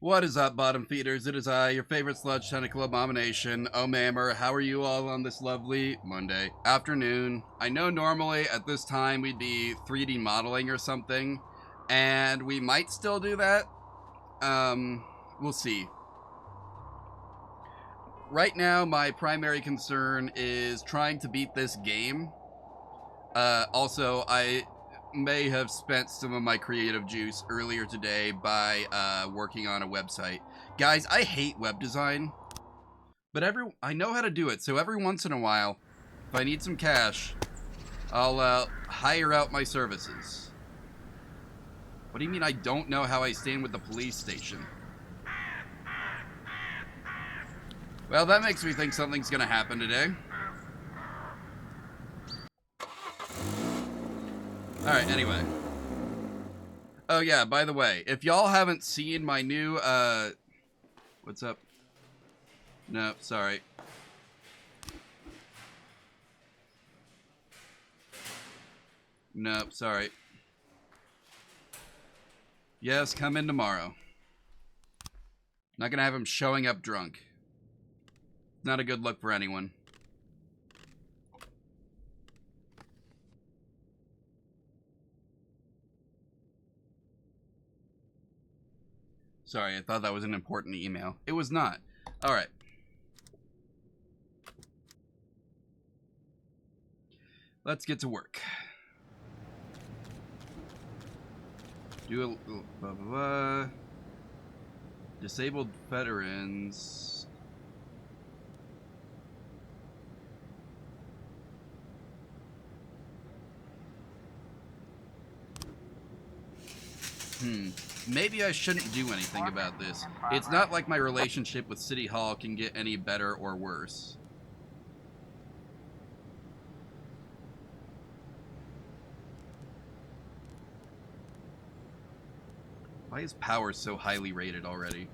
What is up, bottom feeders? It is I, your favorite sludge tentacle abomination, Omammer. How are you all on this lovely Monday afternoon? I know normally at this time we'd be 3D modeling or something, and we might still do that. We'll see. Right now, my primary concern is trying to beat this game. Also, I may have spent some of my creative juice earlier today by working on a website. Guys, I hate web design, but I know how to do it. So every once in a while, if I need some cash, I'll hire out my services. What do you mean I don't know how I stand with the police station? Well, that makes me think something's gonna happen today. Alright, anyway. Oh yeah, by the way, if y'all haven't seen my new, what's up? No, sorry. No, sorry. Yes, come in tomorrow. Not gonna have him showing up drunk. Not a good look for anyone. Sorry, I thought that was an important email. It was not. Alright. Let's get to work. Do a blah, blah, blah. Disabled veterans. Maybe I shouldn't do anything about this. It's not like my relationship with City Hall can get any better or worse. Why is power so highly rated already?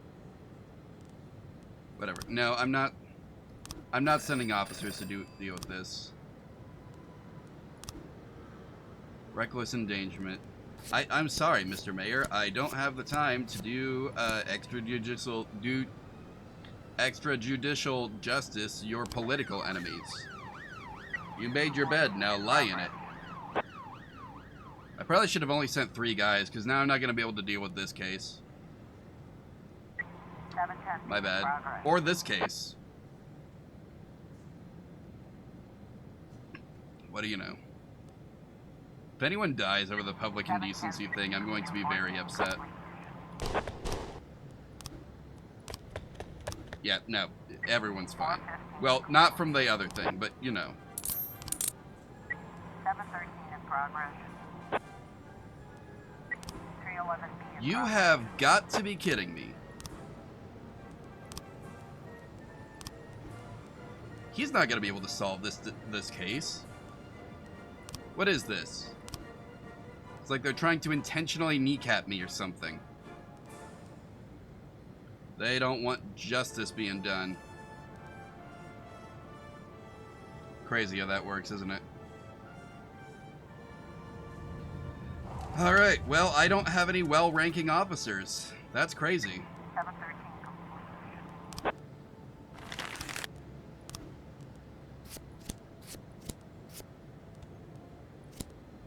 Whatever. No, I'm not sending officers to deal with this. Reckless endangerment. I'm sorry, Mr. Mayor. I don't have the time to do extrajudicial justice your political enemies. You made your bed, now lie in it. I probably should have only sent 3 guys, because now I'm not going to be able to deal with this case. My bad. Or this case. What do you know? If anyone dies over the public indecency thing, I'm going to be very upset. Yeah, no, everyone's fine. Well, not from the other thing, but you know. 713 in progress. 311 in You progress. have got to be kidding me. He's not going to be able to solve this case. What is this? It's like they're trying to intentionally kneecap me or something. They don't want justice being done. Crazy how that works, isn't it? Alright, well, I don't have any well-ranking officers. That's crazy. 713 complete.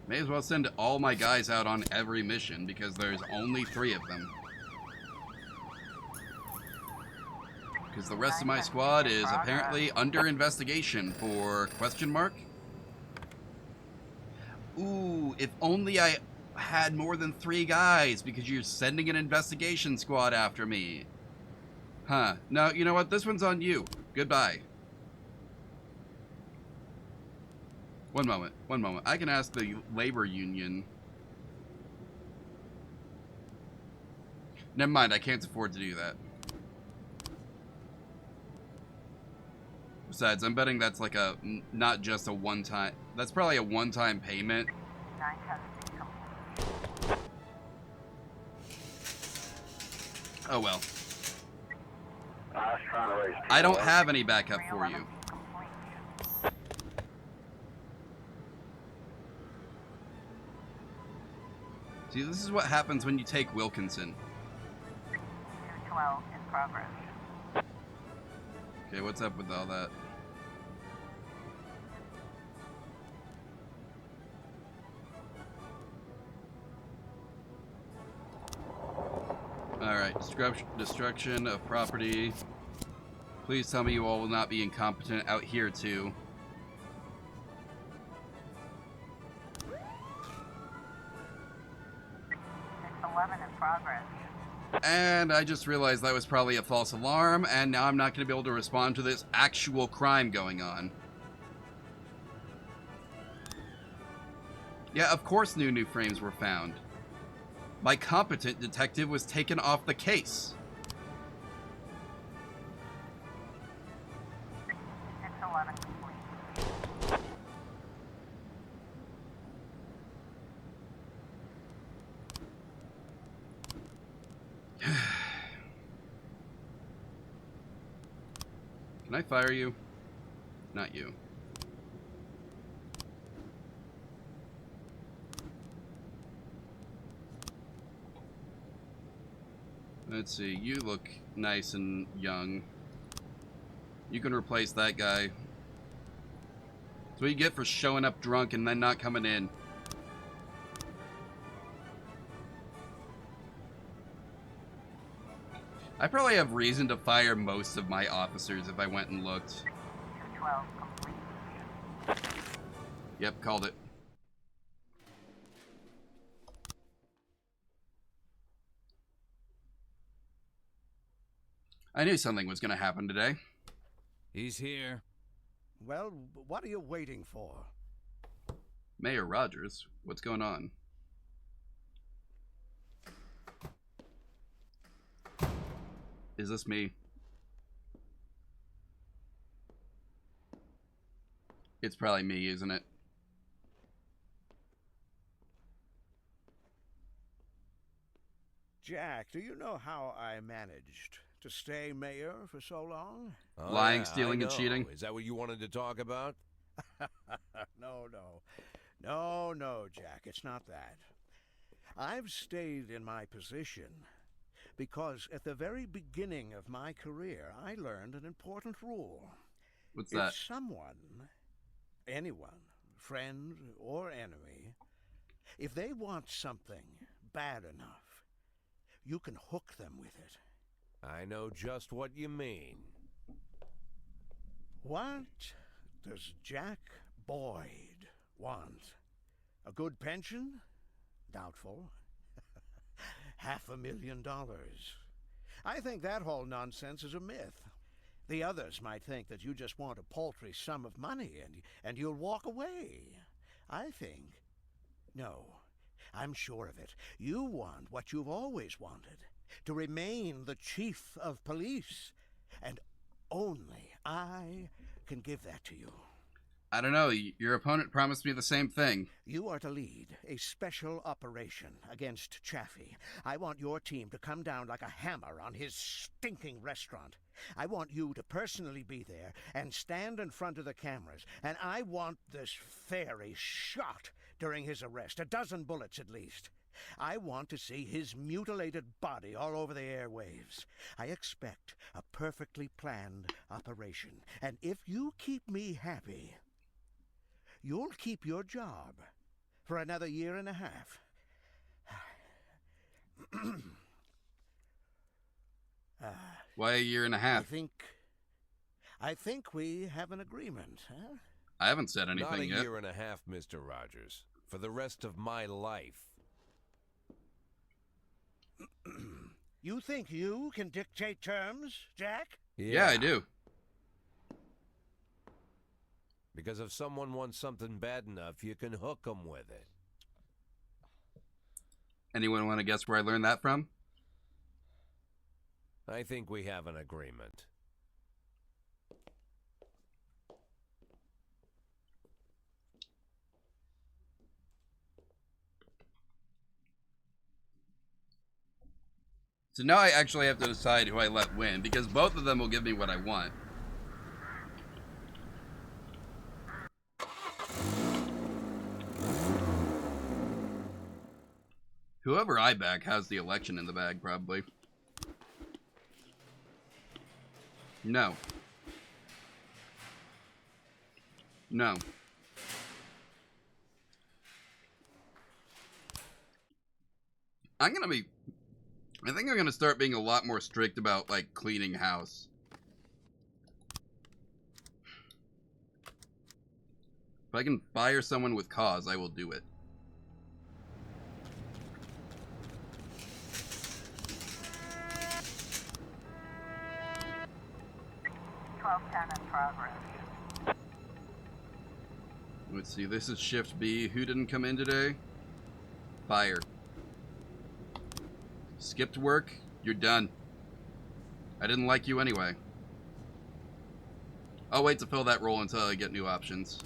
May as well send all my guys out on every mission because there's only 3 of them. Because the rest of my squad is apparently under investigation for question mark. Ooh, if only I had more than 3 guys because you're sending an investigation squad after me. Huh. No, you know what? This one's on you. Goodbye. One moment. I can ask the labor union. Never mind, I can't afford to do that. Besides, I'm betting that's like not just a one-time, that's probably a one-time payment. 910 complete. Oh well. I don't have any backup for you. 311 complete. See, this is what happens when you take Wilkinson. 212 in progress. Okay, what's up with all that? Alright, destruction of property. Please tell me you all will not be incompetent out here too. 611 in progress. And I just realized that was probably a false alarm, and now I'm not going to be able to respond to this actual crime going on. Yeah, of course new frames were found. My competent detective was taken off the case. 611 complete. Can I fire you? Not you. Let's see, you look nice and young. You can replace that guy. That's what you get for showing up drunk and then not coming in. I probably have reason to fire most of my officers if I went and looked. 212 complete. Yep, called it. I knew something was going to happen today. He's here. Well, what are you waiting for? Mayor Rogers, what's going on? Is this me? It's probably me, isn't it? Jack, do you know how I managed to stay mayor for so long? Oh, Lying, yeah, stealing, I and know. cheating? Is that what you wanted to talk about? No, Jack, it's not that. I've stayed in my position because at the very beginning of my career, I learned an important rule. What's that? If someone, anyone, friend or enemy, if they want something bad enough, you can hook them with it. I know just what you mean. What does Jack Boyd want? A good pension? Doubtful. $500,000. I think that whole nonsense is a myth. The others might think that you just want a paltry sum of money and you'll walk away. I think, no, I'm sure of it. You want what you've always wanted, to remain the chief of police. And only I can give that to you. I don't know. Your opponent promised me the same thing. You are to lead a special operation against Chaffee. I want your team to come down like a hammer on his stinking restaurant. I want you to personally be there and stand in front of the cameras. And I want this fairy shot during his arrest, 12 bullets at least. I want to see his mutilated body all over the airwaves. I expect a perfectly planned operation. And if you keep me happy, you'll keep your job for another 1.5 years. Why a 1.5 years? I think we have an agreement, huh? I haven't said anything Not a yet. 1.5 years, Mr. Rogers. For the rest of my life. You think you can dictate terms, Jack? Yeah, I do. Because if someone wants something bad enough, you can hook them with it. Anyone want to guess where I learned that from? I think we have an agreement. So now I actually have to decide who I let win, because both of them will give me what I want. Whoever I back has the election in the bag, probably. No. No. I think I'm gonna start being a lot more strict about, like, cleaning house. If I can fire someone with cause, I will do it. $12.10 in progress. Let's see, this is shift B. Who didn't come in today? Fire. Skipped work, you're done. I didn't like you anyway. I'll wait to fill that role until I get new options.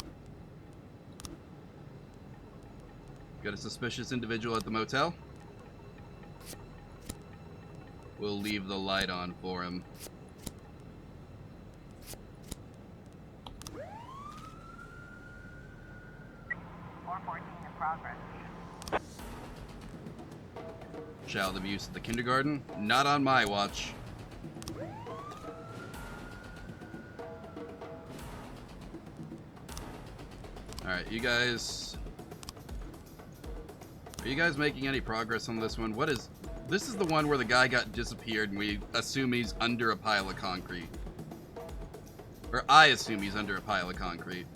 Got a suspicious individual at the motel? We'll leave the light on for him. In progress. Child abuse at the kindergarten? Not on my watch. Alright, you guys... Are you guys making any progress on this one? What is... This is the one where the guy got disappeared and we assume he's under a pile of concrete. Or I assume he's under a pile of concrete.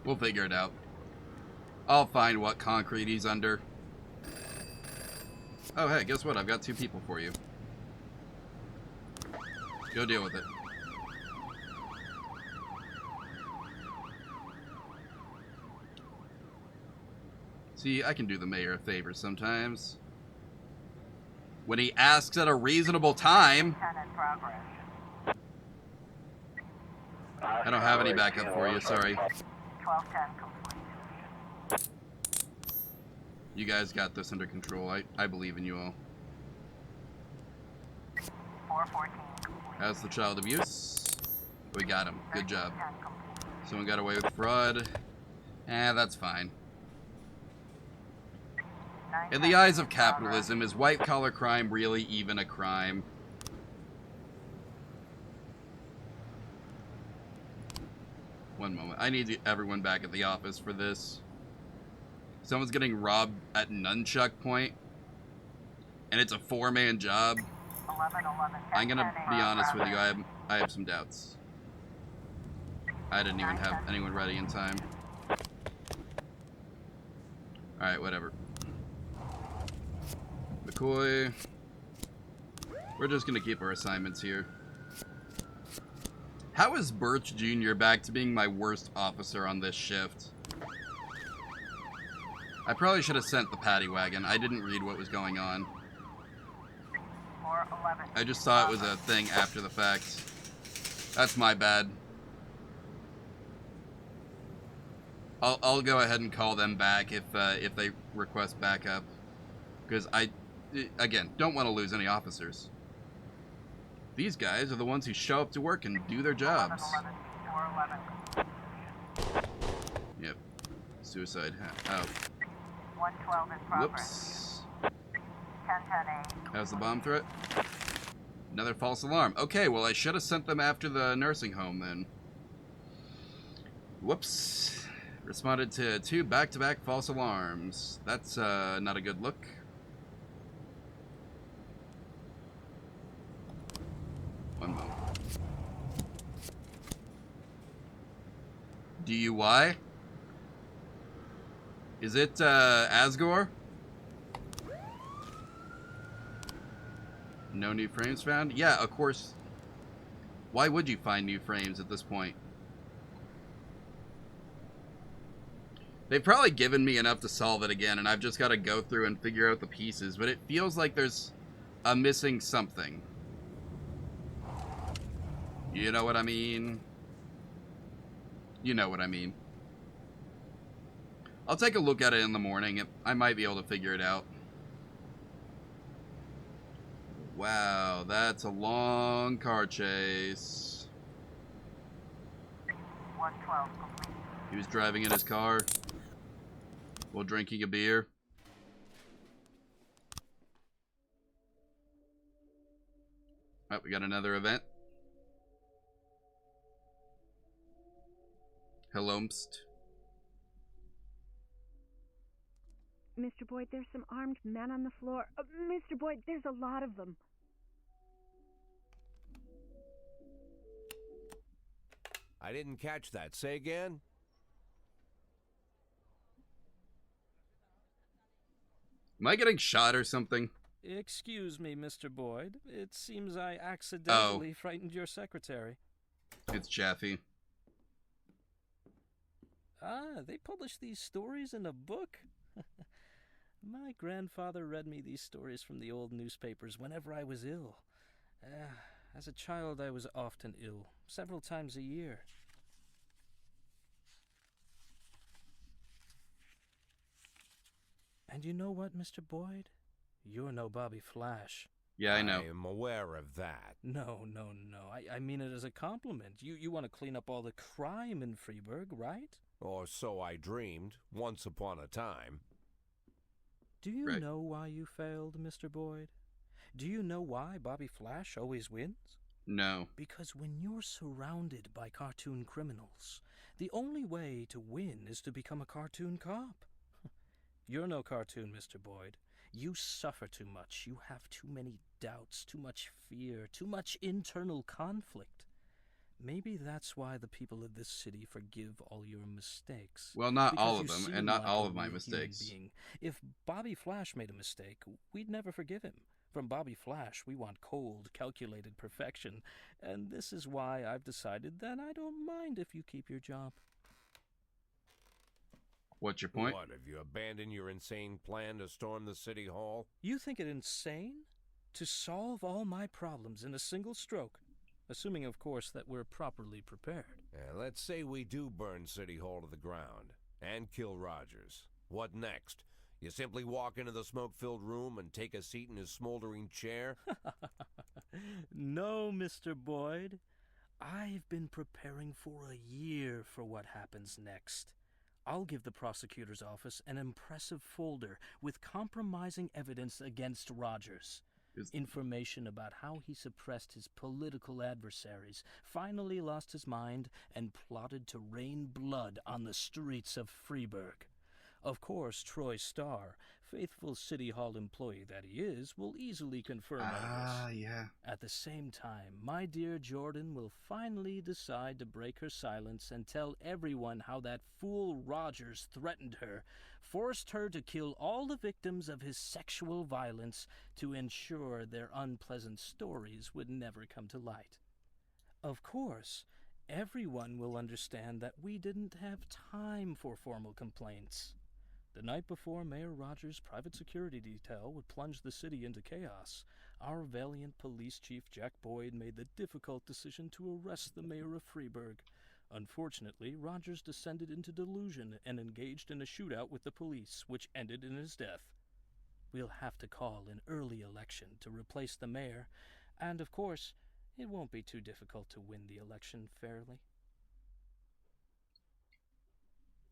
We'll figure it out. I'll find what concrete he's under. Oh, hey, guess what? I've got 2 people for you. Go deal with it. See, I can do the mayor a favor sometimes. When he asks at a reasonable time. 10 in progress. I don't have any backup for you, sorry. 12:10 complete. You guys got this under control. I believe in you all. 4:14 complete. How's the child abuse? We got him. Good job. 10 complete. Someone got away with fraud. That's fine. In the eyes of capitalism, is white-collar crime really even a crime? One moment. I need everyone back at the office for this. Someone's getting robbed at Nunchuck Point, and it's a 4-man job. 11, I'm gonna be honest with you. I have some doubts. I didn't even have anyone ready in time. All right, whatever. McCoy. We're just gonna keep our assignments here. How is Birch Jr. back to being my worst officer on this shift? I probably should have sent the paddy wagon. I didn't read what was going on. 4:11. I just saw it was a thing after the fact. That's my bad. I'll go ahead and call them back if they request backup, because I, again, don't want to lose any officers. These guys are the ones who show up to work and do their jobs. 4:11. Yep. Suicide. Oh. 1:12 in progress. Whoops. 10:10 How's the bomb threat? Another false alarm. Okay, well, I should have sent them after the nursing home then. Whoops. Responded to 2 back-to-back false alarms. That's not a good look. One moment. DUI? Is it Asgore? No new frames found? Yeah, of course. Why would you find new frames at this point? They've probably given me enough to solve it again, and I've just got to go through and figure out the pieces, but it feels like there's a missing something. You know what I mean? You know what I mean. I'll take a look at it in the morning. I might be able to figure it out. Wow, that's a long car chase. 112 complete. He was driving in his car while drinking a beer. Oh, we got another event. Helomst. Mr. Boyd, there's some armed men on the floor. Mr. Boyd, there's a lot of them. I didn't catch that. Say again? Am I getting shot or something? Excuse me, Mr. Boyd. It seems I accidentally frightened your secretary. It's Chaffee. Ah, they published these stories in a book? My grandfather read me these stories from the old newspapers whenever I was ill. As a child, I was often ill, several times a year. And you know what, Mr. Boyd? You're no Bobby Flash. Yeah, I know. I am aware of that. No. I mean it as a compliment. You want to clean up all the crime in Freeburg, right? Or so I dreamed, once upon a time. Do you Right. know why you failed, Mr. Boyd? Do you know why Bobby Flash always wins? No. Because when you're surrounded by cartoon criminals, the only way to win is to become a cartoon cop. You're no cartoon, Mr. Boyd. You suffer too much. You have too many doubts, too much fear, too much internal conflict. Maybe that's why the people of this city forgive all your mistakes. Well, not Because all you of them, seem and not like all a of my real human mistakes. being. If Bobby Flash made a mistake, we'd never forgive him. From Bobby Flash, we want cold, calculated perfection. And this is why I've decided that I don't mind if you keep your job. What's your point? What, have you abandoned your insane plan to storm the city hall? You think it insane? To solve all my problems in a single stroke? Assuming, of course, that we're properly prepared. Let's say we do burn City Hall to the ground and kill Rogers. What next? You simply walk into the smoke-filled room and take a seat in his smoldering chair? No, Mr. Boyd. I've been preparing for a year for what happens next. I'll give the prosecutor's office an impressive folder with compromising evidence against Rogers. Information about how he suppressed his political adversaries, finally lost his mind, and plotted to rain blood on the streets of Freeburg. Of course, Troy Starr, faithful City Hall employee that he is, will easily confirm all this. Yeah. At the same time, my dear Jordan will finally decide to break her silence and tell everyone how that fool Rogers threatened her, forced her to kill all the victims of his sexual violence to ensure their unpleasant stories would never come to light. Of course, everyone will understand that we didn't have time for formal complaints. The night before Mayor Rogers' private security detail would plunge the city into chaos, our valiant police chief Jack Boyd made the difficult decision to arrest the mayor of Freeburg. Unfortunately, Rogers descended into delusion and engaged in a shootout with the police, which ended in his death. We'll have to call an early election to replace the mayor, and of course, it won't be too difficult to win the election fairly.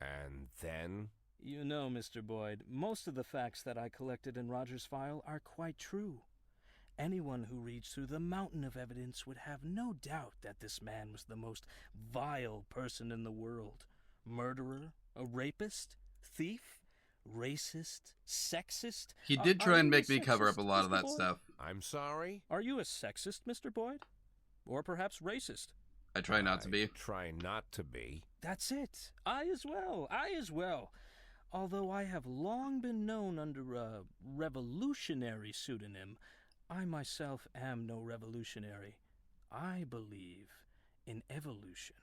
And then? You know, Mr. Boyd, most of the facts that I collected in Rogers' file are quite true. Anyone who reads through the mountain of evidence would have no doubt that this man was the most vile person in the world. Murderer, a rapist, thief, racist, sexist. He did Are try and you a make me cover up a sexist, lot of Mr. that Boyd? stuff. I'm sorry? Are you a sexist, Mr. Boyd? Or perhaps racist? I try not to be. I try not to be. That's it. I as well. Although I have long been known under a revolutionary pseudonym, I myself am no revolutionary. I believe in evolution.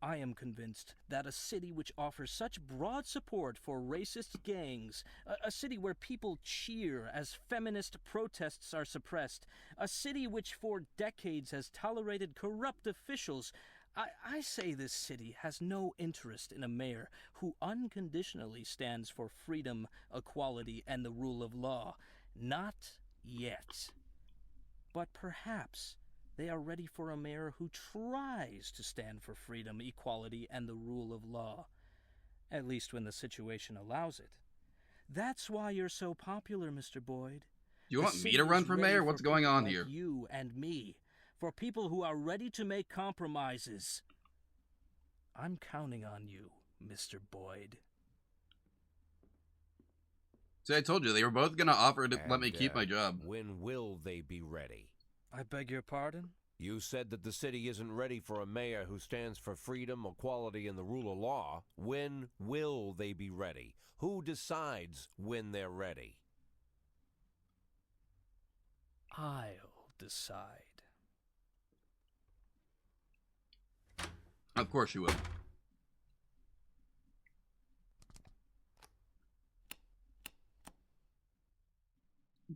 I am convinced that a city which offers such broad support for racist gangs, a city where people cheer as feminist protests are suppressed, a city which for decades has tolerated corrupt officials, I say this city has no interest in a mayor who unconditionally stands for freedom, equality, and the rule of law. Not yet. But perhaps they are ready for a mayor who tries to stand for freedom, equality, and the rule of law. At least when the situation allows it. That's why you're so popular, Mr. Boyd. Do you want me to run for mayor? What's going on here? You and me. For people who are ready to make compromises. I'm counting on you, Mr. Boyd. See, I told you, they were both going to offer to let me keep my job. When will they be ready? I beg your pardon? You said that the city isn't ready for a mayor who stands for freedom, equality, and the rule of law. When will they be ready? Who decides when they're ready? I'll decide. Of course you will.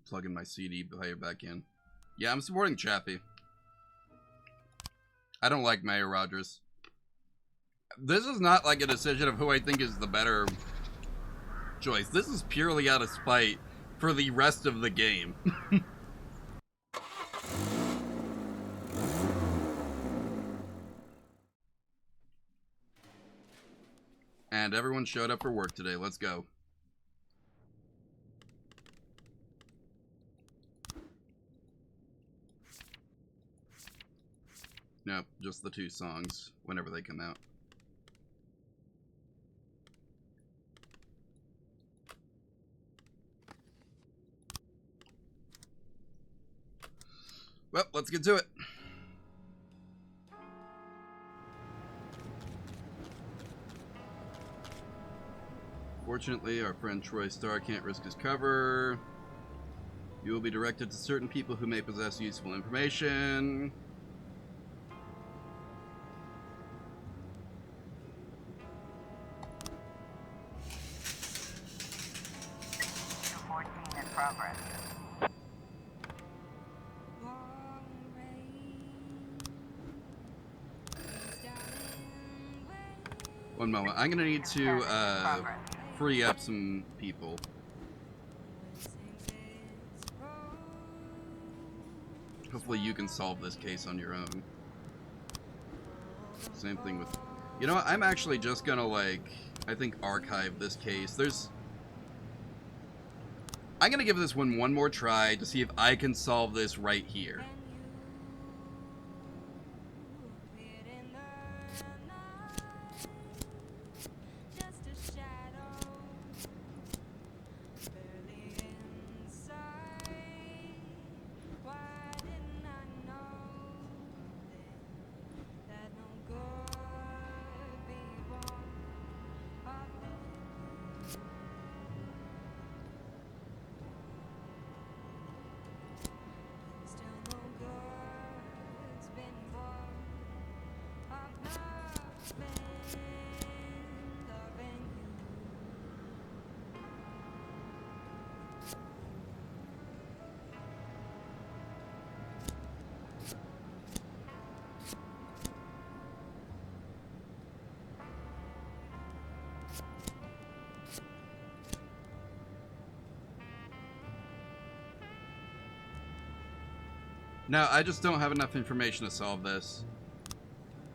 Plugging my CD player back in. Yeah, I'm supporting Chappie. I don't like Mayor Rogers. This is not like a decision of who I think is the better choice. This is purely out of spite for the rest of the game. And everyone showed up for work today. Let's go. Nope, just the 2 songs whenever they come out. Well, let's get to it. Fortunately, our friend Troy Starr can't risk his cover. You will be directed to certain people who may possess useful information. In progress. One moment. I'm gonna need to free up some people. Hopefully you can solve this case on your own. Same thing with... You know what? I'm actually just gonna, like, I think archive this case. I'm gonna give this one more try to see if I can solve this right here. No, I just don't have enough information to solve this.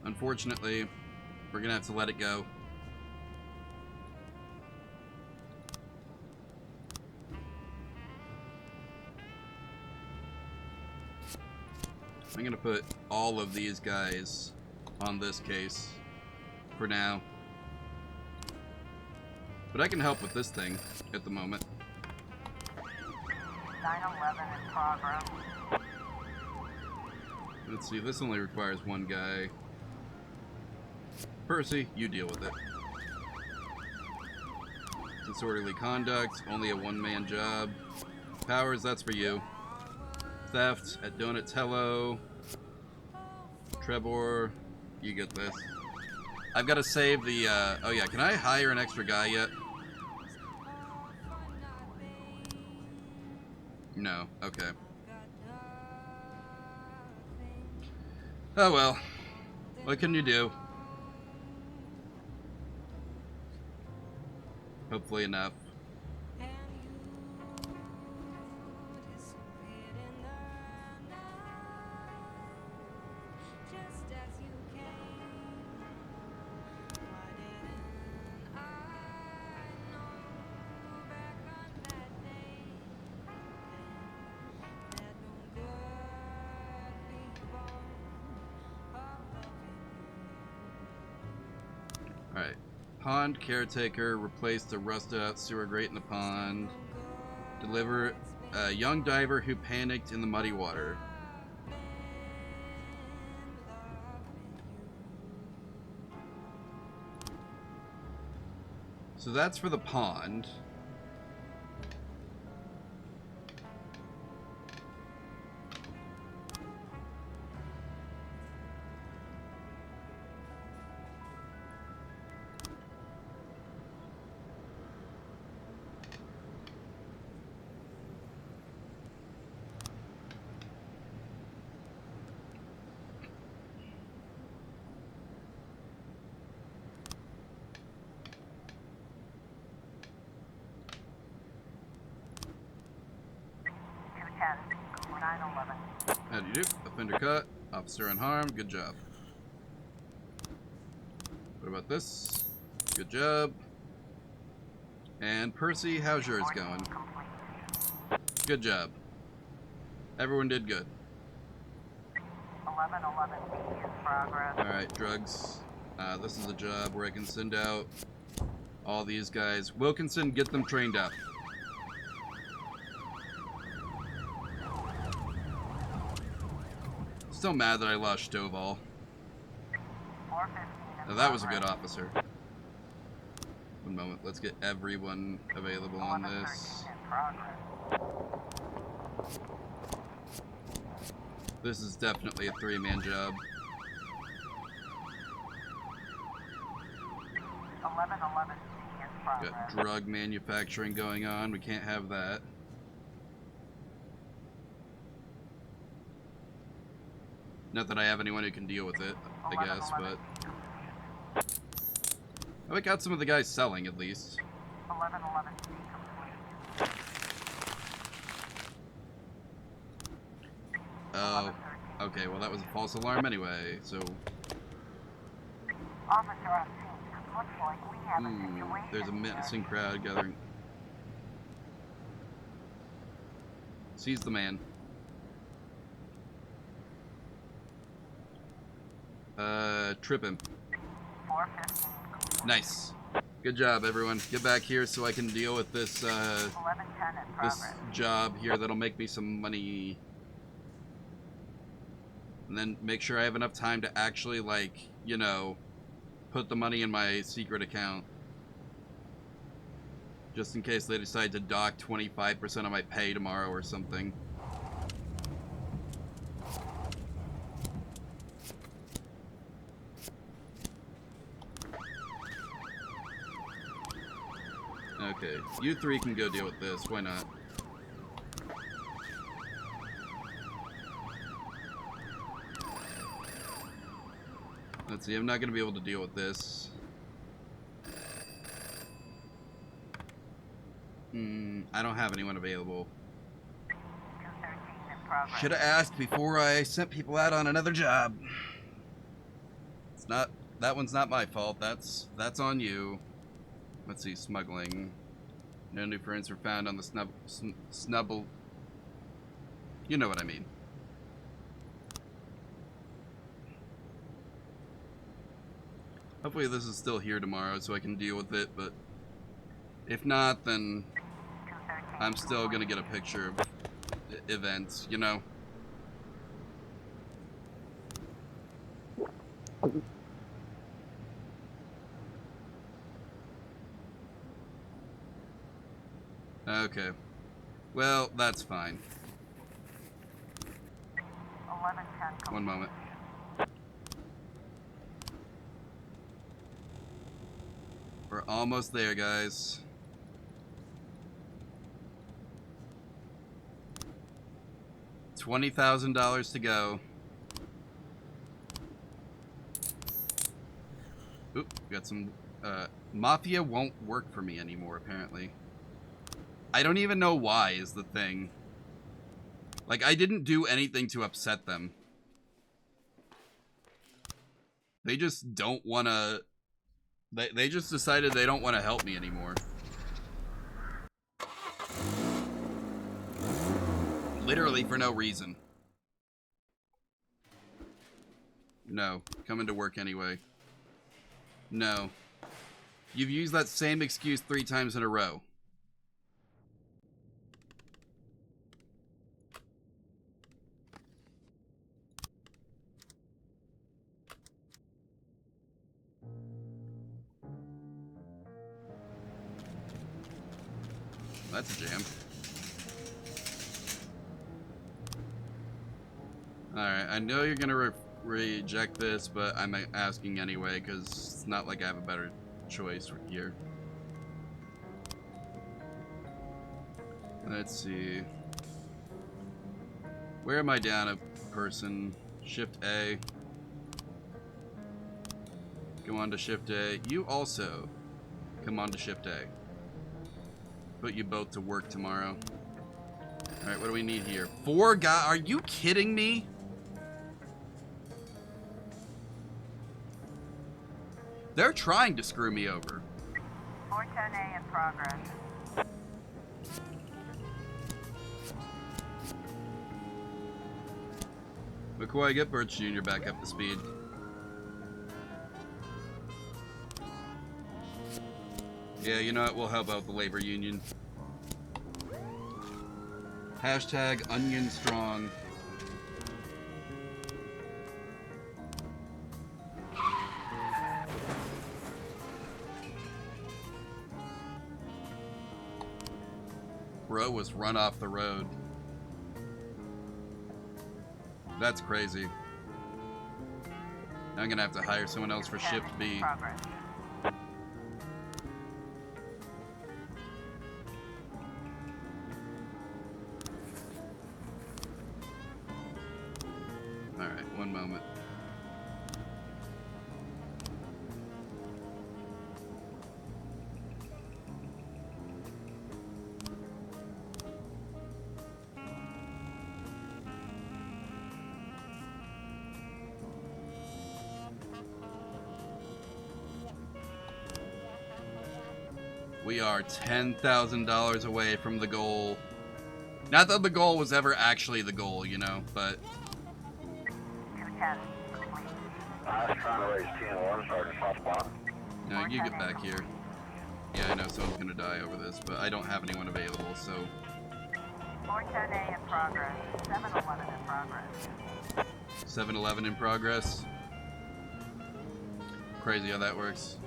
Unfortunately, we're gonna have to let it go. I'm gonna put all of these guys on this case for now. But I can help with this thing at the moment. 911 in progress. Let's see, this only requires one guy. Percy, you deal with it. Disorderly conduct, only a one-man job. Powers, that's for you. Theft at Donatello. Trebor, you get this. I've got to save the, oh yeah, can I hire an extra guy yet? No, okay. Oh well. What can you do? Hopefully enough. Alright. Pond caretaker, replace the rusted out sewer grate in the pond. Deliver a young diver who panicked in the muddy water. So that's for the pond. How do you do? Offender cut. Officer unharmed. Good job. What about this? Good job. And Percy, how's yours going? Good job. Everyone did good. 1111B in progress. Alright, drugs. This is a job where I can send out all these guys. Wilkinson, get them trained up. Still mad that I lost Stovall. 415 in Now that was a progress. good officer. One moment, let's get everyone available on this. 1113 in progress. This is definitely a three-man job. 1111C in progress. Got drug manufacturing going on. We can't have that. Not that I have anyone who can deal with it, I guess, but... I got some of the guys selling, at least. 1111C complete. Oh, okay, well that was a false alarm anyway, so... Officer on scene. Looks like we have a situation there's a menacing crowd gathering. Seize the man. Trip him. 415 complete. Nice. Good job, everyone. Get back here so I can deal with this, 1110 in this progress. job here that'll make me some money. And then make sure I have enough time to actually, like, you know, put the money in my secret account. Just in case they decide to dock 25% of my pay tomorrow or something. Okay, you three can go deal with this. Why not? Let's see, I'm not going to be able to deal with this. I don't have anyone available. 213 in progress. Should have asked before I sent people out on another job. It's not, that one's not my fault. That's on you. Let's see, smuggling. No new prints were found on the snubble. You know what I mean. Hopefully this is still here tomorrow so I can deal with it, but if not, then 213 I'm still gonna get a picture of events, you know? Okay. Well, that's fine. 1110 complete. One moment. We're almost there, guys. $20,000 to go. Oop, got some, Mafia won't work for me anymore, apparently. I don't even know why is the thing. Like, I didn't do anything to upset them. They just don't want to... They just decided they don't want to help me anymore. Literally for no reason. No. Coming to work anyway. No. You've used that same excuse 3 times in a row. That's a jam. Alright, I know you're gonna reject this, but I'm asking anyway, because it's not like I have a better choice here. Let's see. Where am I down a person? Shift A. Go on to Shift A. You also come on to Shift A. Put you both to work tomorrow. Alright, what do we need here? 4 guys? Are you kidding me? They're trying to screw me over. 410A in progress. McCoy, get Birch Jr. back up to speed. Yeah, you know what? We'll help out the labor union. Hashtag onion strong. Bro was run off the road. That's crazy. Now I'm gonna have to hire someone else for Shift B. Progress. Alright, one moment. We are $10,000 away from the goal. Not that the goal was ever actually the goal, you know, but... 210 complete. I was trying to raise 10-1, Sergeant Softball. No, you get back here. Yeah, I know someone's gonna die over this, but I don't have anyone available, so... 410A in progress. 711 in progress. 7-Eleven in progress. Crazy how that works.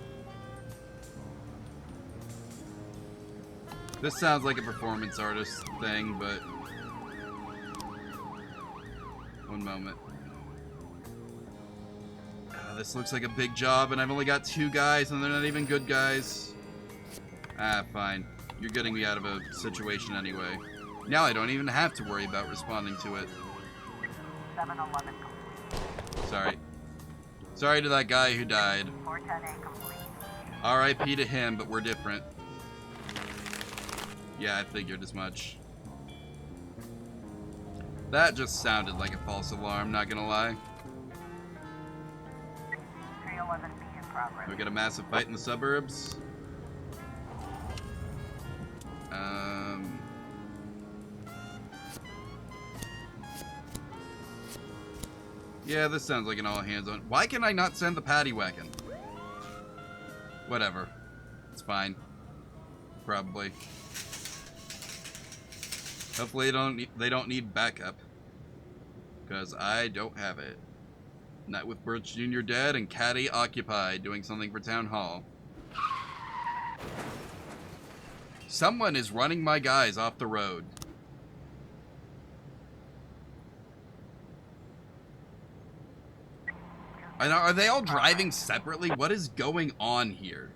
This sounds like a performance artist thing, but... One moment. This looks like a big job, and I've only got 2 guys, and they're not even good guys. Ah, fine. You're getting me out of a situation anyway. Now I don't even have to worry about responding to it. 711 complete. Sorry. Sorry to that guy who died. 410A complete. R.I.P. to him, but we're different. Yeah, I figured as much. That just sounded like a false alarm, not gonna lie. 311B in progress. We got a massive fight in the suburbs. Yeah, this sounds like an all hands on. Why can I not send the paddy wagon? Whatever. It's fine. Probably. Hopefully they don't need backup. Because I don't have it. Not with Birch Jr. dead and Caddy occupied doing something for Town Hall. Someone is running my guys off the road. Are they all driving separately? What is going on here?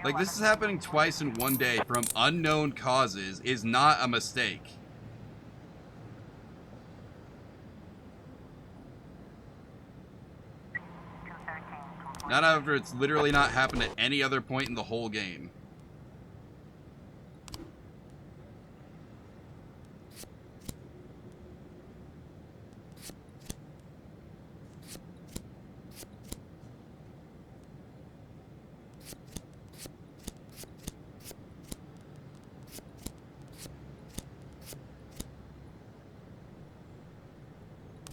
Like, this is happening twice in one day from unknown causes is not a mistake. Not after it's literally not happened at any other point in the whole game.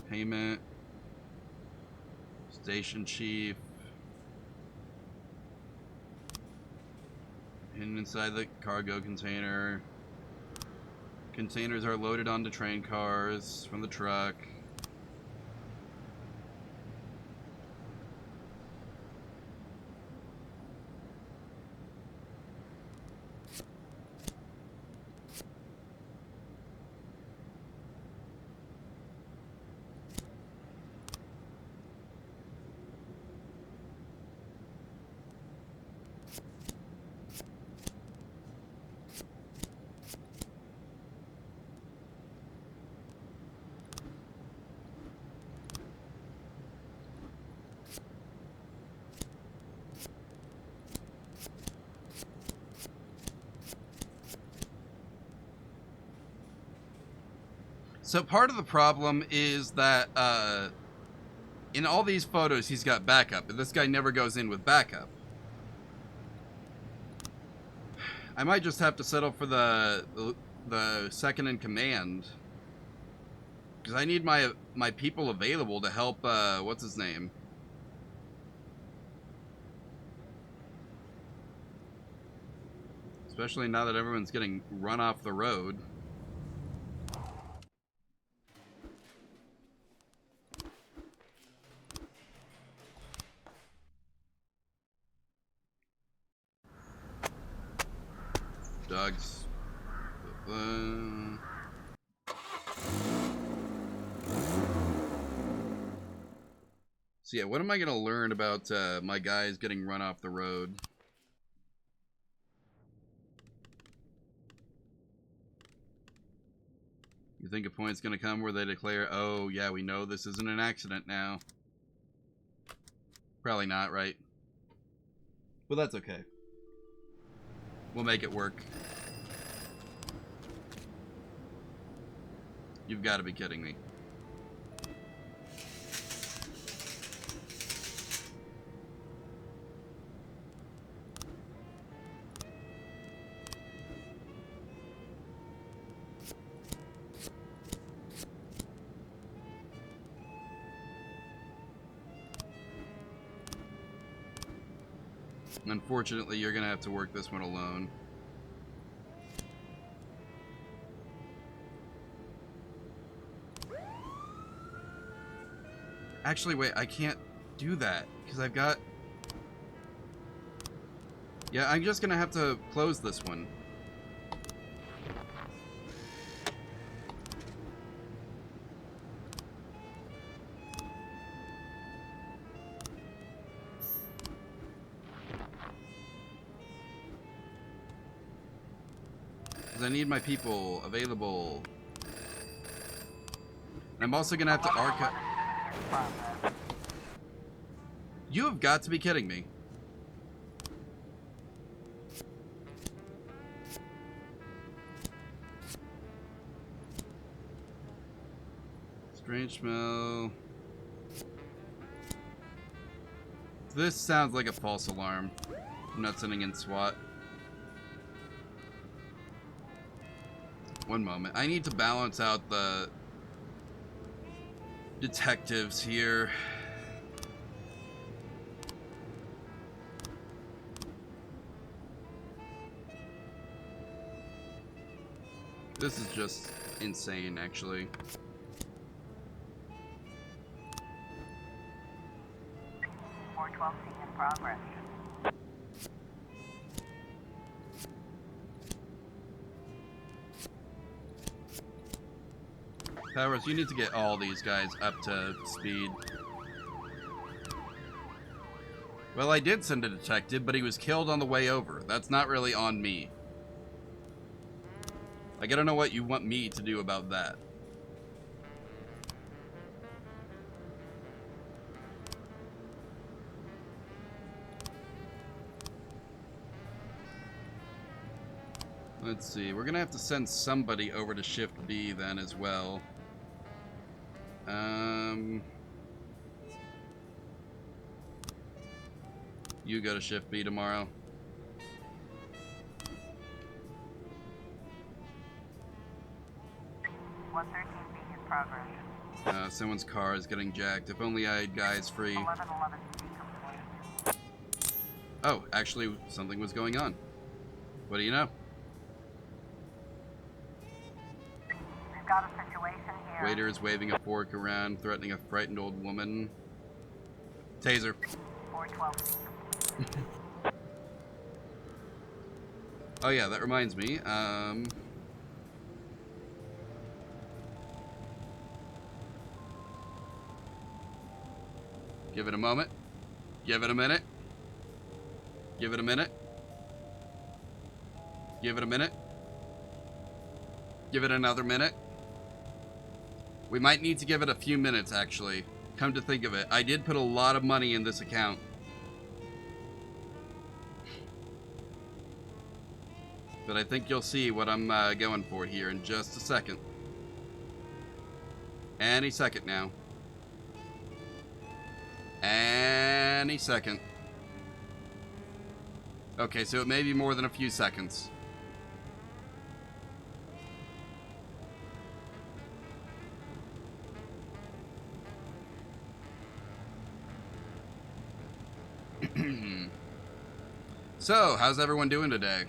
Payment. Station chief. And inside the cargo container. Containers are loaded onto train cars from the truck. So part of the problem is that in all these photos he's got backup, but this guy never goes in with backup. I might just have to settle for the second in command, because I need my people available to help. What's his name? Especially now that everyone's getting run off the road. Dogs. So yeah, what am I gonna learn about my guys getting run off the road? You think a point's gonna come where they declare, oh yeah, we know this isn't an accident now? Probably not, right? But that's okay. We'll make it work. You've got to be kidding me. Unfortunately, you're gonna have to work this one alone. Actually, wait, I can't do that because I've got... Yeah, I'm just gonna have to close this one. I need my people available. I'm also gonna have to archive. You have got to be kidding me. Strange smell. This sounds like a false alarm. I'm not sending in SWAT. One moment. I need to balance out the detectives here. This is just insane, actually. C in progress. Powers, you need to get all these guys up to speed. Well, I did send a detective, but he was killed on the way over. That's not really on me. I gotta know what you want me to do about that. Let's see. We're gonna have to send somebody over to Shift B then as well. You go to Shift B tomorrow. 113B in progress. Someone's car is getting jacked. If only I had guys free. 1111B complete. Oh, actually, something was going on. What do you know? We've got a situation here. Waiter is waving a fork around, threatening a frightened old woman. Taser. 412B. Oh yeah, that reminds me. Give it a moment. Give it a minute. Give it a minute. Give it a minute. Give it another minute. We might need to give it a few minutes, actually. Come to think of it, I did put a lot of money in this account. But I think you'll see what I'm going for here in just a second. Any second now. Any second. Okay, so it may be more than a few seconds. So, how's everyone doing today?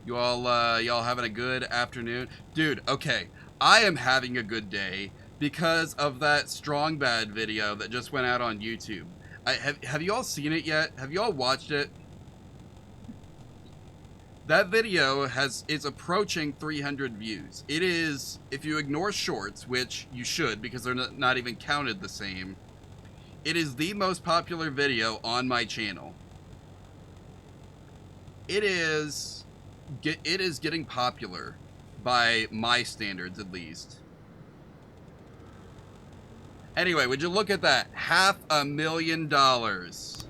You all, y'all having a good afternoon? Dude, okay. I am having a good day because of that Strong Bad video that just went out on YouTube. Have you all seen it yet? Have you all watched it? That video is approaching 300 views. It is, if you ignore shorts, which you should because they're not even counted the same, it is the most popular video on my channel. It is getting popular by my standards, at least. Anyway, would you look at that? $500,000.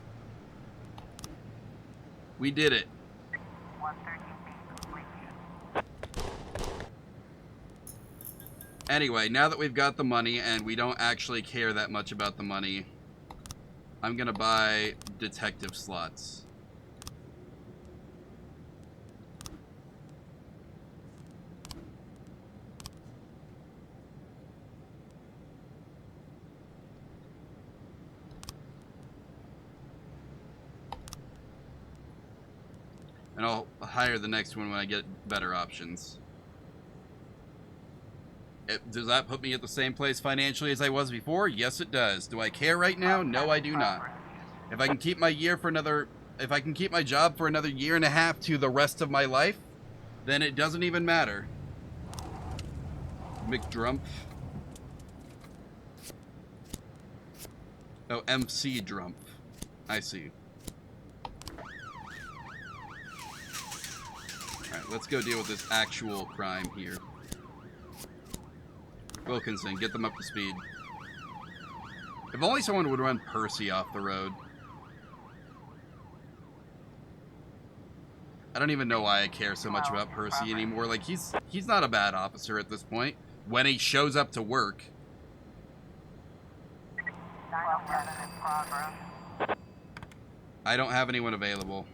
We did it. 113B complete. Anyway, now that we've got the money and we don't actually care that much about the money, I'm gonna buy detective slots. And I'll hire the next one when I get better options. Does that put me at the same place financially as I was before? Yes, it does. Do I care right now? No, I do not. If I can keep my job for another year and a half to the rest of my life, then it doesn't even matter. McDrump. Oh, MC Drump. I see. Alright, let's go deal with this actual crime here. Wilkinson, get them up to speed. If only someone would run Percy off the road. I don't even know why I care so much about Percy anymore. Like, he's not a bad officer at this point. When he shows up to work. 911 in progress. I don't have anyone available.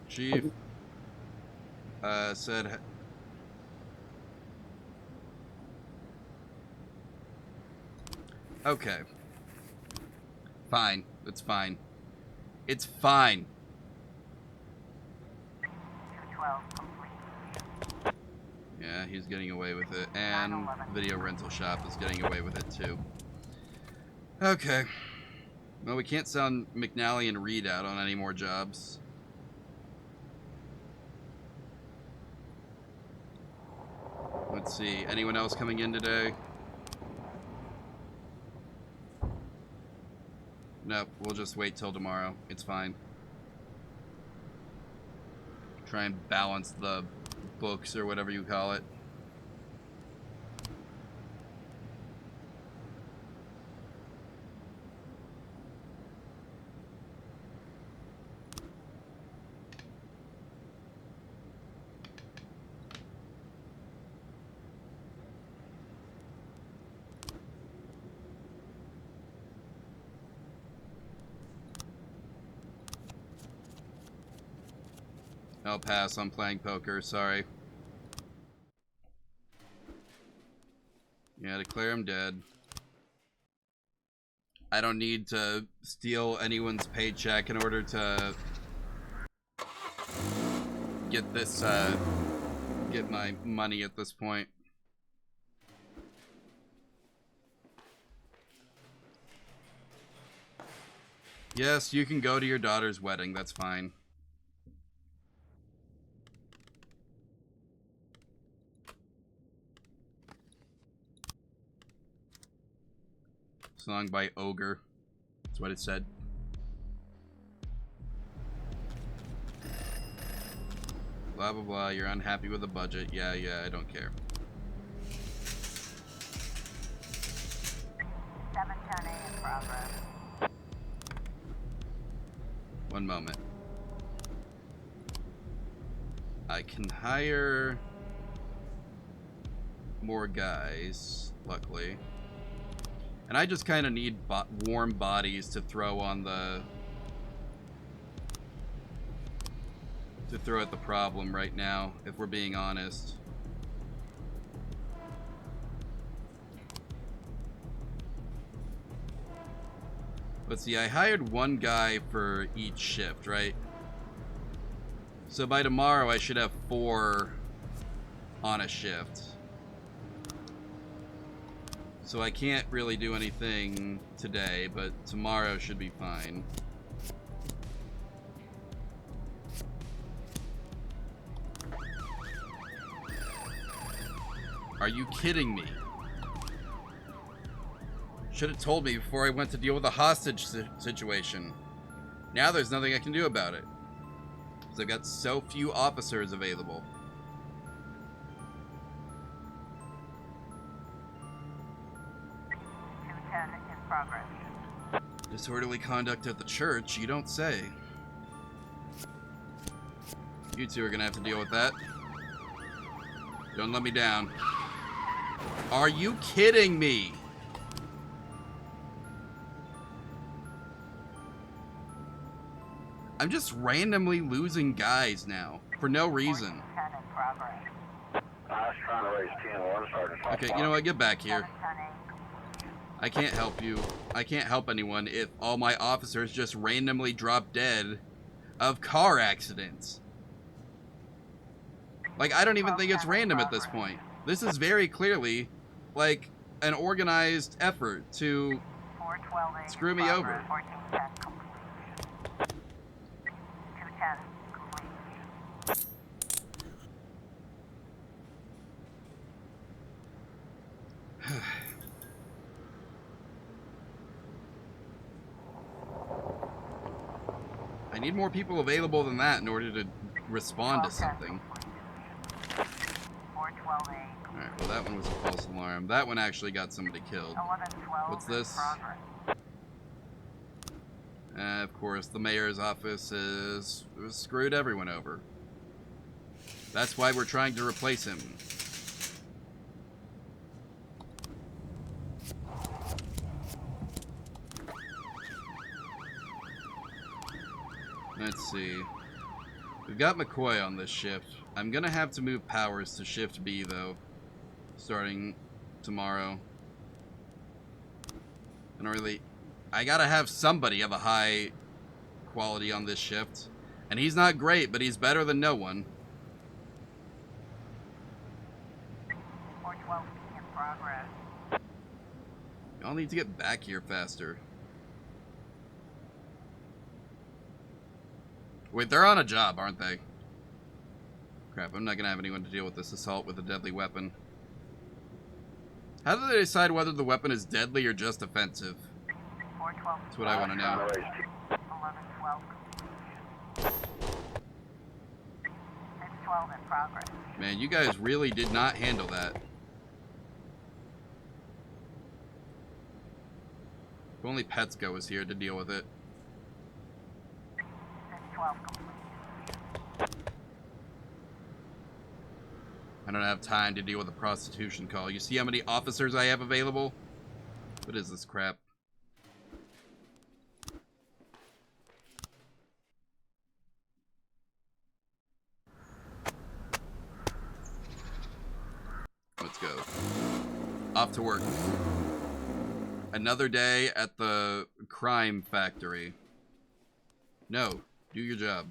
Chief said okay. Fine. It's fine. It's fine. 212 complete. Yeah, he's getting away with it. And video rental shop is getting away with it too. Okay. Well, we can't send McNally and Reed out on any more jobs. Let's see. Anyone else coming in today? Nope. We'll just wait till tomorrow. It's fine. Try and balance the books or whatever you call it. I'll pass on playing poker, sorry. Yeah, declare him dead. I don't need to steal anyone's paycheck in order to get this, get my money at this point. Yes, you can go to your daughter's wedding, that's fine. Song by Ogre. That's what it said. Blah, blah, blah. You're unhappy with the budget. Yeah, I don't care. 710A in progress. One moment. I can hire more guys, luckily. And I just kind of need warm bodies to throw on the... to throw at the problem right now, if we're being honest. Let's see, I hired one guy for each shift, right? So by tomorrow I should have 4 on a shift. So I can't really do anything today, but tomorrow should be fine. Are you kidding me? Should have told me before I went to deal with the hostage situation. Now there's nothing I can do about it. Because I've got so few officers available. In progress. Disorderly conduct at the church? You don't say. You two are gonna have to deal with that. Don't let me down. Are you kidding me? I'm just randomly losing guys now for no reason. 10 in progress. I was trying to raise 10-1, Sergeant. Okay, you know what? Get back here. 710A. I can't help you. I can't help anyone if all my officers just randomly drop dead of car accidents. Like, I don't even think it's random at this point. This is very clearly, like, an organized effort to 412A. screw me over. 1410 complete. 210 complete. I need more people available than that in order to respond to something. 412A. Alright, well that one was a false alarm. That one actually got somebody killed. 1112. What's this? Progress. Of course, the mayor's office is screwed everyone over. That's why we're trying to replace him. Let's see. We've got McCoy on this shift. I'm gonna have to move Powers to shift B though, starting tomorrow. And really, I gotta have somebody of a high quality on this shift. And he's not great, but he's better than no one. 412 in progress. Y'all need to get back here faster. Wait, they're on a job, aren't they? Crap, I'm not gonna have anyone to deal with this assault with a deadly weapon. How do they decide whether the weapon is deadly or just offensive? 412. That's what I want to know. 1112 complete. 612 in progress. Man, you guys really did not handle that. If only Petsko was here to deal with it. 612 complete. I don't have time to deal with a prostitution call. You see how many officers I have available? What is this crap? off to work. Another day at the crime factory. No, do your job.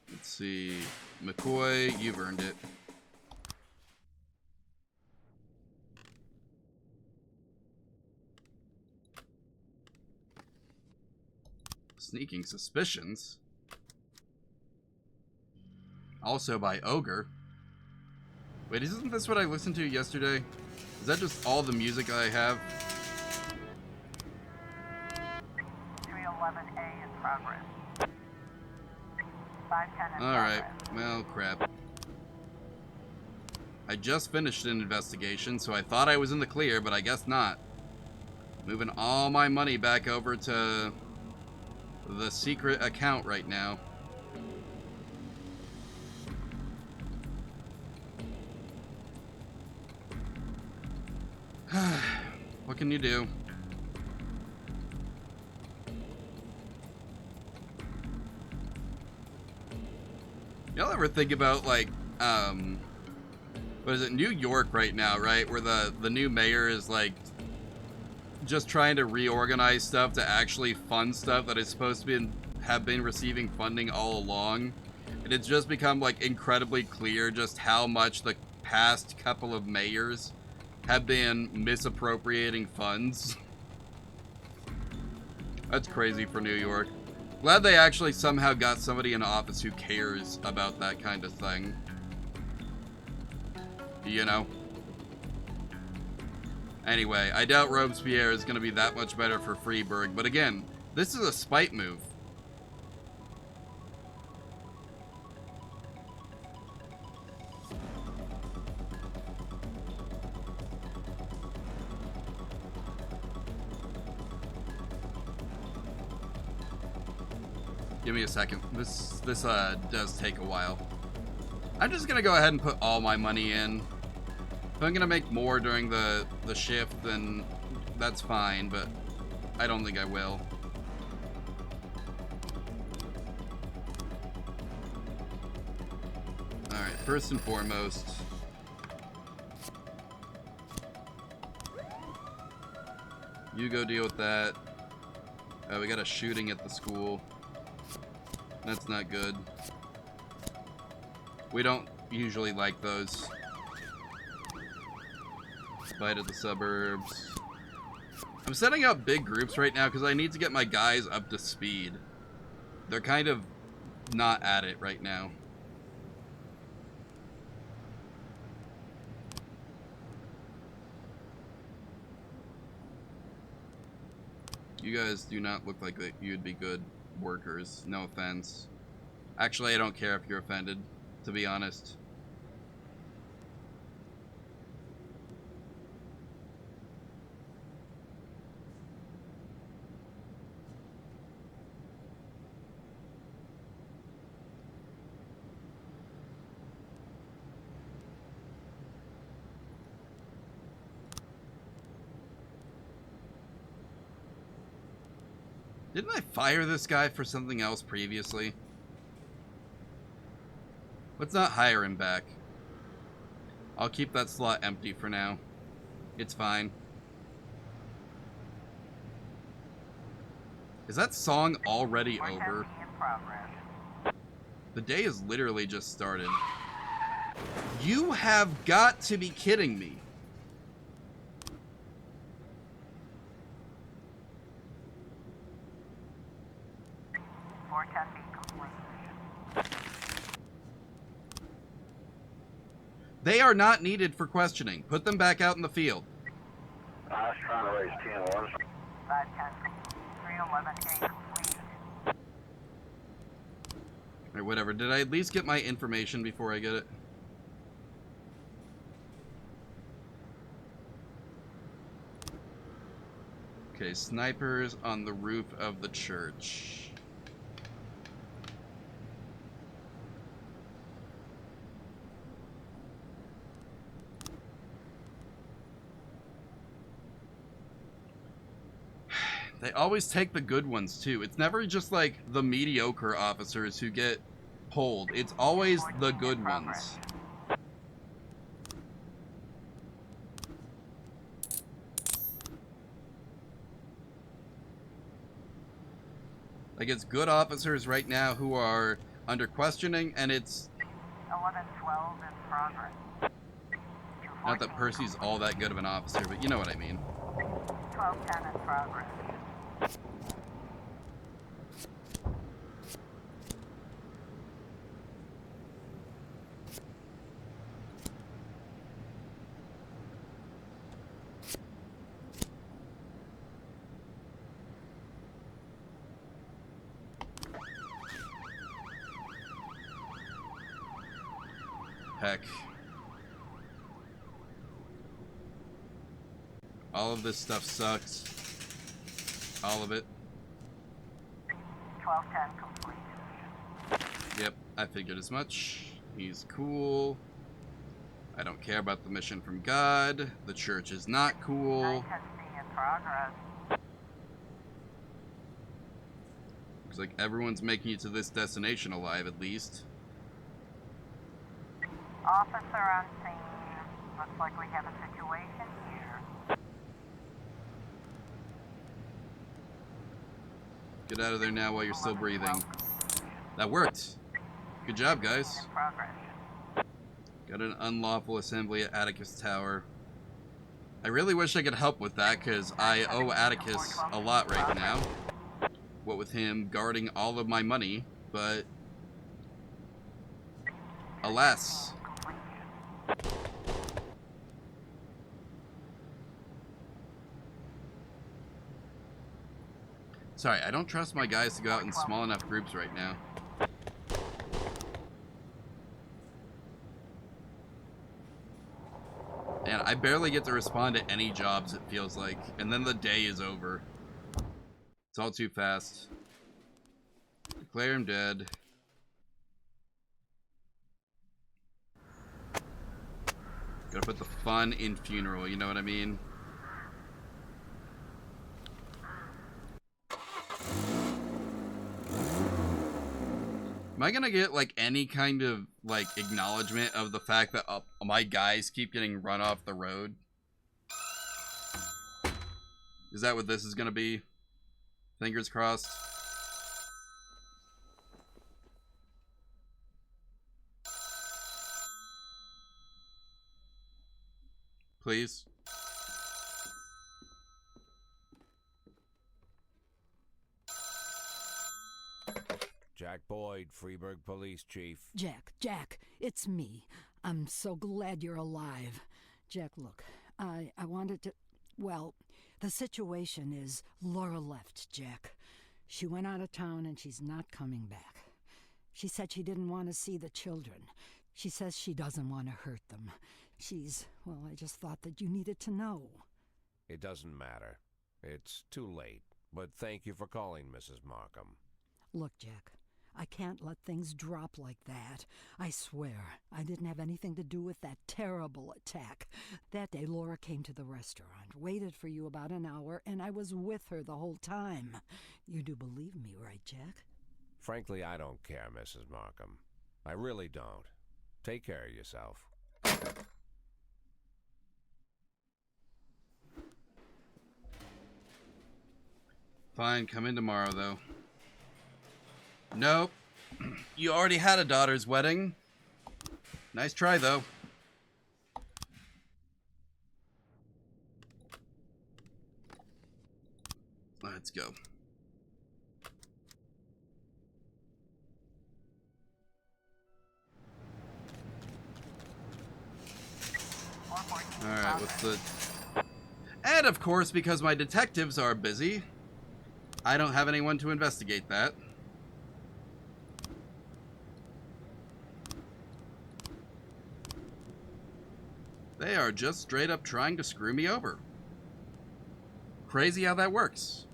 Let's see. McCoy, you've earned it. Sneaking suspicions. Also by Ogre. Wait, isn't this what I listened to yesterday? Is that just all the music I have? 311A in progress. 510 in Alright, progress. well, crap. I just finished an investigation, so I thought I was in the clear, but I guess not. Moving all my money back over to the secret account right now. What can you do? Y'all ever think about, like, what is it, New York right now, right? Where the new mayor is, like, just trying to reorganize stuff to actually fund stuff that is supposed to have been receiving funding all along. And it's just become, like, incredibly clear just how much the past couple of mayors have been misappropriating funds. That's crazy for New York. Glad they actually somehow got somebody in office who cares about that kind of thing. You know? Anyway, I doubt Robespierre is going to be that much better for Freiburg, but again, this is a spite move. Give me a second. This does take a while. I'm just gonna go ahead and put all my money in. If I'm gonna make more during the shift, then that's fine, but I don't think I will. Alright, first and foremost. You go deal with that. We got a shooting at the school. That's not good. We don't usually like those. Fight at the suburbs. I'm setting up big groups right now because I need to get my guys up to speed. They're kind of not at it right now. You guys do not look like that you'd be good workers. No offense. Actually, I don't care if you're offended, to be honest. Didn't I fire this guy for something else previously? Let's not hire him back. I'll keep that slot empty for now. It's fine. Is that song already over? In progress. The day has literally just started. You have got to be kidding me. They are not needed for questioning. Put them back out in the field. I was trying to raise 10-1. 510, 311A completed. Or whatever. Did I at least get my information before I get it? Okay, snipers on the roof of the church. They always take the good ones, too. It's never just, like, the mediocre officers who get pulled. It's always the good ones. Like, it's good officers right now who are under questioning, and it's 1112 in progress. not that Percy's all that good of an officer, but you know what I mean. 1210 in progress. Heck. All of this stuff sucks. All of it. 1210 complete. Yep, I figured as much. He's cool. I don't care about the mission from God. The church is not cool. 910C in progress. Looks like everyone's making it to this destination alive, at least. Officer on scene. Looks like we have a situation here. Get out of there now while you're still breathing. That worked. Good job, guys. In progress. Got an unlawful assembly at Atticus Tower. I really wish I could help with that, because I owe Atticus a lot right now. What with him guarding all of my money, but alas. Sorry, I don't trust my guys to go out in small enough groups right now. And I barely get to respond to any jobs, it feels like. And then the day is over. It's all too fast. Declare him dead. Gotta put the fun in funeral, you know what I mean? Am I gonna get, like, any kind of, like, acknowledgement of the fact that my guys keep getting run off the road? Is that what this is gonna be? Fingers crossed. Please. Jack Boyd, Freeburg Police Chief. Jack, it's me. I'm so glad you're alive. Jack, look, I wanted to... Well, the situation is Laura left, Jack. She went out of town and she's not coming back. She said she didn't want to see the children. She says she doesn't want to hurt them. Well, I just thought that you needed to know. It doesn't matter. It's too late. But thank you for calling, Mrs. Markham. Look, Jack, I can't let things drop like that. I swear, I didn't have anything to do with that terrible attack. That day, Laura came to the restaurant, waited for you about an hour, and I was with her the whole time. You do believe me, right, Jack? Frankly, I don't care, Mrs. Markham. I really don't. Take care of yourself. Fine, come in tomorrow, though. Nope. You already had a daughter's wedding. Nice try, though. Let's go. Alright, what's the... And, of course, because my detectives are busy, I don't have anyone to investigate that. They are just straight up trying to screw me over. Crazy how that works.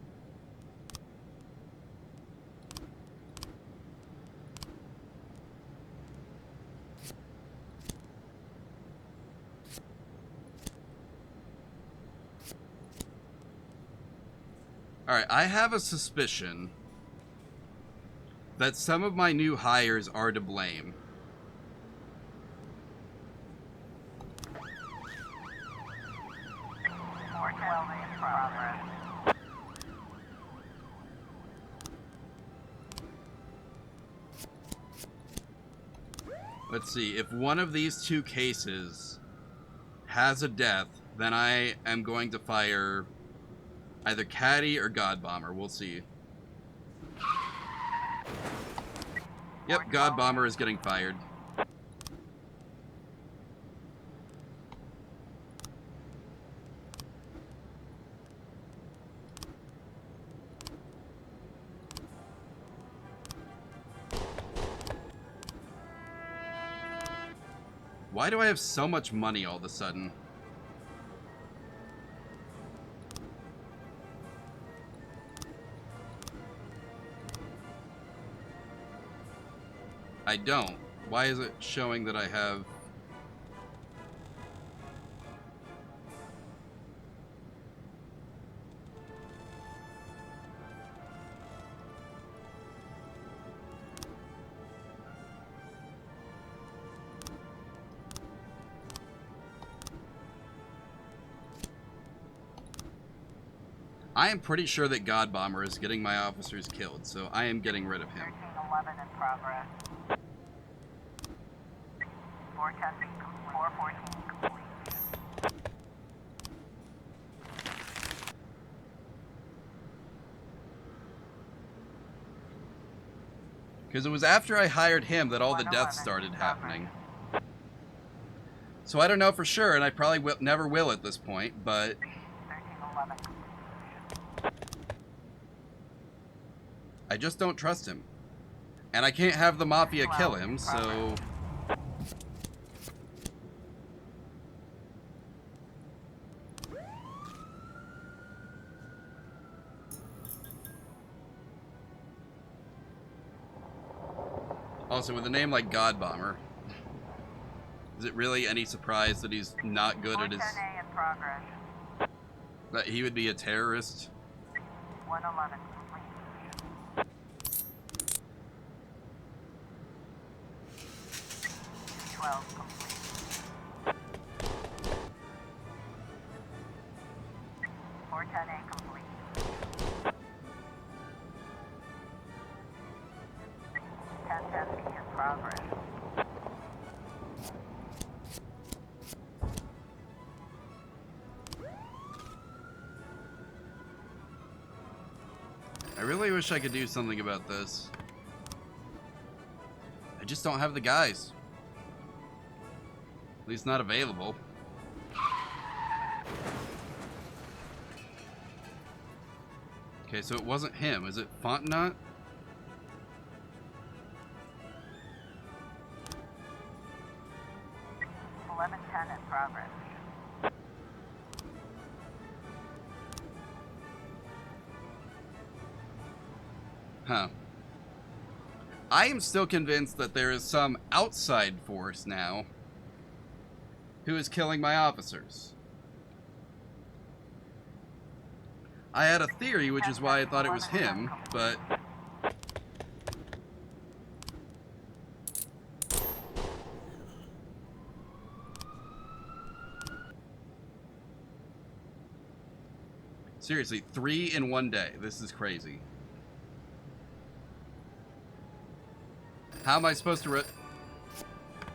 Alright, I have a suspicion that some of my new hires are to blame. Let's see, if one of these two cases has a death, then I am going to fire either Caddy or God Bomber. We'll see. Yep, God Bomber is getting fired. Why do I have so much money all of a sudden? I don't. Why is it showing that I have... I am pretty sure that God Bomber is getting my officers killed, so I am getting rid of him. 1311 in progress. 410, 414 complete. Because it was after I hired him that all the deaths started happening. So I don't know for sure, and I probably never will at this point, but... 1311. I just don't trust him. And I can't have the Mafia kill him, so... Also, with a name like God Bomber, is it really any surprise that he's not good at his... 410A in progress. that he would be a terrorist? 111 complete. 12 complete. 410A complete. 1010B in progress. I really wish I could do something about this. I just don't have the guys. At least not available. Okay, so it wasn't him. Is it Fontenot? $11.10 in progress. Huh. I am still convinced that there is some outside force now who is killing my officers. I had a theory, which is why I thought it was him, but... Seriously, 3 in one day. This is crazy. How am I supposed to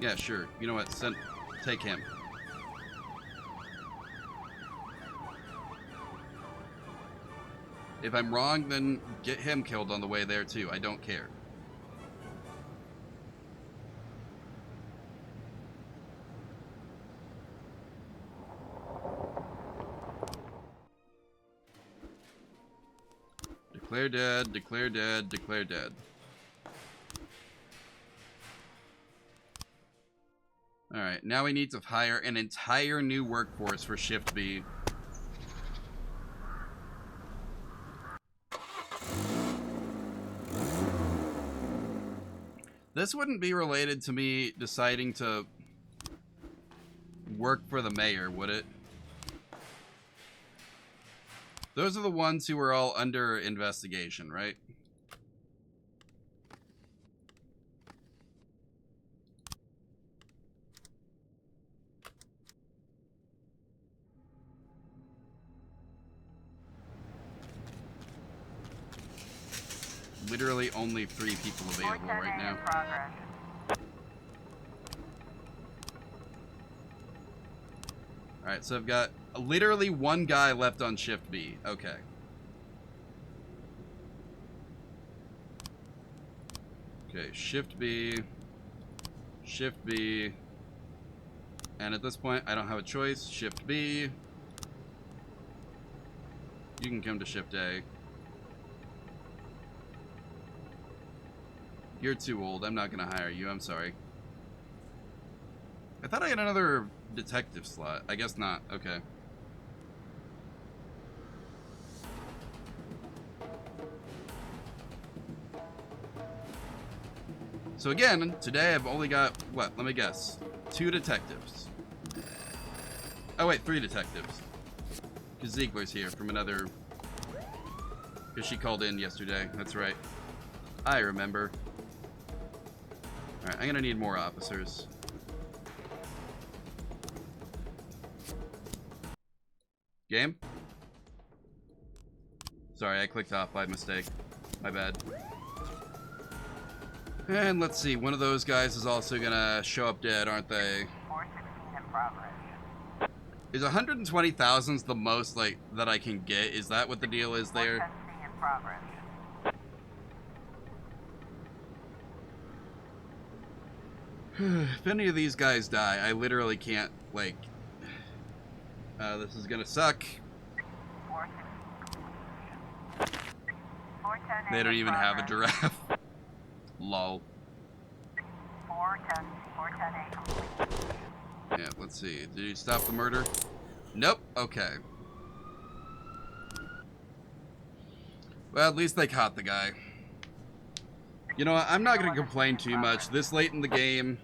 Yeah, sure. You know what? Take him. If I'm wrong, then get him killed on the way there too. I don't care. Declare dead, declare dead, declare dead. Alright, now we need to hire an entire new workforce for Shift B. This wouldn't be related to me deciding to work for the mayor, would it? Those are the ones who were all under investigation, right? literally only 3 people available right now. In progress. Alright, so I've got literally 1 guy left on shift B. Okay. Okay, shift B. Shift B. And at this point, I don't have a choice. Shift B. You can come to shift A. You're too old. I'm not gonna hire you. I'm sorry. I thought I had another detective slot. I guess not. Okay. So again, today I've only got, what? Let me guess. 2 detectives. Oh wait, 3 detectives. Because Ziegler's here from another... Because she called in yesterday. That's right. I remember. Alright, I'm gonna need more officers. Game? Sorry, I clicked off by mistake. My bad. And let's see, one of those guys is also gonna show up dead, aren't they? 416 in progress. Is 120,000 the most, like, that I can get? Is that what the deal is there? 410C in progress. If any of these guys die, I literally can't, like... this is gonna suck. 410 They don't even have a giraffe. Lol. 410A complete. Yeah, let's see. Did you stop the murder? Nope. Okay. Well, at least they caught the guy. You know what? I'm not going to complain too much. This late in the game,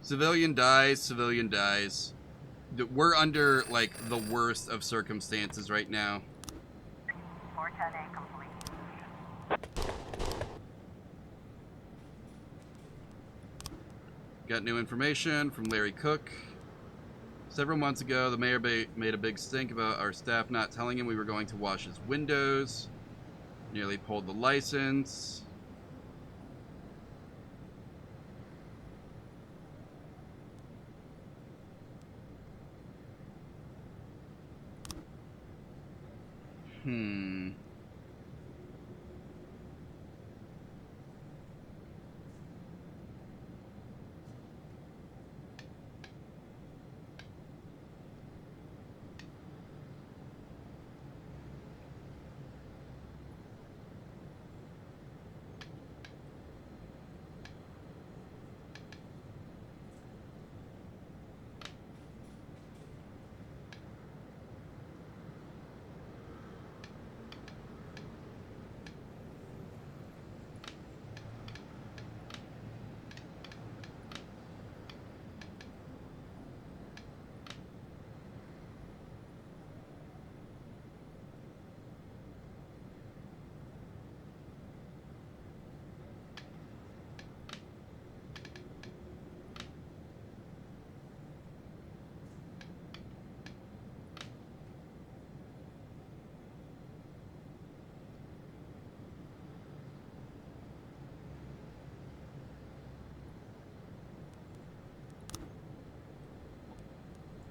civilian dies, civilian dies. We're under, like, the worst of circumstances right now. 410A complete. Got new information from Larry Cook. Several months ago, the mayor made a big stink about our staff not telling him we were going to wash his windows. Nearly pulled the license.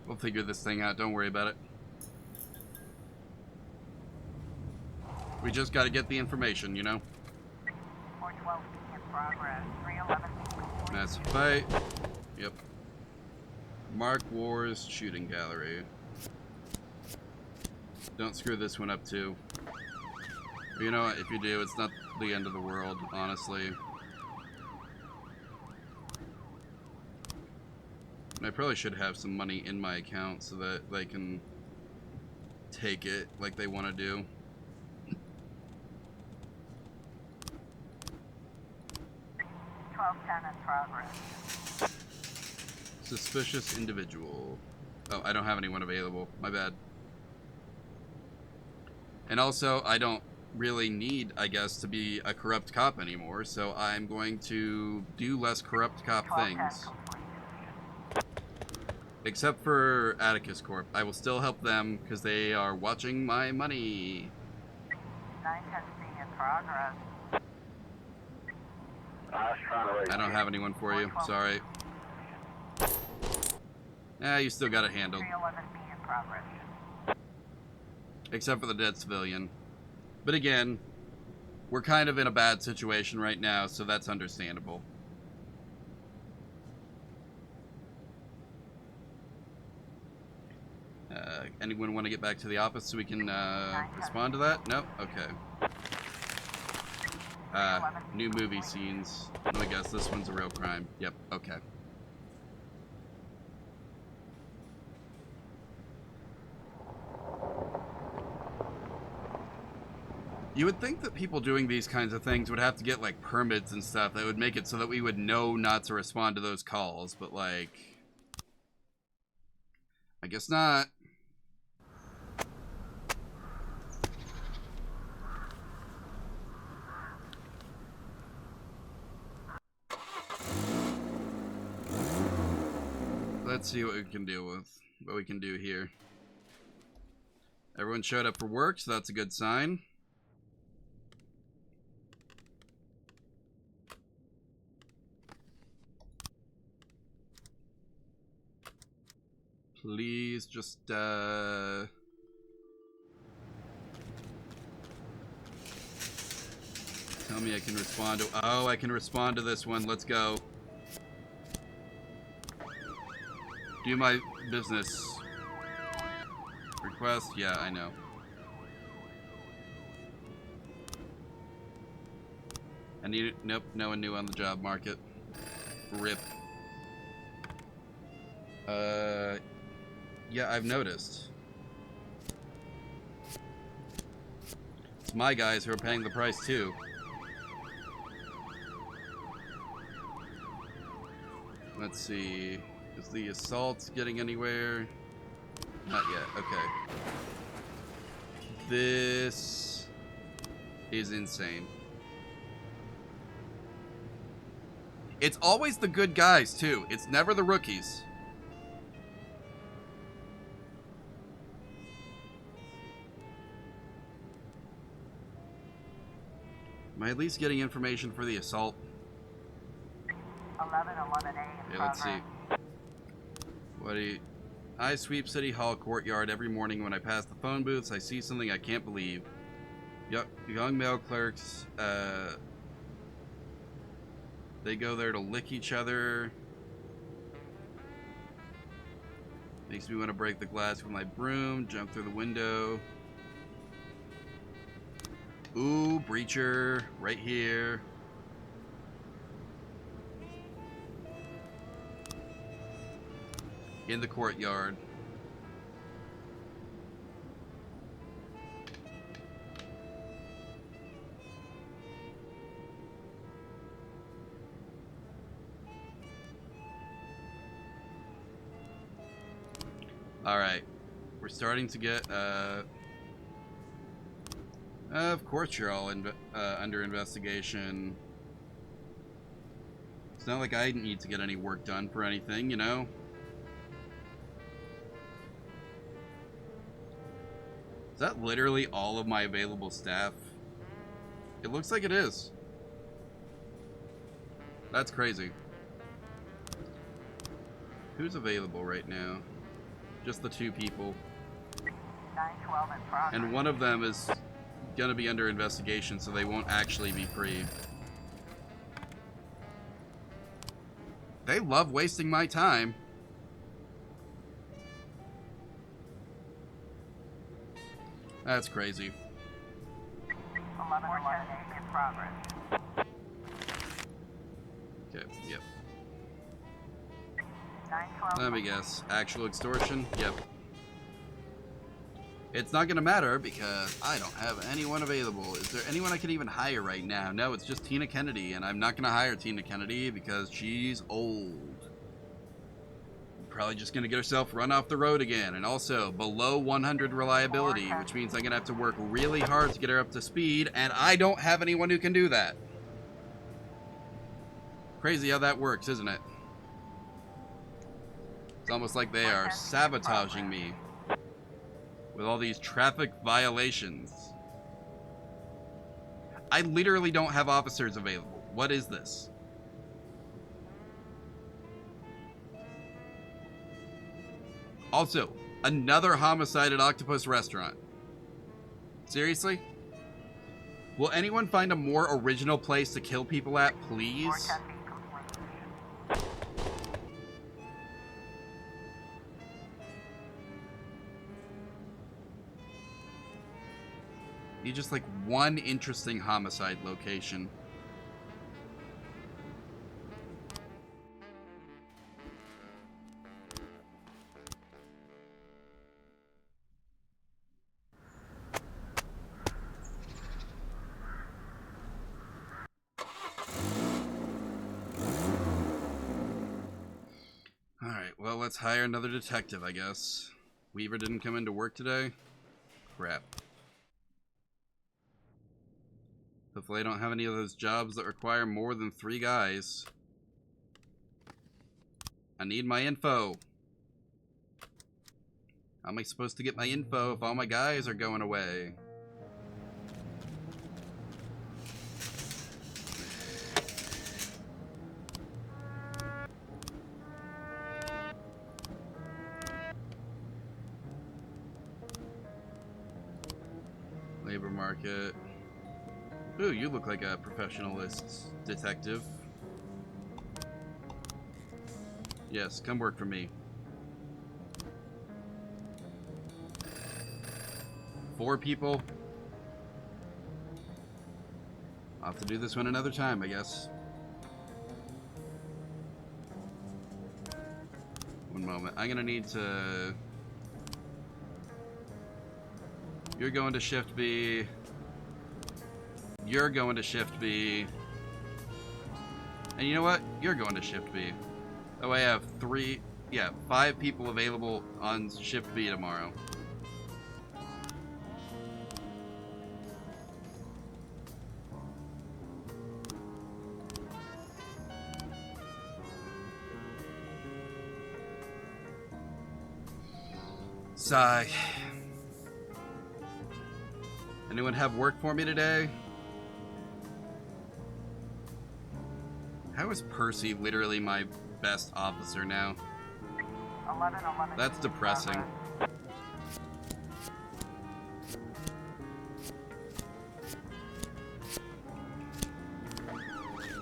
We'll figure this thing out. Don't worry about it. We just got to get the information, you know? 412B in progress. 311B. Massive fight. Yep. Mark Wars shooting gallery. Don't screw this one up too. But you know what? If you do, it's not the end of the world, honestly. And I probably should have some money in my account so that they can take it like they want to do. in progress. Suspicious individual. Oh, I don't have anyone available. My bad. And also, I don't really need, I guess, to be a corrupt cop anymore, so I'm going to do less corrupt cop things. Except for Atticus Corp. I will still help them because they are watching my money. 910C in progress. I was trying to raise I don't have anyone for you. Sorry. You still got it handled. 311B in progress. Except for the dead civilian. But again, we're kind of in a bad situation right now, so that's understandable. Anyone want to get back to the office so we can respond to that? No? Okay. New movie scenes. Let me guess, this one's a real crime. Yep, okay. You would think that people doing these kinds of things would have to get, like, permits and stuff that would make it so that we would know not to respond to those calls, but, like... I guess not. Let's see what we can deal with. What we can do here. Everyone showed up for work, so that's a good sign. Please just, tell me I can respond to... Oh, I can respond to this one. Let's go. Do my business. Request? Yeah, I know. I need it. Nope, no one new on the job market. RIP. Yeah, I've noticed. It's my guys who are paying the price too. Let's see. Is the assault getting anywhere? Not yet. Okay. This is insane. It's always the good guys, too. It's never the rookies. Am I at least getting information for the assault? 1111A in Yeah, let's see. progress. What do you... I sweep City Hall courtyard every morning. When I pass the phone booths, I see something I can't believe. Young male clerks, they go there to lick each other. Makes me want to break the glass with my broom, jump through the window. Ooh, breacher, right here. In the courtyard. Alright. We're starting to get, of course you're all under investigation. It's not like I need to get any work done for anything, you know? Is that literally all of my available staff? It looks like it is. That's crazy. Who's available right now? Just the two people. 912 in progress. And one of them is gonna be under investigation, so they won't actually be free. They love wasting my time. That's crazy. 1111A in progress. Okay, yep. 912. Let me guess. Actual extortion? Yep. It's not gonna matter because I don't have anyone available. Is there anyone I can even hire right now? No, it's just Tina Kennedy, and I'm not gonna hire Tina Kennedy because she's old. Probably just gonna get herself run off the road again, and also below 100 reliability, which means I'm gonna have to work really hard to get her up to speed, and I don't have anyone who can do that. Crazy how that works, isn't it? It's almost like they are sabotaging me with all these traffic violations. I literally don't have officers available. What is this? Also, another homicide at Octopus Restaurant. Seriously? Will anyone find a more original place to kill people at, please? 410 complete. Need just like one interesting homicide location. Alright, well, let's hire another detective, I guess. Weaver didn't come into work today? Crap. Hopefully I don't have any of those jobs that require more than 3 guys. I need my info. How am I supposed to get my info if all my guys are going away? Labor market. Ooh, you look like a professionalist detective. Yes, come work for me. 4 people. I'll have to do this one another time, I guess. One moment. I'm gonna need to... You're going to shift B. You're going to shift B. And you know what? You're going to shift B. Oh, I have 5 people available on shift B tomorrow. Sigh. Anyone have work for me today? How is Percy literally my best officer now? 1111. That's depressing.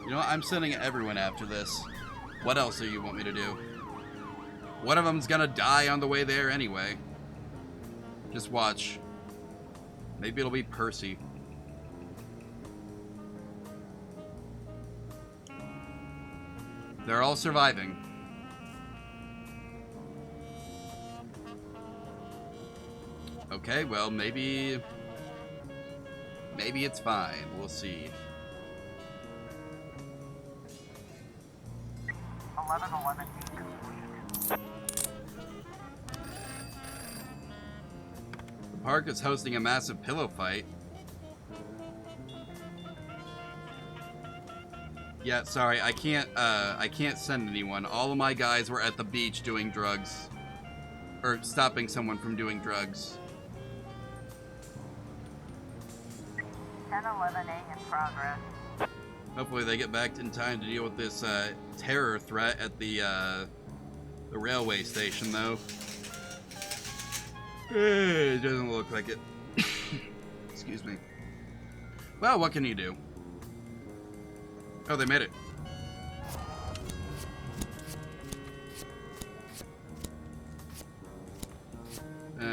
You know what? I'm sending everyone after this. What else do you want me to do? One of them's gonna die on the way there anyway. Just watch. Maybe it'll be Percy. They're all surviving. Okay, well, maybe it's fine. We'll see. 1111. The park is hosting a massive pillow fight. Yeah, sorry, I can't send anyone. All of my guys were at the beach doing drugs. Or stopping someone from doing drugs. 1011A in progress. Hopefully they get back in time to deal with this terror threat at the railway station, though. It doesn't look like it. Excuse me. Well, what can you do? Oh, they made it.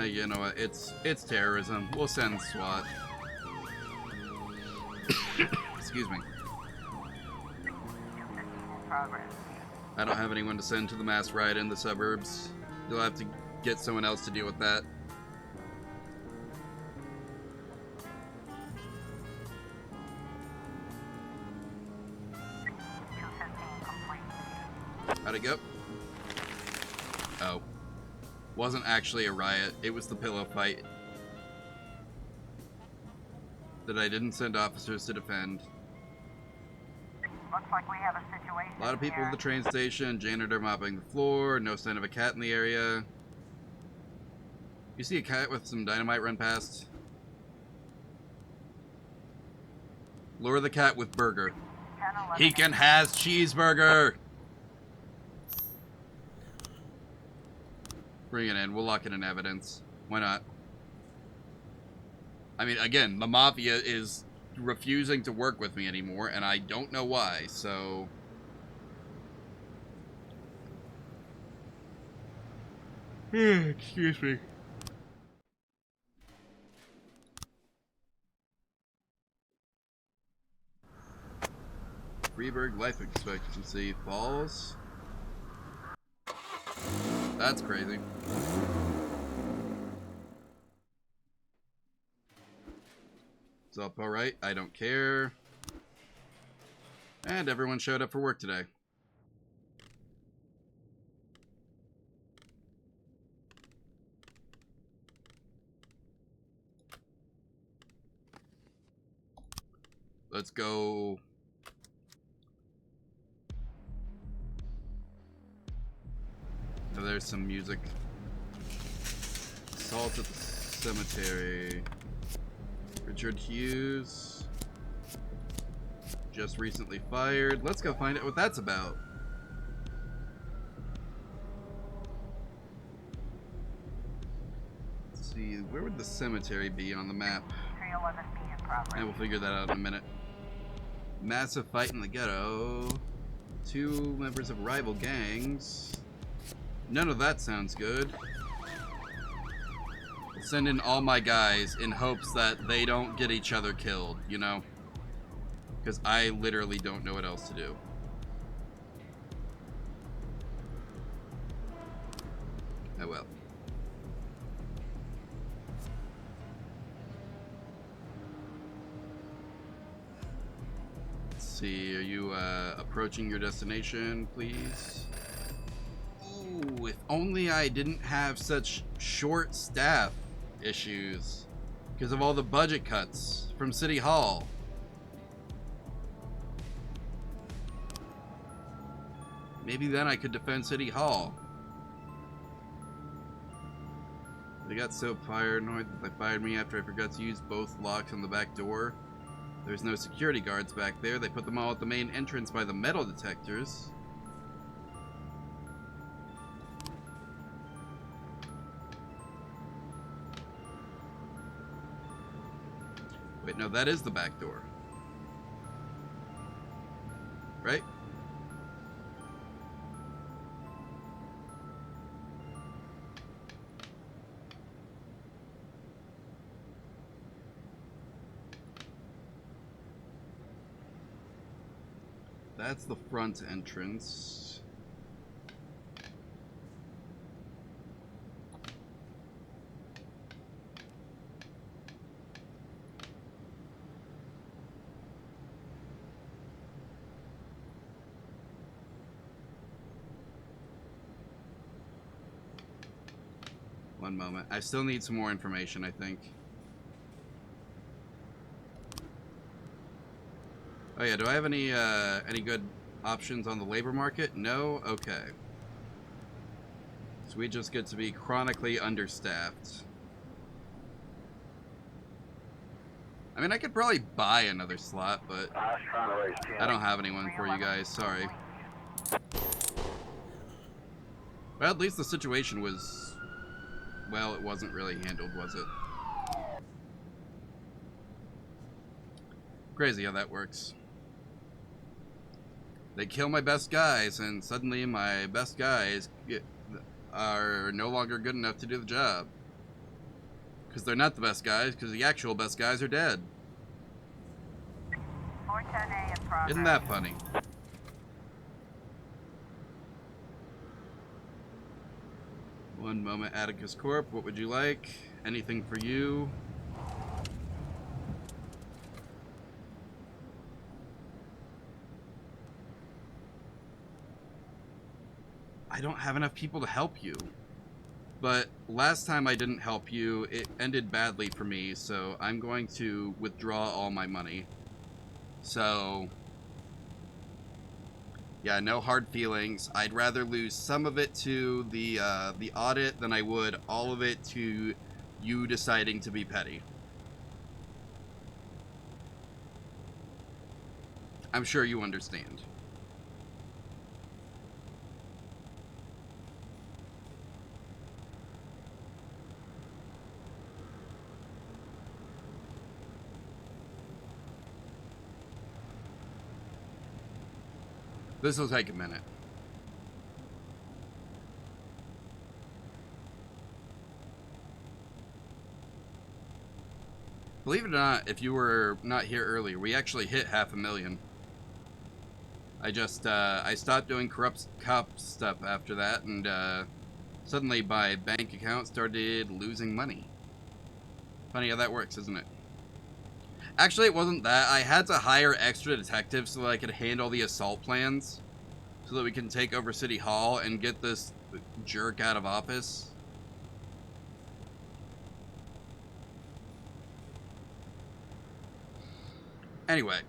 You know what? It's terrorism. We'll send SWAT. Excuse me. 215 in progress. I don't have anyone to send to the mass riot in the suburbs. You'll have to get someone else to deal with that. How'd it go? Oh. Wasn't actually a riot. It was the pillow fight. That I didn't send officers to defend. Looks like we have a situation. A lot of people here. at the train station, janitor mopping the floor, no sign of a cat in the area. You see a cat with some dynamite run past? Lure the cat with burger. 10-11. He can has cheeseburger. Bring it in. We'll lock it in evidence. Why not? I mean, again, the Mafia is refusing to work with me anymore, and I don't know why, so... Excuse me. Freeburg life expectancy falls. That's crazy. It's up alright. I don't care. And everyone showed up for work today. Let's go. Oh, there's some music. Assault at the cemetery. Richard Hughes. Just recently fired. Let's go find out what that's about. Let's see, where would the cemetery be on the map? 311B in progress. And we'll figure that out in a minute. Massive fight in the ghetto. 2 members of rival gangs. None of that sounds good. I'll send in all my guys in hopes that they don't get each other killed, you know? Because I literally don't know what else to do. Oh well. Let's see, are you approaching your destination, please? Ooh, if only I didn't have such short staff issues because of all the budget cuts from City Hall. Maybe then I could defend City Hall. They got so paranoid that they fired me after I forgot to use both locks on the back door. There's no security guards back there. They put them all at the main entrance by the metal detectors. Wait, no, that is the back door. Right? That's the front entrance. One moment. I still need some more information, I think. Oh yeah, do I have any good options on the labor market? No? Okay. So we just get to be chronically understaffed. I mean, I could probably buy another slot, but I was trying to raise 10. I don't have anyone for you guys, sorry. Well, at least the situation was... well, it wasn't really handled, was it? Crazy how that works. They kill my best guys, and suddenly my best guys are no longer good enough to do the job. Because they're not the best guys, because the actual best guys are dead. 410A in progress. Isn't that funny? One moment, Atticus Corp. What would you like? Anything for you? I don't have enough people to help you. But last time I didn't help you, it ended badly for me, so I'm going to withdraw all my money. So, yeah, no hard feelings. I'd rather lose some of it to the audit than I would all of it to you deciding to be petty. I'm sure you understand. This will take a minute. Believe it or not, if you were not here earlier, we actually hit 500,000. I stopped doing corrupt cop stuff after that, and suddenly my bank account started losing money. Funny how that works, isn't it? Actually, it wasn't that. I had to hire extra detectives so that I could handle the assault plans, so that we can take over City Hall and get this jerk out of office. Anyway.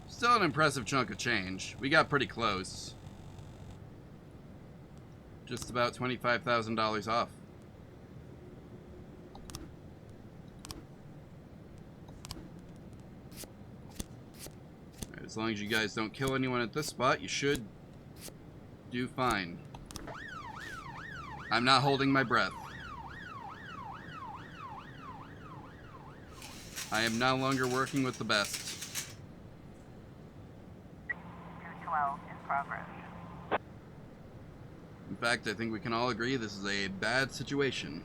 Still an impressive chunk of change. We got pretty close. Just about $25,000 off. As long as you guys don't kill anyone at this spot, you should do fine. I'm not holding my breath. I am no longer working with the best. 212 in progress. In fact, I think we can all agree this is a bad situation.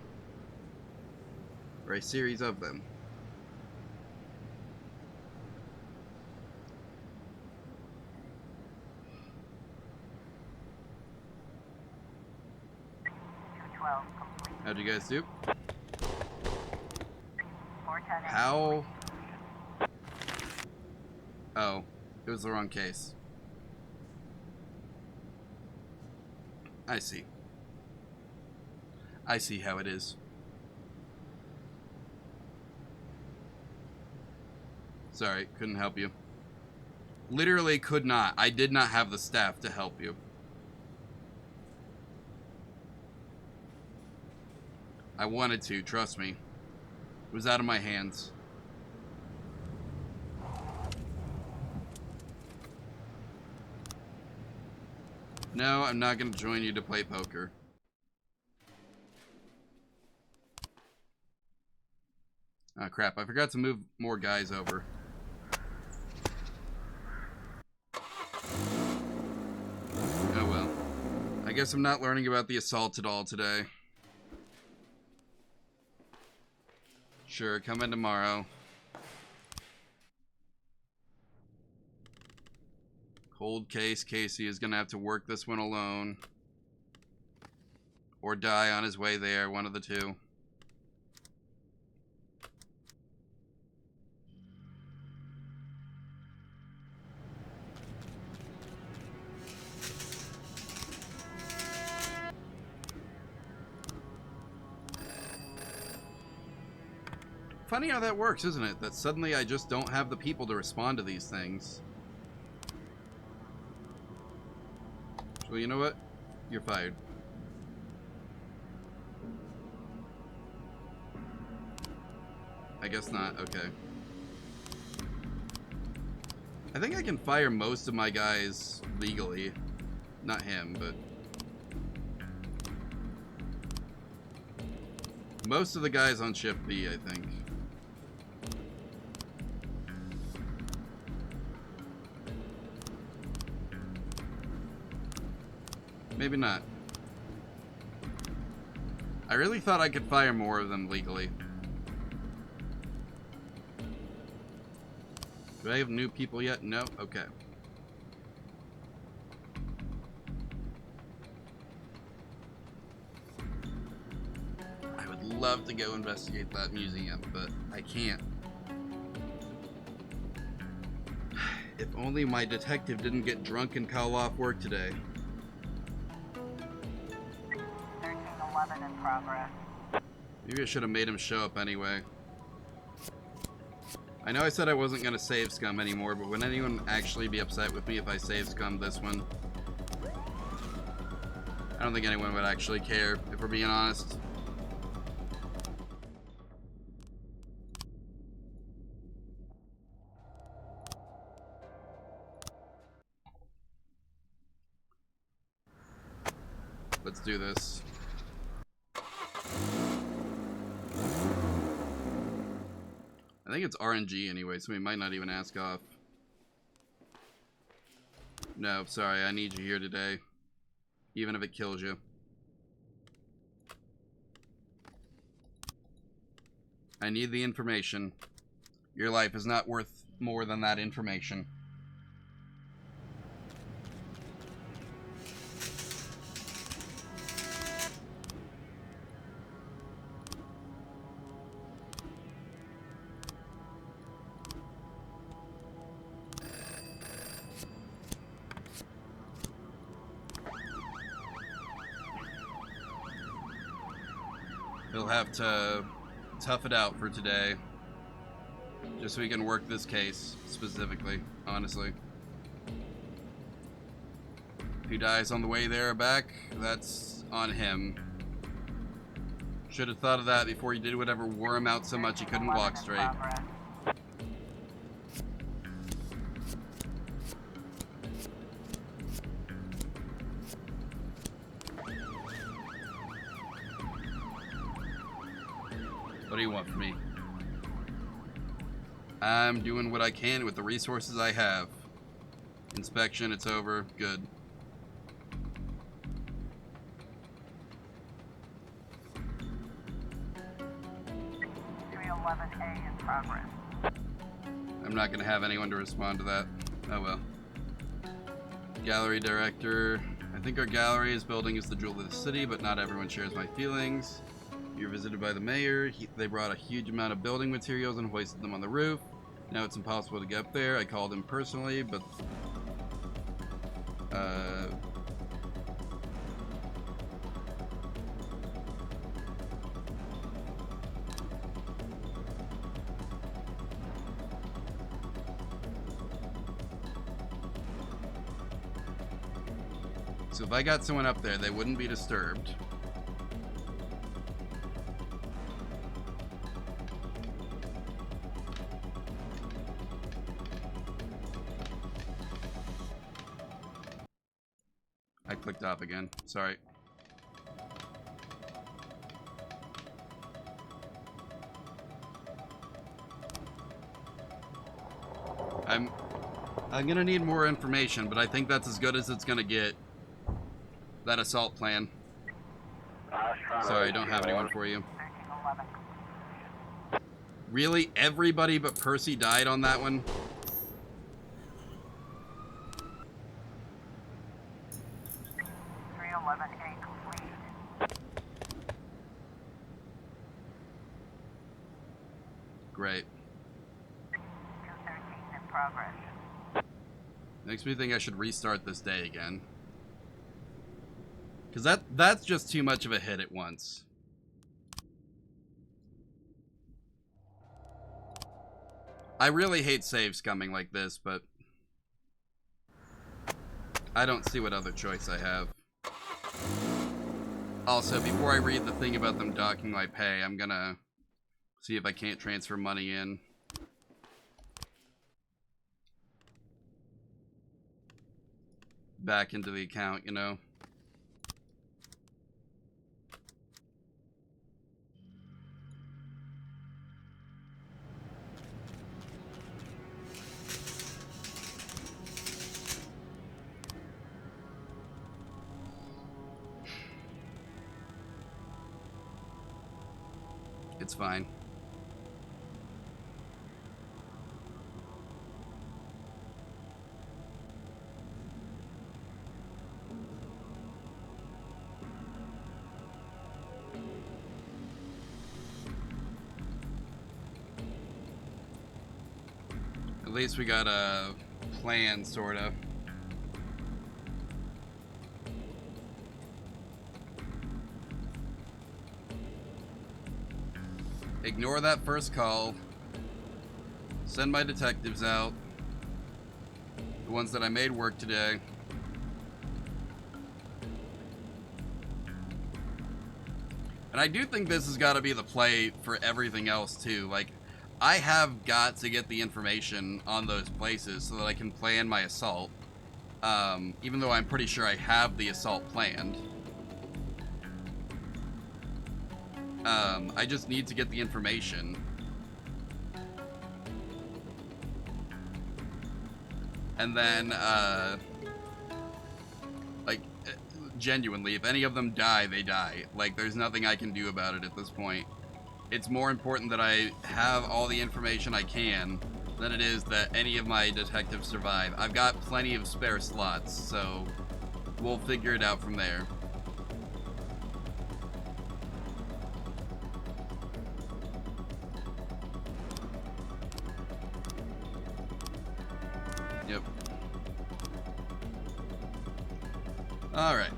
Or a series of them. How'd you guys do? 410. How? Oh, it was the wrong case. I see. I see how it is. Sorry, couldn't help you. Literally could not. I did not have the staff to help you. I wanted to, trust me. It was out of my hands. No, I'm not going to join you to play poker. Oh crap, I forgot to move more guys over. Oh well. I guess I'm not learning about the assault at all today. Sure, come in tomorrow. Cold case, Casey is gonna have to work this one alone. Or die on his way there, one of the two. Funny how that works, isn't it? That suddenly I just don't have the people to respond to these things. Well, you know what? You're fired. I guess not. Okay. I think I can fire most of my guys legally. Not him, but... most of the guys on shift B, I think. Maybe not. I really thought I could fire more of them legally. Do I have new people yet? No? Okay. I would love to go investigate that museum, but I can't. If only my detective didn't get drunk and call off work today. 1311 in progress. Maybe I should have made him show up anyway. I know I said I wasn't going to save scum anymore, but would anyone actually be upset with me if I save scum this one? I don't think anyone would actually care, if we're being honest. Let's do this. I think it's RNG anyway, so we might not even ask off. No, sorry, I need you here today. Even if it kills you. I need the information. Your life is not worth more than that information. He'll have to tough it out for today. Just so we can work this case, specifically, honestly. If he dies on the way there or back, that's on him. Should have thought of that before he did whatever wore him out so much he couldn't walk straight. What do you want from me? I'm doing what I can with the resources I have. Inspection, it's over. Good. A in progress. I'm not going to have anyone to respond to that. Oh well. Gallery director. I think our gallery is building is the jewel of the city, but not everyone shares my feelings. You're visited by the mayor. They brought a huge amount of building materials and hoisted them on the roof. Now it's impossible to get up there. I called him personally, but... So if I got someone up there, they wouldn't be disturbed. I clicked off again. Sorry. I'm gonna need more information, but I think that's as good as it's gonna get. That assault plan. Sorry, I don't have anyone for you. Really? Everybody but Percy died on that one? Great. 213 in progress. Makes me think I should restart this day again. Because that's just too much of a hit at once. I really hate save scumming like this, but I don't see what other choice I have. Also, before I read the thing about them docking my pay, I'm gonna see if I can't transfer money in. Back into the account, you know? It's fine. At least we got a plan, sorta. Ignore that first call. Send my detectives out. The ones that I made work today. And I do think this has got to be the play for everything else, too. Like, I have got to get the information on those places so that I can plan my assault. Even though I'm pretty sure I have the assault planned. I just need to get the information. And then, like, genuinely, if any of them die, they die. Like, there's nothing I can do about it at this point. It's more important that I have all the information I can than it is that any of my detectives survive. I've got plenty of spare slots, so we'll figure it out from there. Yep. Alright.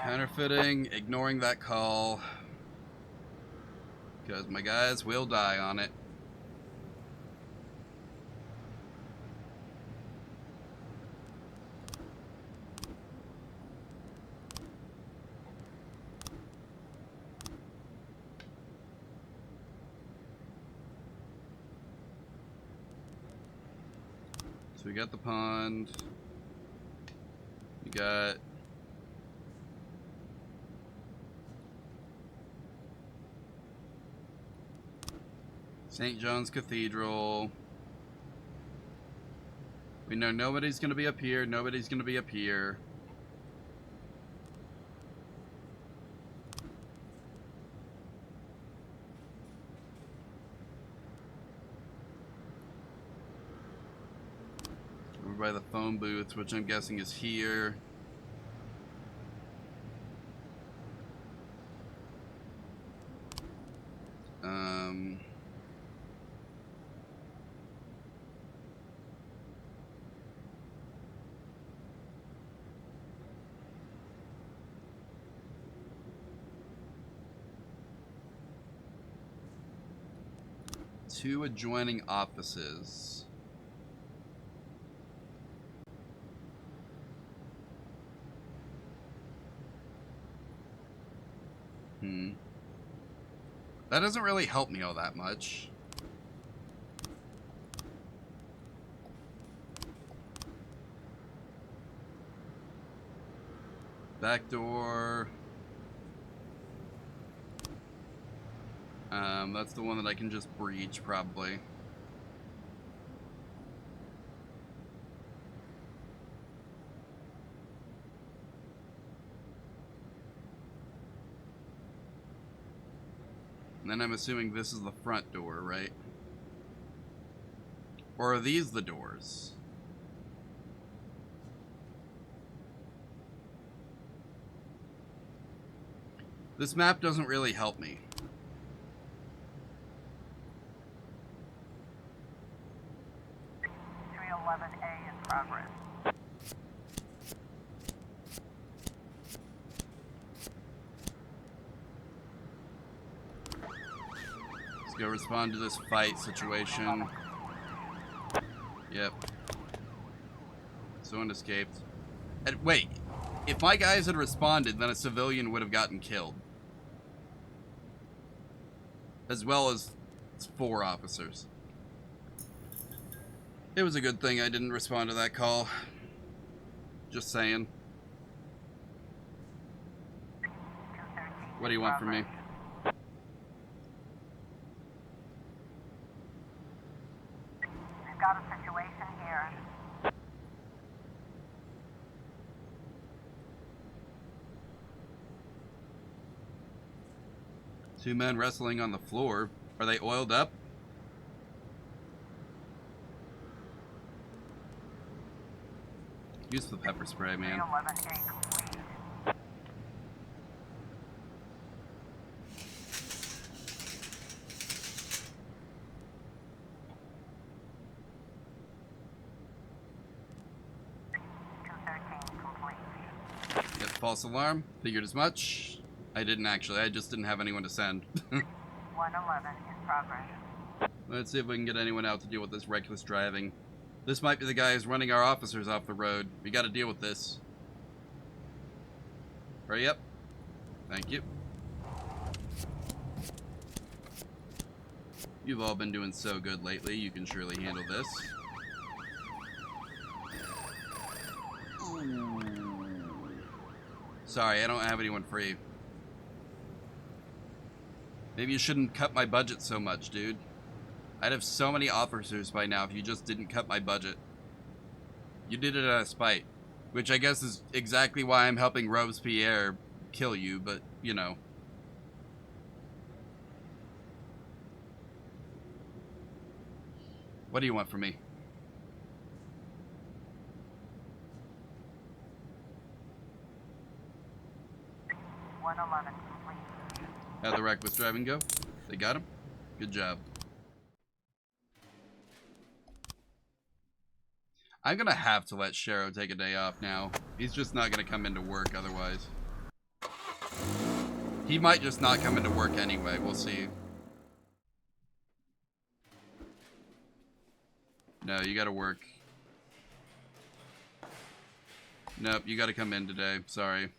Counterfeiting, ignoring that call. Because my guys will die on it. So we got the pond. We got St. John's Cathedral. We know nobody's gonna be up here, nobody's gonna be up here. Over by the phone booth, which I'm guessing is here. Two adjoining offices. That doesn't really help me all that much. Back door. That's the one that I can just breach, probably. And then I'm assuming this is the front door, right? Or are these the doors? This map doesn't really help me. Go respond to this fight situation. Yep. Someone escaped. And wait, if my guys had responded, then a civilian would have gotten killed. As well as 4 officers. It was a good thing I didn't respond to that call. Just saying. What do you want from me? Got a situation here. 2 men wrestling on the floor. Are they oiled up? Use the pepper spray, man. 311A complete. Yep, false alarm. Figured as much. I didn't actually. I just didn't have anyone to send. 111 in progress. Let's see if we can get anyone out to deal with this reckless driving. This might be the guy who's running our officers off the road. We gotta deal with this. Hurry up. Thank you. You've all been doing so good lately. You can surely handle this. Sorry, I don't have anyone free. Maybe you shouldn't cut my budget so much, dude. I'd have so many officers by now if you just didn't cut my budget. You did it out of spite. Which I guess is exactly why I'm helping Robespierre kill you, but, you know. What do you want from me? Complete. How'd the reckless driving go? They got him? Good job. I'm gonna have to let Shero take a day off now. He's just not gonna come into work otherwise. He might just not come into work anyway. We'll see. No, you gotta work. Nope, you gotta come in today. Sorry.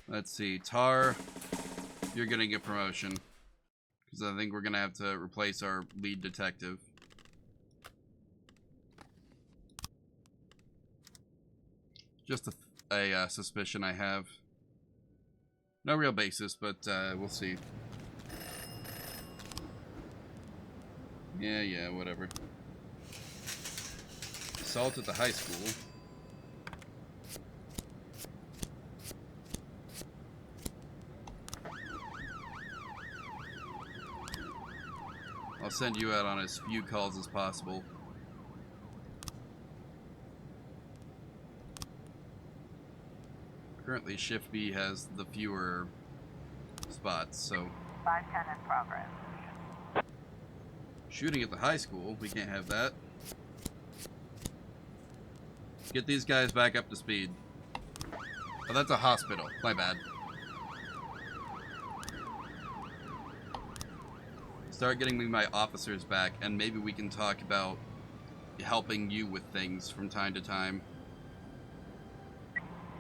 Let's see. Tar, you're gonna get promotion. Because I think we're gonna have to replace our lead detective. Just a suspicion I have. No real basis, but we'll see. Yeah, whatever. Assault at the high school. I'll send you out on as few calls as possible. Currently, Shift B has the fewer spots, so... 510 in progress. Shooting at the high school, we can't have that. Get these guys back up to speed. Oh, that's a hospital. My bad. Start getting me my officers back, and maybe we can talk about helping you with things from time to time.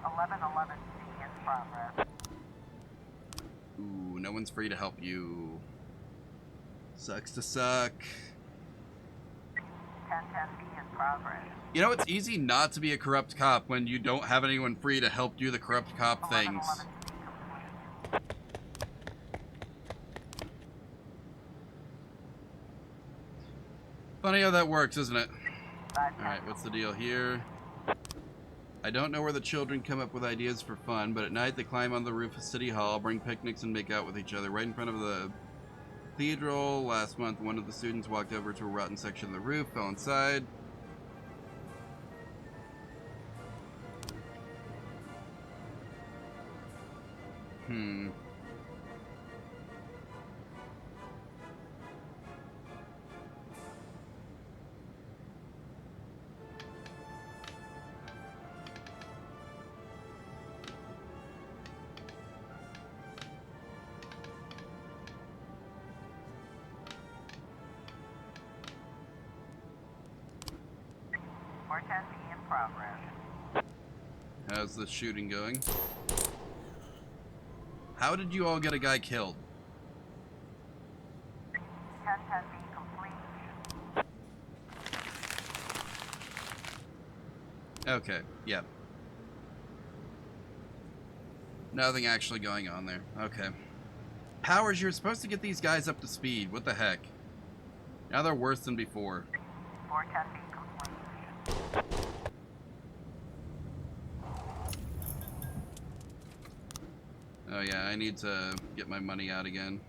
1111C in progress. Ooh, no one's free to help you. Sucks to suck. 1010B in progress. You know, it's easy not to be a corrupt cop when you don't have anyone free to help do the corrupt cop things. 1111C complete. Funny how that works, isn't it? 510 Alright, what's the deal here? I don't know where the children come up with ideas for fun, but at night they climb on the roof of City Hall, bring picnics, and make out with each other right in front of the cathedral. Last month, one of the students walked over to a rotten section of the roof, fell inside. in progress. How's the shooting going? How did you all get a guy killed? 1010B complete. Okay, yep. Nothing actually going on there. Okay. Powers, you're supposed to get these guys up to speed. What the heck? Now they're worse than before. 410B complete. Oh yeah, I need to get my money out again.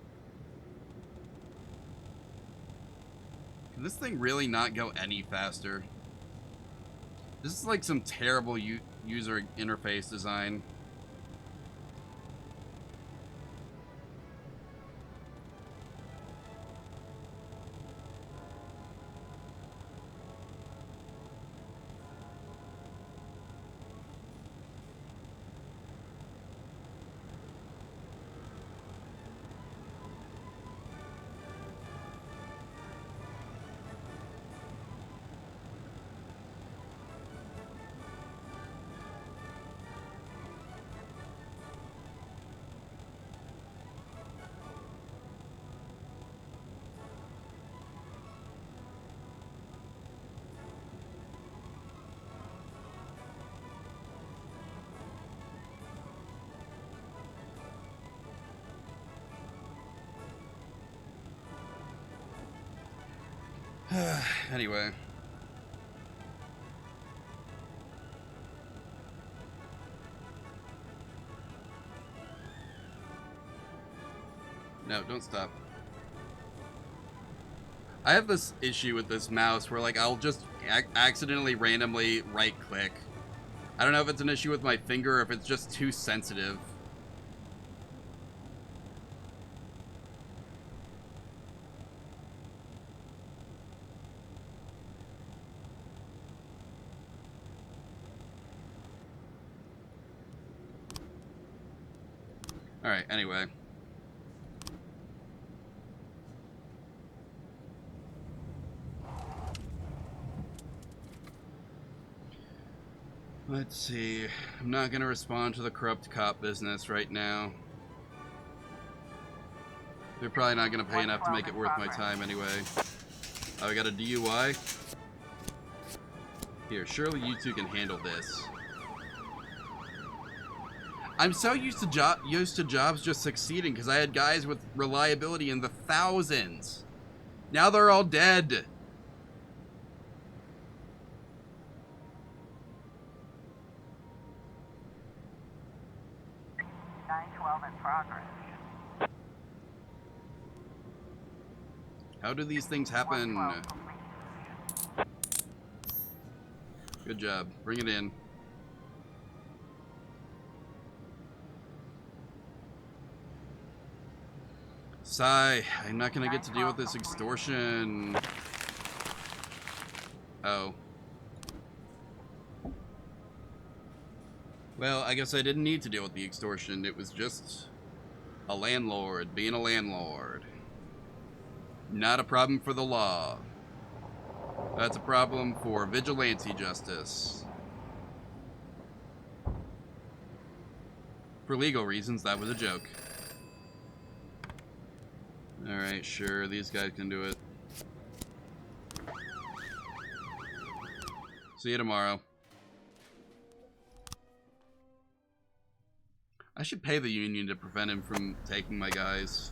Can this thing really not go any faster? This is like some terrible user interface design. Anyway. No, don't stop. I have this issue with this mouse where, like, I'll just accidentally randomly right-click. I don't know if it's an issue with my finger or if it's just too sensitive. Alright, anyway. Let's see. I'm not gonna respond to the corrupt cop business right now. They're probably not gonna pay enough to make it worth my time anyway. Oh, we got a DUI? Here, surely you two can handle this. I'm so used to jobs just succeeding because I had guys with reliability in the thousands. Now they're all dead. In progress. How do these things happen? Good job. Bring it in. Sigh, I'm not gonna get to deal with this extortion. Oh. Well, I guess I didn't need to deal with the extortion. It was just a landlord being a landlord. Not a problem for the law. That's a problem for vigilante justice. For legal reasons, that was a joke. Alright, sure, these guys can do it. See you tomorrow. I should pay the union to prevent him from taking my guys.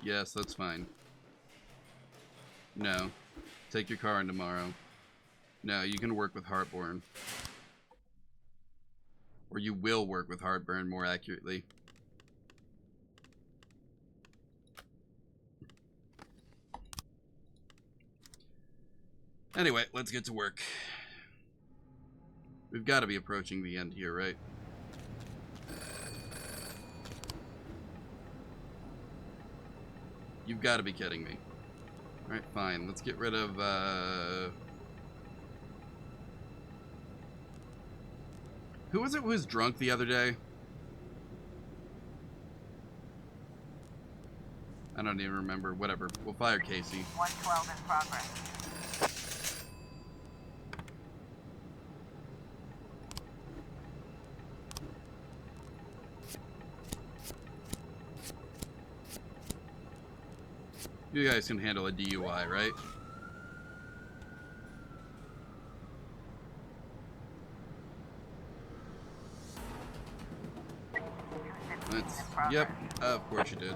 Yes, that's fine. No. Take your car in tomorrow. No, you can work with heartburn. Or you will work with heartburn, more accurately. Anyway, let's get to work. We've got to be approaching the end here, right? You've got to be kidding me. Alright, fine. Let's get rid of, Who was it who was drunk the other day? I don't even remember. Whatever. We'll fire Casey. 112 in progress. You guys can handle a DUI, right? Yep, of course you did.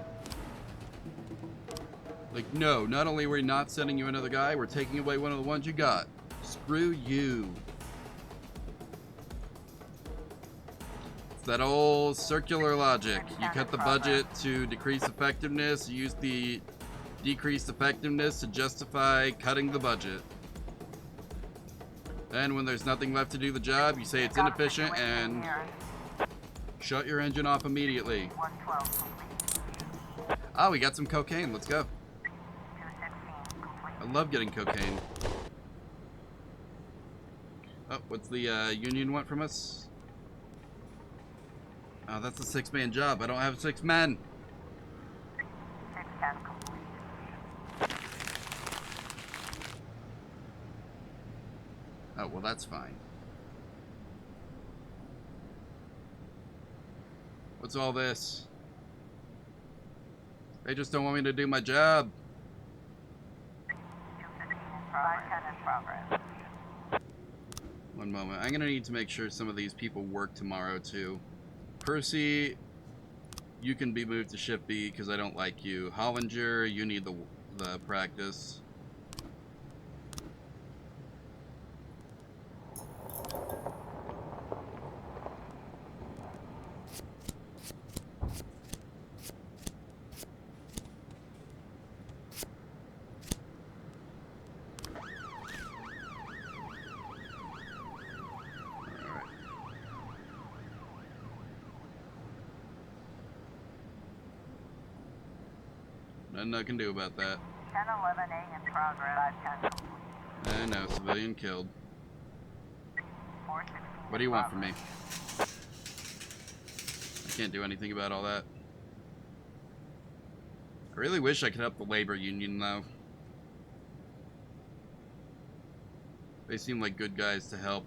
Like, no, not only are we not sending you another guy, we're taking away one of the ones you got. Screw you. It's that old circular logic. You cut the budget to decrease effectiveness, you use the decreased effectiveness to justify cutting the budget. Then when there's nothing left to do the job, you say it's inefficient and shut your engine off immediately. 112 complete. Ah, we got some cocaine. Let's go. 216 complete. I love getting cocaine. Oh, what's the union want from us? Oh, that's a 6-man job. I don't have 6 men. 610 complete. Oh, well, that's fine. What's all this? They just don't want me to do my job. 215 in progress. 510 in progress. One moment. I'm gonna need to make sure some of these people work tomorrow, too. Percy, you can be moved to shift B because I don't like you. Hollinger, you need the practice. Nothing I can do about that. 1011A in progress. 510 complete. And no, civilian killed. 416. What do you want from me? I can't do anything about all that. I really wish I could help the labor union, though. They seem like good guys to help.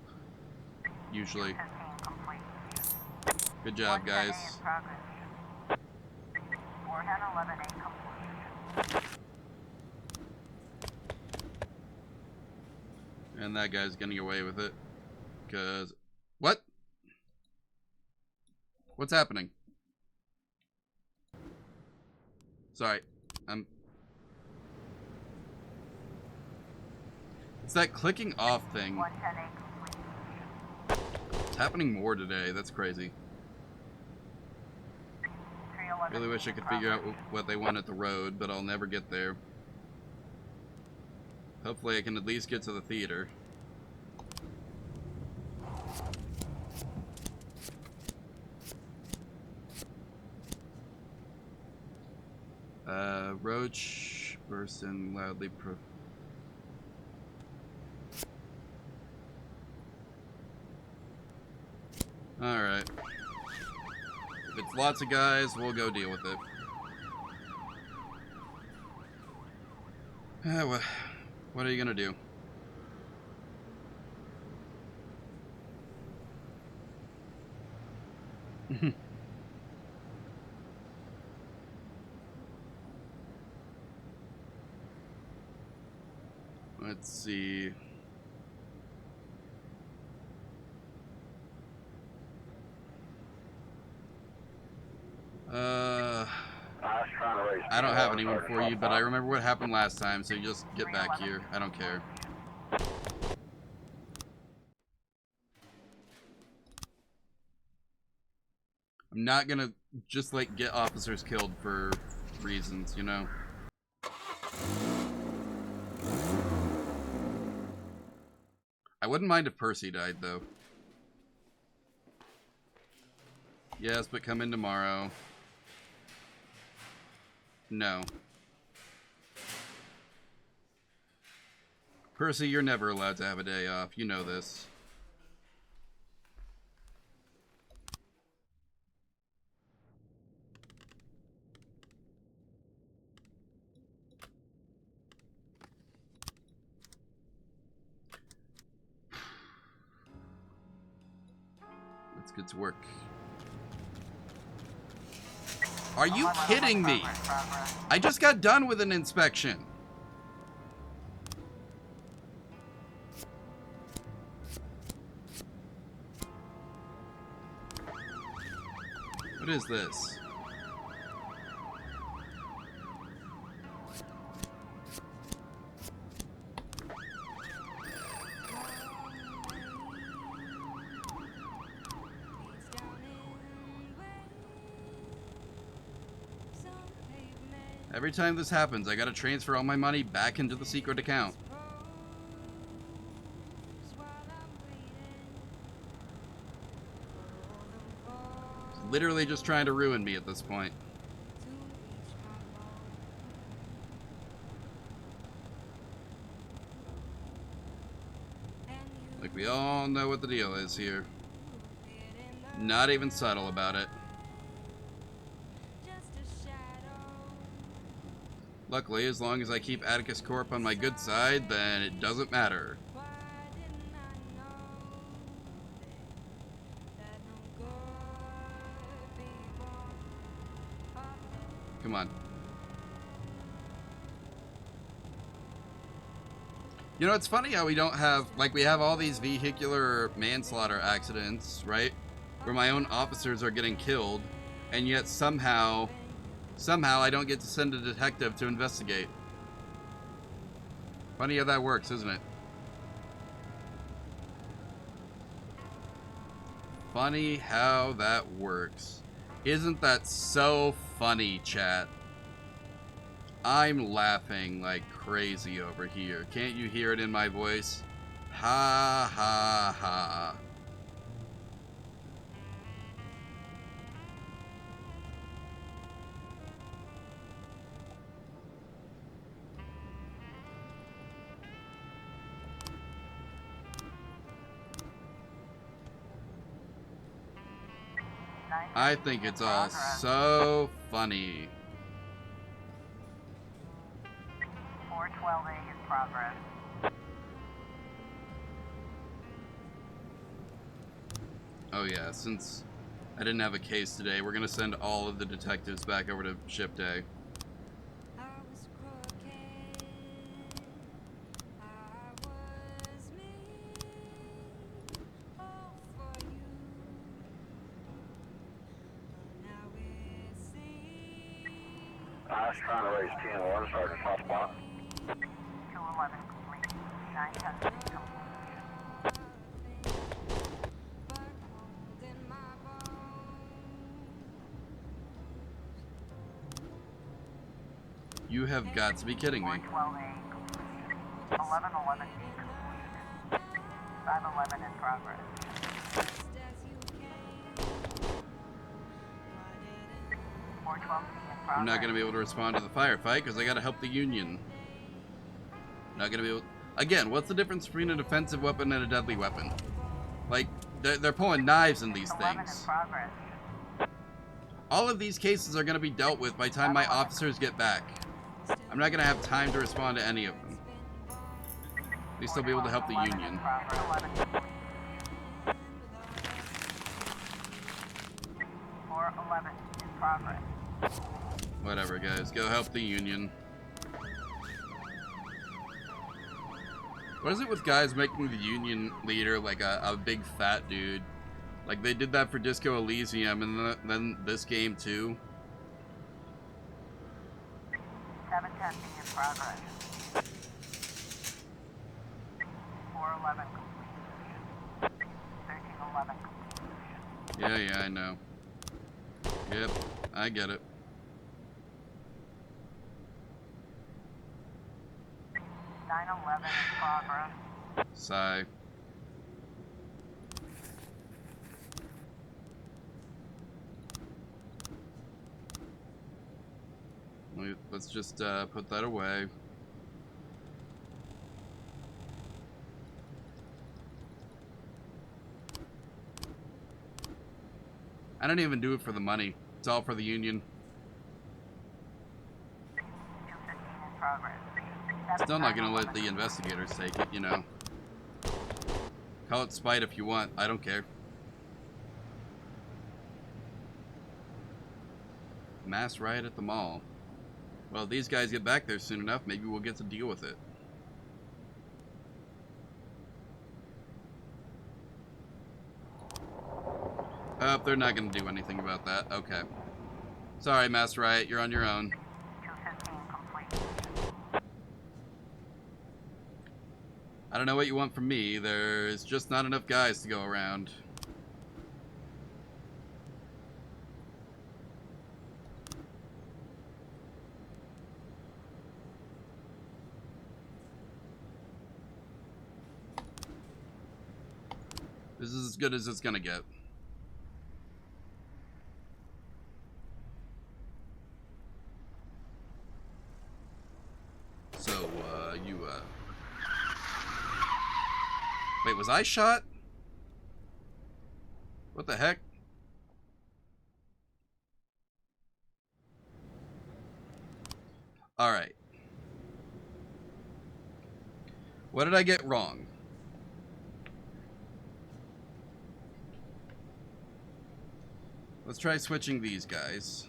Usually. 15 complete. Good job, 110A guys. in progress. 411A complete. And that guy's getting away with it. Because... What? What's happening? Sorry. It's that clicking off thing. 110A complete. It's happening more today. That's crazy. 311 Really wish I could figure out what they want at the road, but I'll never get there. Hopefully I can at least get to the theater. Roach burst in loudly Alright. If it's lots of guys, we'll go deal with it. What are you gonna do? Let's see. I don't have anyone for you, but I remember what happened last time, so you just get back here. I don't care. I'm not gonna just, like, get officers killed for reasons, you know? I wouldn't mind if Percy died, though. Yes, but come in tomorrow. No. Percy, you're never allowed to have a day off. You know this. Let's get to work. Are you kidding me? I just got done with an inspection. What is this? Every time this happens, I gotta transfer all my money back into the secret account. It's literally just trying to ruin me at this point. Like, we all know what the deal is here. Not even subtle about it. Luckily, as long as I keep Atticus Corp on my good side, then it doesn't matter. Come on. You know, it's funny how we don't have, like, we have all these vehicular manslaughter accidents, right? Where my own officers are getting killed, and yet somehow I don't get to send a detective to investigate. Funny how that works, isn't it? Funny how that works. Isn't that so funny, chat? I'm laughing like crazy over here. Can't you hear it in my voice? Ha ha ha. I think it's all so funny. 412A in progress. Oh yeah, since I didn't have a case today, we're gonna send all of the detectives back over to ship day. I was trying to raise 10-1, Sergeant Hotspot. 211 complete. 910 complete. You have got to be kidding me. 412A complete. 1111B complete. 511 in progress. 412C in progress. I'm not going to be able to respond to the firefight because I got to help the Union. Not going to be able... Again, what's the difference between a defensive weapon and a deadly weapon? Like, they're pulling knives in these 11 in things. progress. All of these cases are going to be dealt with by the time my officers get back. I'm not going to have time to respond to any of them. At least I'll be able to help the Union. 411 in progress. Whatever, guys. Go help the Union. What is it with guys making the Union leader like a big fat dude? Like they did that for Disco Elysium and then this game too. 710B in progress. 411 complete. 1311 complete. Yeah, I know. Yep, I get it. 911 in progress. Sigh. Let's just put that away. I don't even do it for the money. It's all for the Union. 215 in progress. Still not gonna let the investigators take it, you know. Call it spite if you want. I don't care. Mass riot at the mall. Well, if these guys get back there soon enough, maybe we'll get to deal with it. Oh, they're not gonna do anything about that. Okay. Sorry, Mass Riot, you're on your own. 215 complete. I don't know what you want from me. There's just not enough guys to go around. This is as good as it's gonna get. So, wait, was I shot? What the heck? Alright. What did I get wrong? Let's try switching these guys.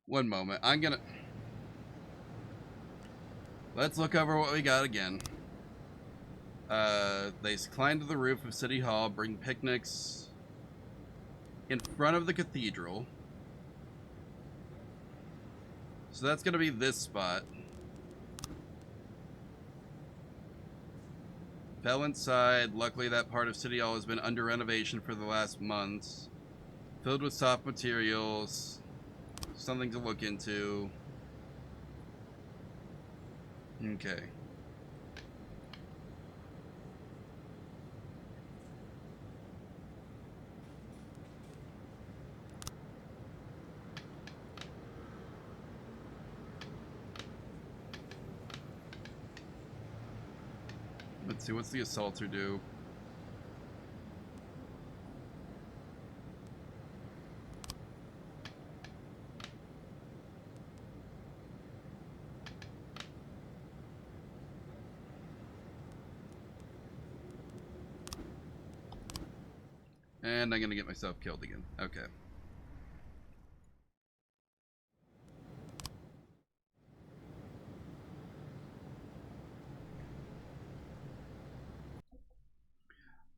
One moment. Let's look over what we got again. They climb to the roof of City Hall, bring picnics in front of the cathedral. So that's going to be this spot. Fell inside. Luckily, that part of City Hall has been under renovation for the last months. Filled with soft materials. Something to look into. Okay. Let's see, what's the assaulter do? And I'm gonna get myself killed again. Okay.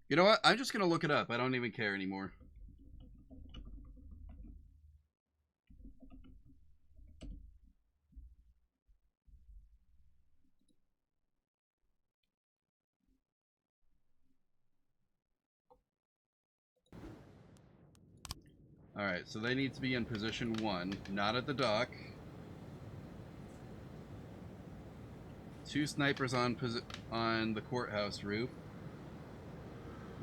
You know what? I'm just gonna look it up. I don't even care anymore. Alright, so they need to be in position 1, not at the dock. 2 snipers on the courthouse roof.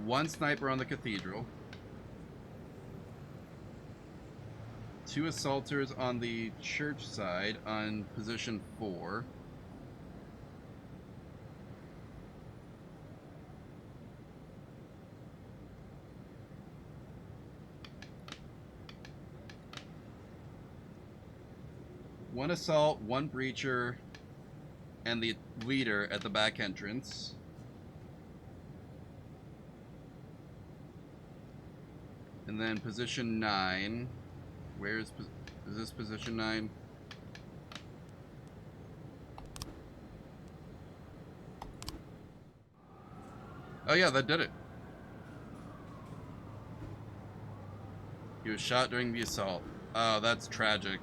1 sniper on the cathedral. 2 assaulters on the church side on position 4. One assault, 1 breacher, and the leader at the back entrance. And then position 9. Is this position 9? Oh yeah, that did it. He was shot during the assault. Oh, that's tragic.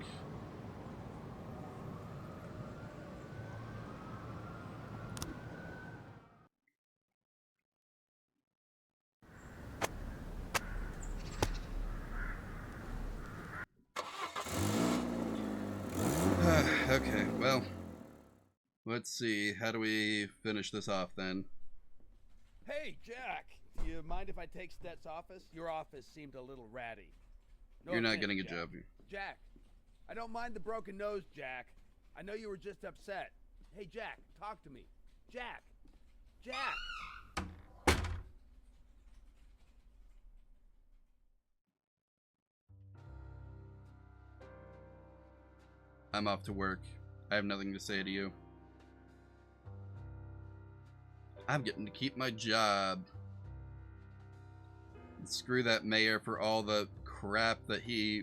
Okay, well, let's see. How do we finish this off then? Hey, Jack! Do you mind if I take Stet's office? Your office seemed a little ratty. No You're not offense, getting a Jack. job here. Jack, I don't mind the broken nose, Jack. I know you were just upset. Hey, Jack, talk to me. Jack! Jack! I'm off to work. I have nothing to say to you. I'm getting to keep my job. And screw that mayor for all the crap that he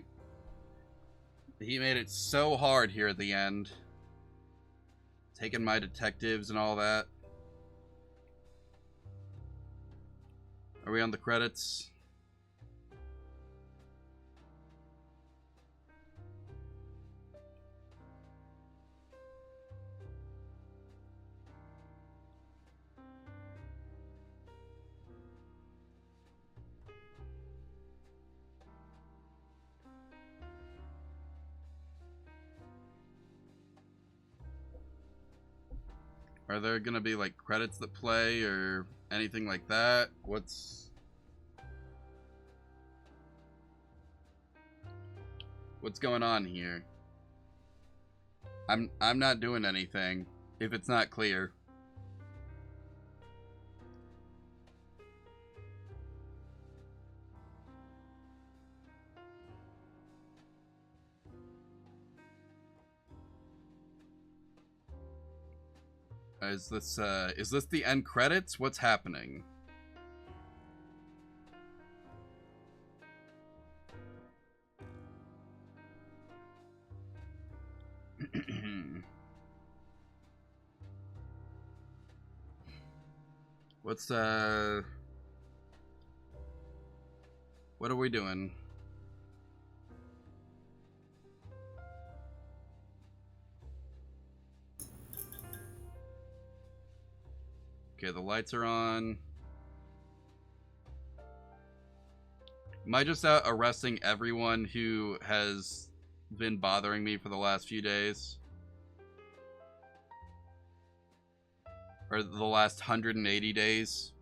made it so hard here at the end. Taking my detectives and all that. Are we on the credits? Are there gonna be like credits that play or anything like that? What's going on here? I'm not doing anything if it's not clear. Is this the end credits? What's happening? What's what are we doing? Okay, the lights are on. Am I just out arresting everyone who has been bothering me for the last few days? Or the last 180 days?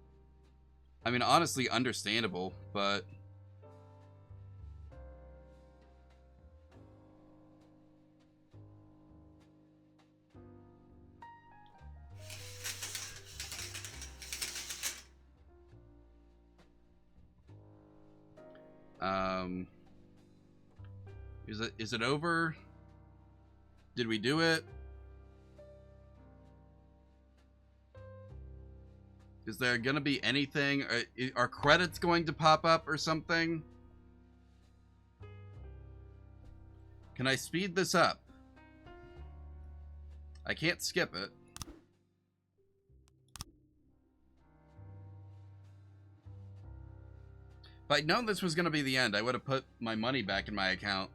I mean, honestly, understandable, but... Is it over? Did we do it? Is there gonna be anything? Are credits going to pop up or something? Can I speed this up? I can't skip it. If I'd known this was gonna be the end, I would have put my money back in my account.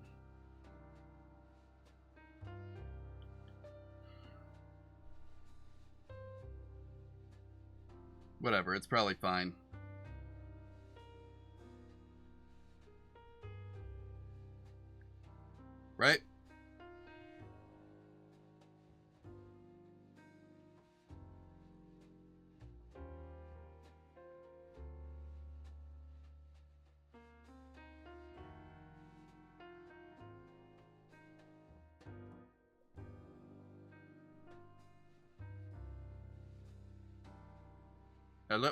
Whatever, it's probably fine. Right? Hello?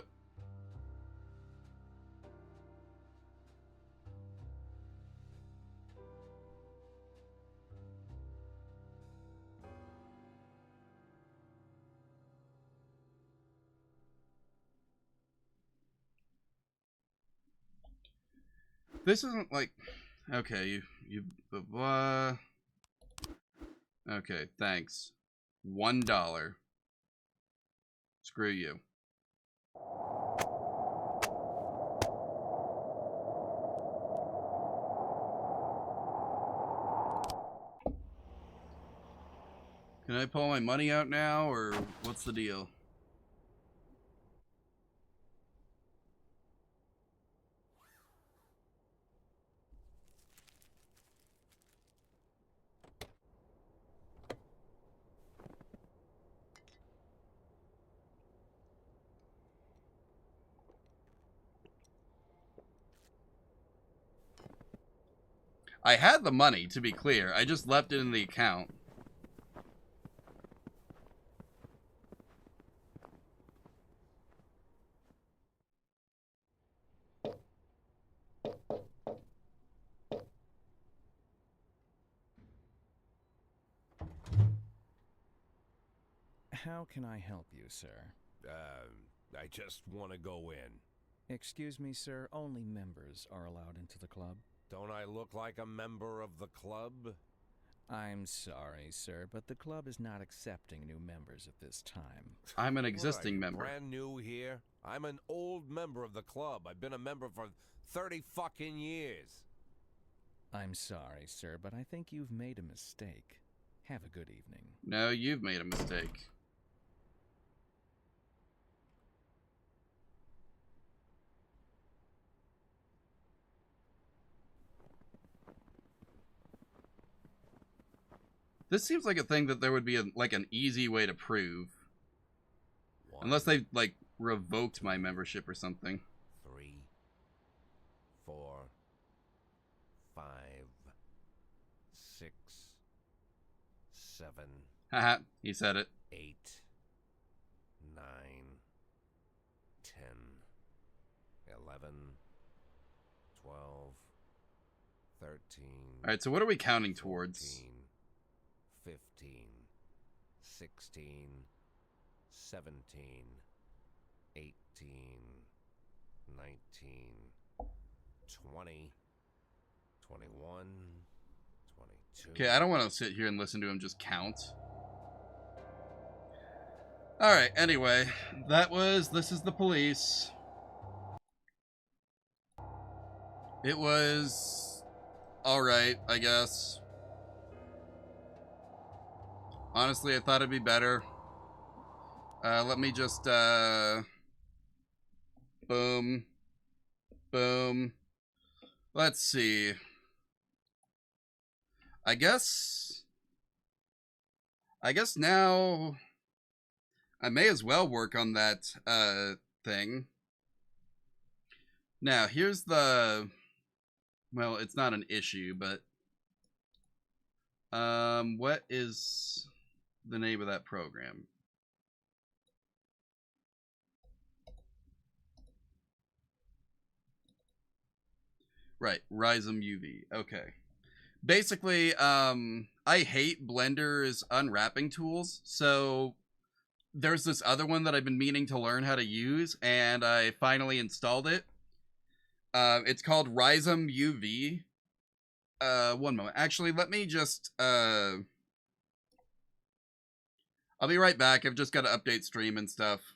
This isn't like... Okay, okay, thanks. $1. Screw you. Can I pull my money out now, or what's the deal? I had the money, to be clear. I just left it in the account. How can I help you, sir? I just want to go in. Excuse me, sir, only members are allowed into the club. Don't I look like a member of the club? I'm sorry, sir, but the club is not accepting new members at this time. I'm an existing member. Brand new here? I'm an old member of the club. I've been a member for 30 fucking years. I'm sorry, sir, but I think you've made a mistake. Have a good evening. No, you've made a mistake. This seems like a thing that there would be like an easy way to prove. Unless they, like, revoked my membership or something. 3, 4, 5, 6, 7. Haha, he said it. 8, 9, 10, 11, 12, 13. Alright, so what are we counting towards? 14, 15, 16, 17, 18, 19, 20, 21, 22. Okay, I don't want to sit here and listen to him just count. Alright, anyway, this is the police. It was alright, I guess. Honestly, I thought it'd be better. Let me just, boom. Boom. Let's see. I guess now I may as well work on that thing. Now, here's the, well, it's not an issue, but what is the name of that program? Right, Rhizome UV. Okay. Basically, I hate Blender's unwrapping tools, so there's this other one that I've been meaning to learn how to use, and I finally installed it. It's called Rhizome UV. One moment. Actually, let me just, I'll be right back. I've just got to update stream and stuff.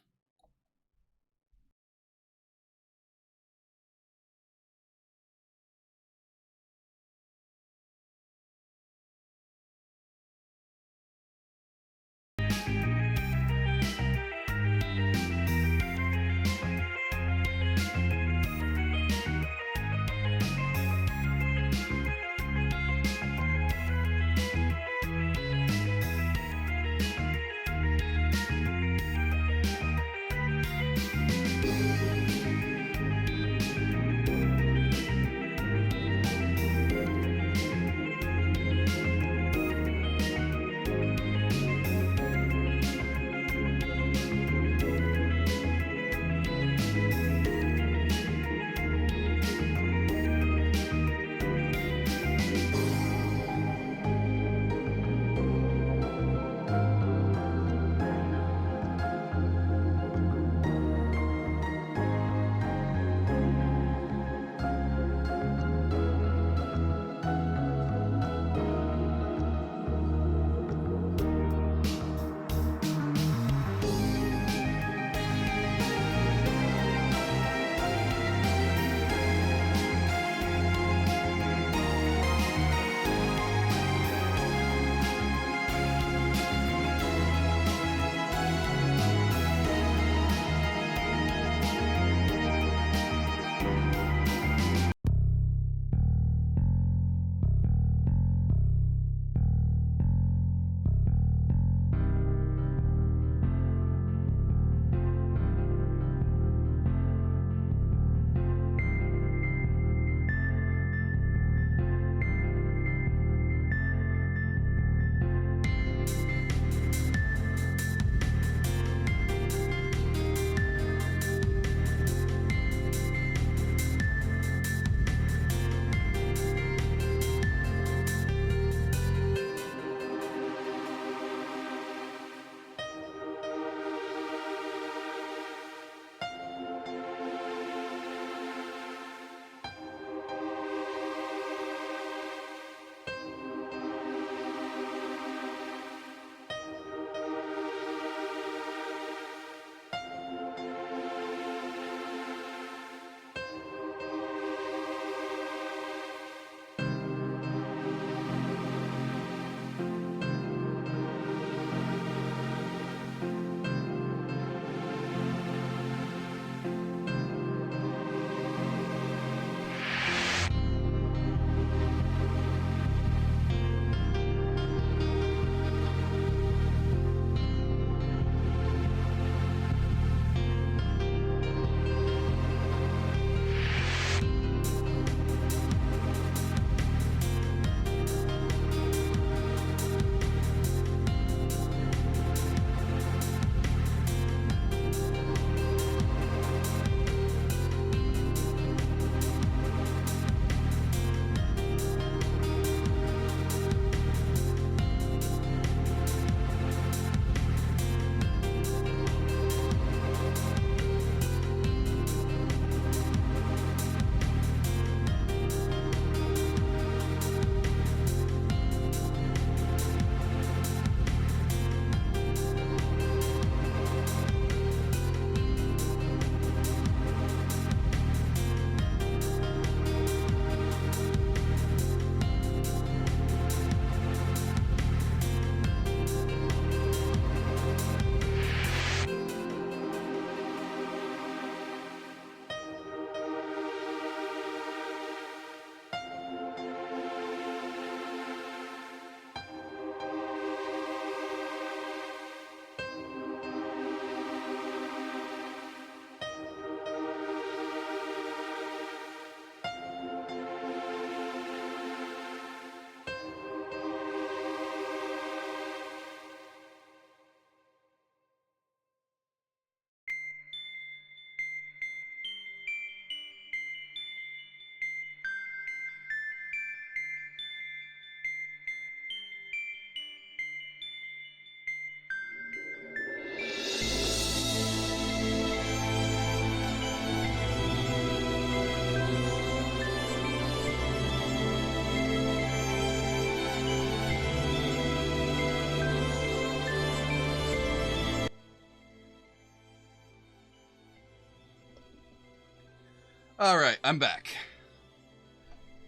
Alright, I'm back.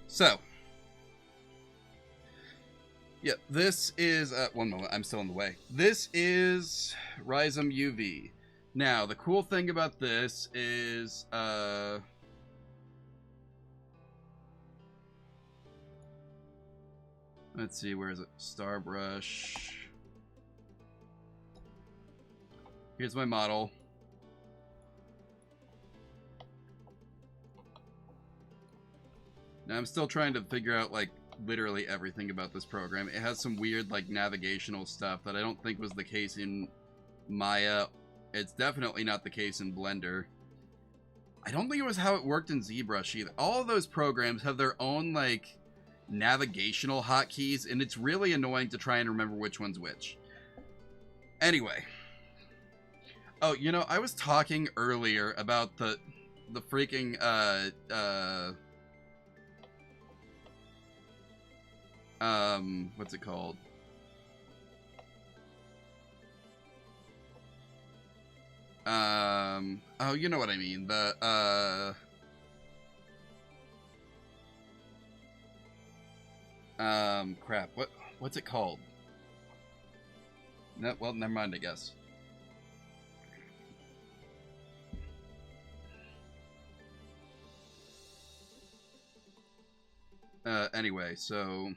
So. Yeah, this is, one moment, I'm still in the way. This is Rhizome UV. Now, the cool thing about this is, let's see, where is it? Starbrush. Here's my model. Now, I'm still trying to figure out, like, literally everything about this program. It has some weird, like, navigational stuff that I don't think was the case in Maya. It's definitely not the case in Blender. I don't think it was how it worked in ZBrush either. All of those programs have their own, like, navigational hotkeys, and it's really annoying to try and remember which one's which. Anyway. Oh, you know, I was talking earlier about the freaking, what's it called? Oh, you know what I mean. The, crap. What's it called? No, well, never mind, I guess. Anyway, so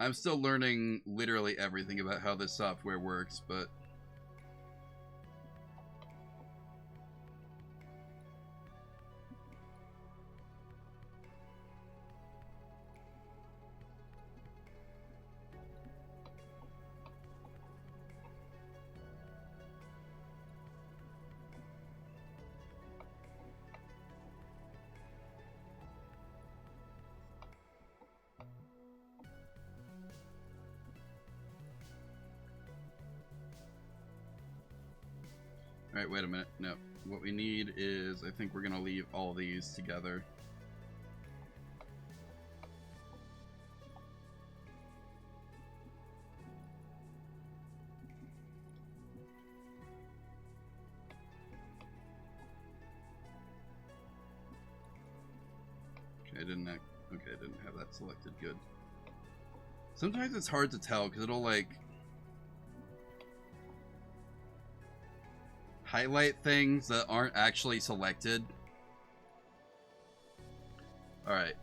I'm still learning literally everything about how this software works, but alright, wait a minute. No. What we need is, I think we're gonna leave all these together. Okay, I didn't have that selected. Good. Sometimes it's hard to tell, because it'll, like, highlight things that aren't actually selected. Alright.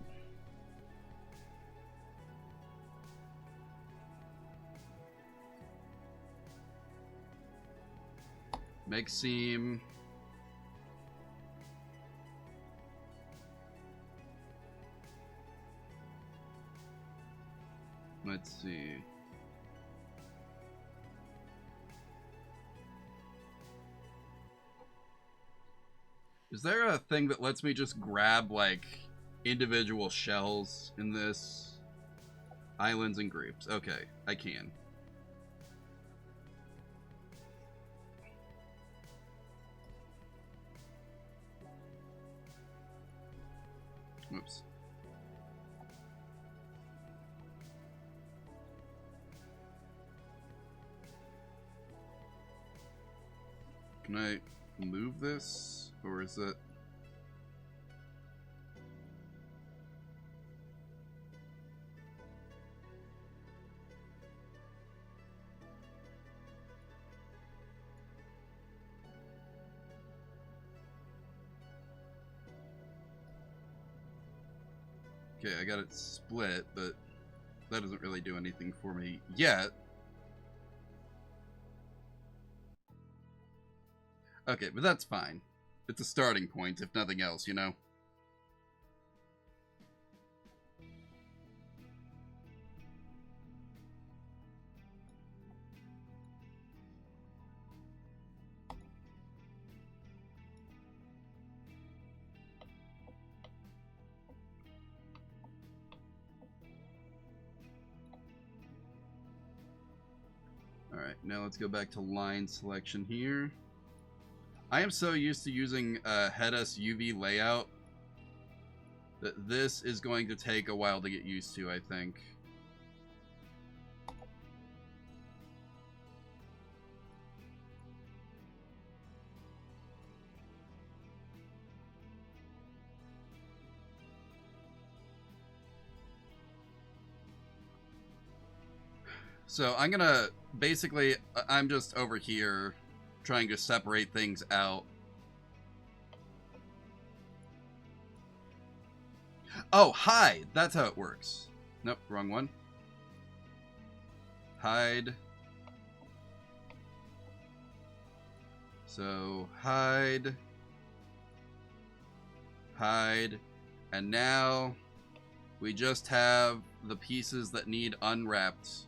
Make seam. Let's see. Is there a thing that lets me just grab, like, individual shells in this? Islands and groups. Okay, I can. Oops. Can I move this? Or is it... Okay, I got it split, but that doesn't really do anything for me yet. Okay, but that's fine. It's a starting point, if nothing else, you know? Alright, now let's go back to line selection here. I am so used to using head-us UV layout that this is going to take a while to get used to, I think. So I'm gonna basically, I'm just over here trying to separate things out. Oh, hide! That's how it works. Nope, wrong one. Hide. So, hide. Hide. And now we just have the pieces that need unwrapped.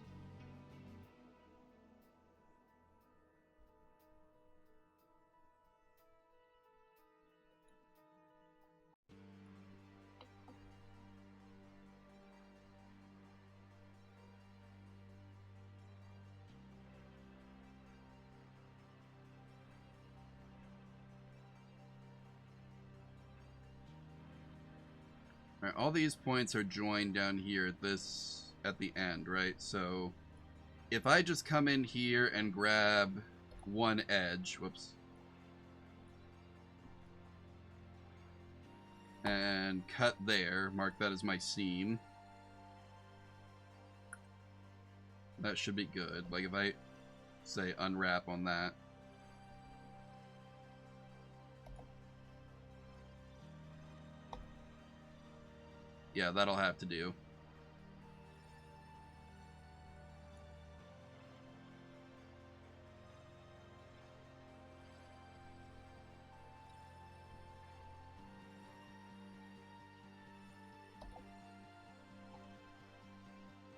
Alright, all these points are joined down here at the end, right? So if I just come in here and grab one edge, whoops, and cut there, mark that as my seam, that should be good. Like if I say unwrap on that. Yeah, that'll have to do.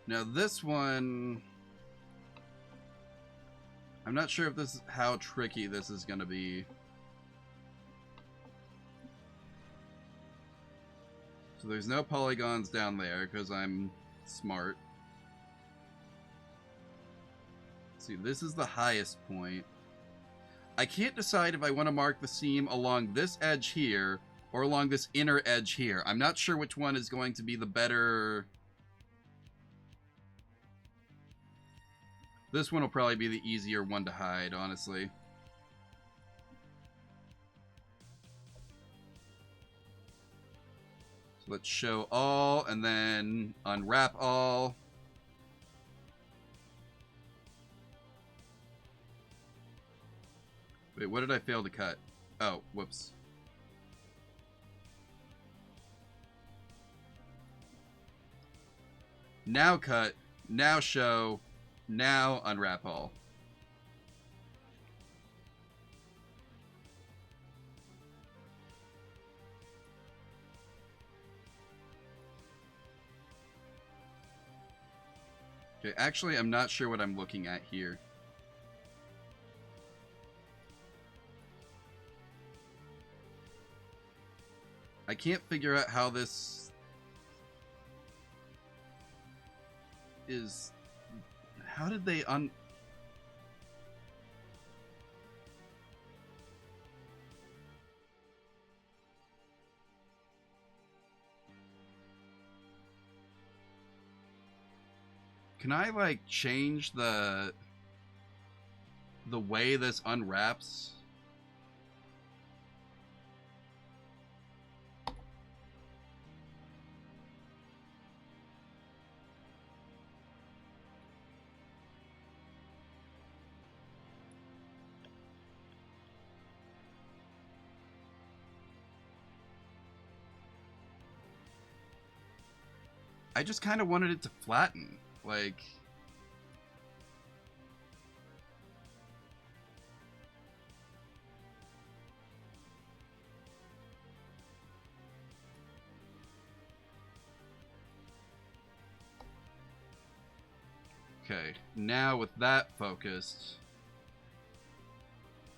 Now this one, I'm not sure if this is how tricky this is going to be. So there's no polygons down there because I'm smart. Let's see, this is the highest point. I can't decide if I want to mark the seam along this edge here or along this inner edge here. I'm not sure which one is going to be the better. This one will probably be the easier one to hide, honestly. So let's show all and then unwrap all. Wait, what did I fail to cut? Oh, whoops. Now cut, now show, now unwrap all. Okay, actually, I'm not sure what I'm looking at here. I can't figure out how this is. How did they Can I like change the way this unwraps? I just kind of wanted it to flatten, like. Okay, now with that focused,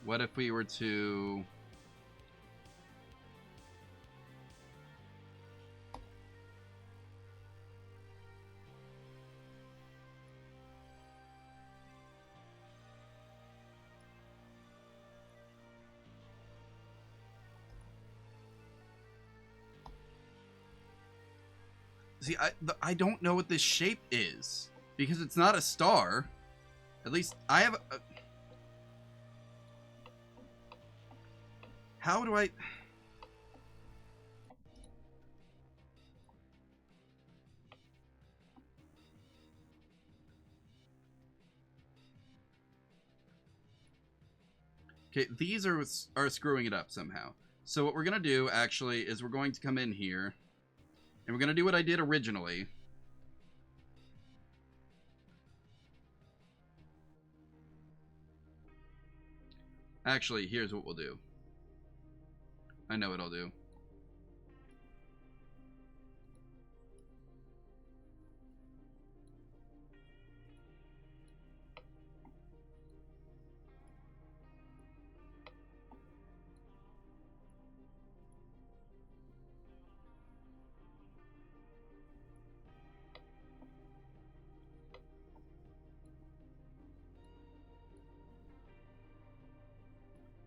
what if we were to... See, I don't know what this shape is, because it's not a star. At least I have a... How do I... Okay, these are screwing it up somehow. So what we're going to do, actually, is we're going to come in here, and we're going to do what I did originally. Actually, here's what we'll do. I know what I'll do.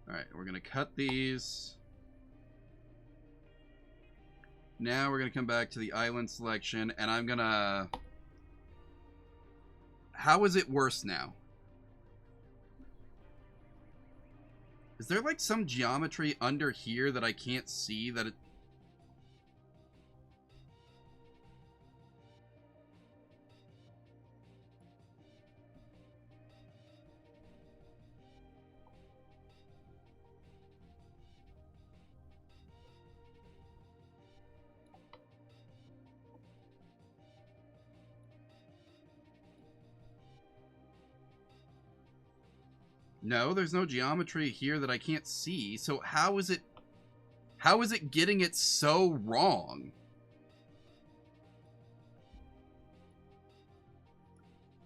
Alright, we're going to cut these. Now we're going to come back to the island selection, and I'm going to... How is it worse now? Is there like some geometry under here that I can't see that it... No, there's no geometry here that I can't see. So how is it getting it so wrong?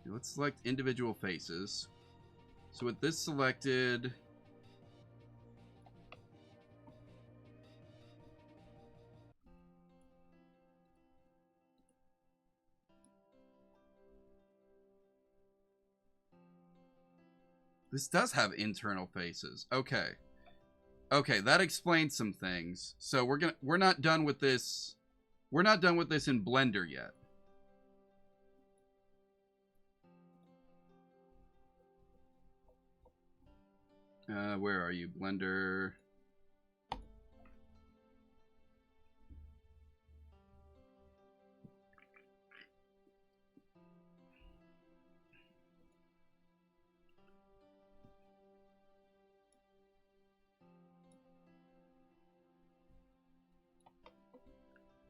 Okay, let's select individual faces. So with this selected, this does have internal faces. Okay. Okay, that explains some things. So we're not done with this. We're not done with this in Blender yet. Where are you, Blender?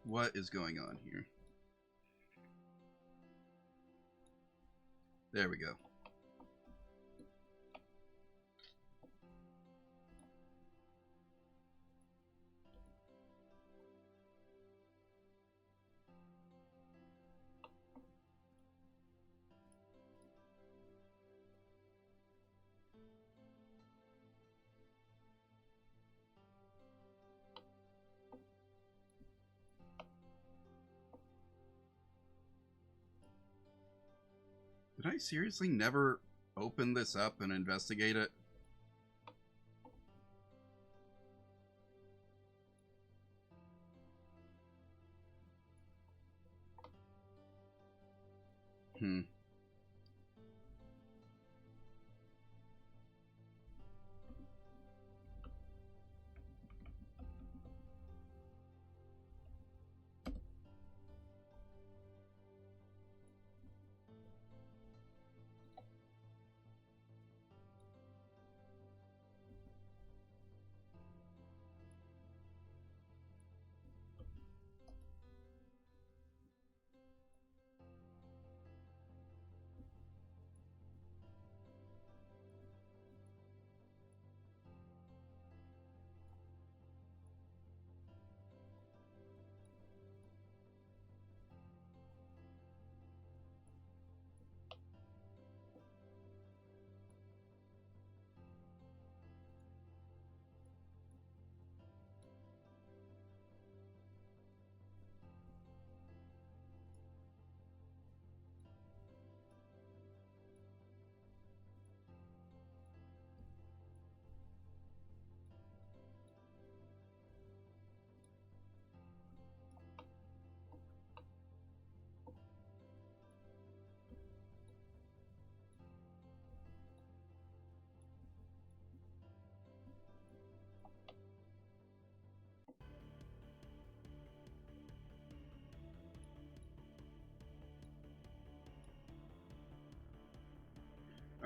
What is going on here? There we go. Did I seriously never open this up and investigate it? Hmm.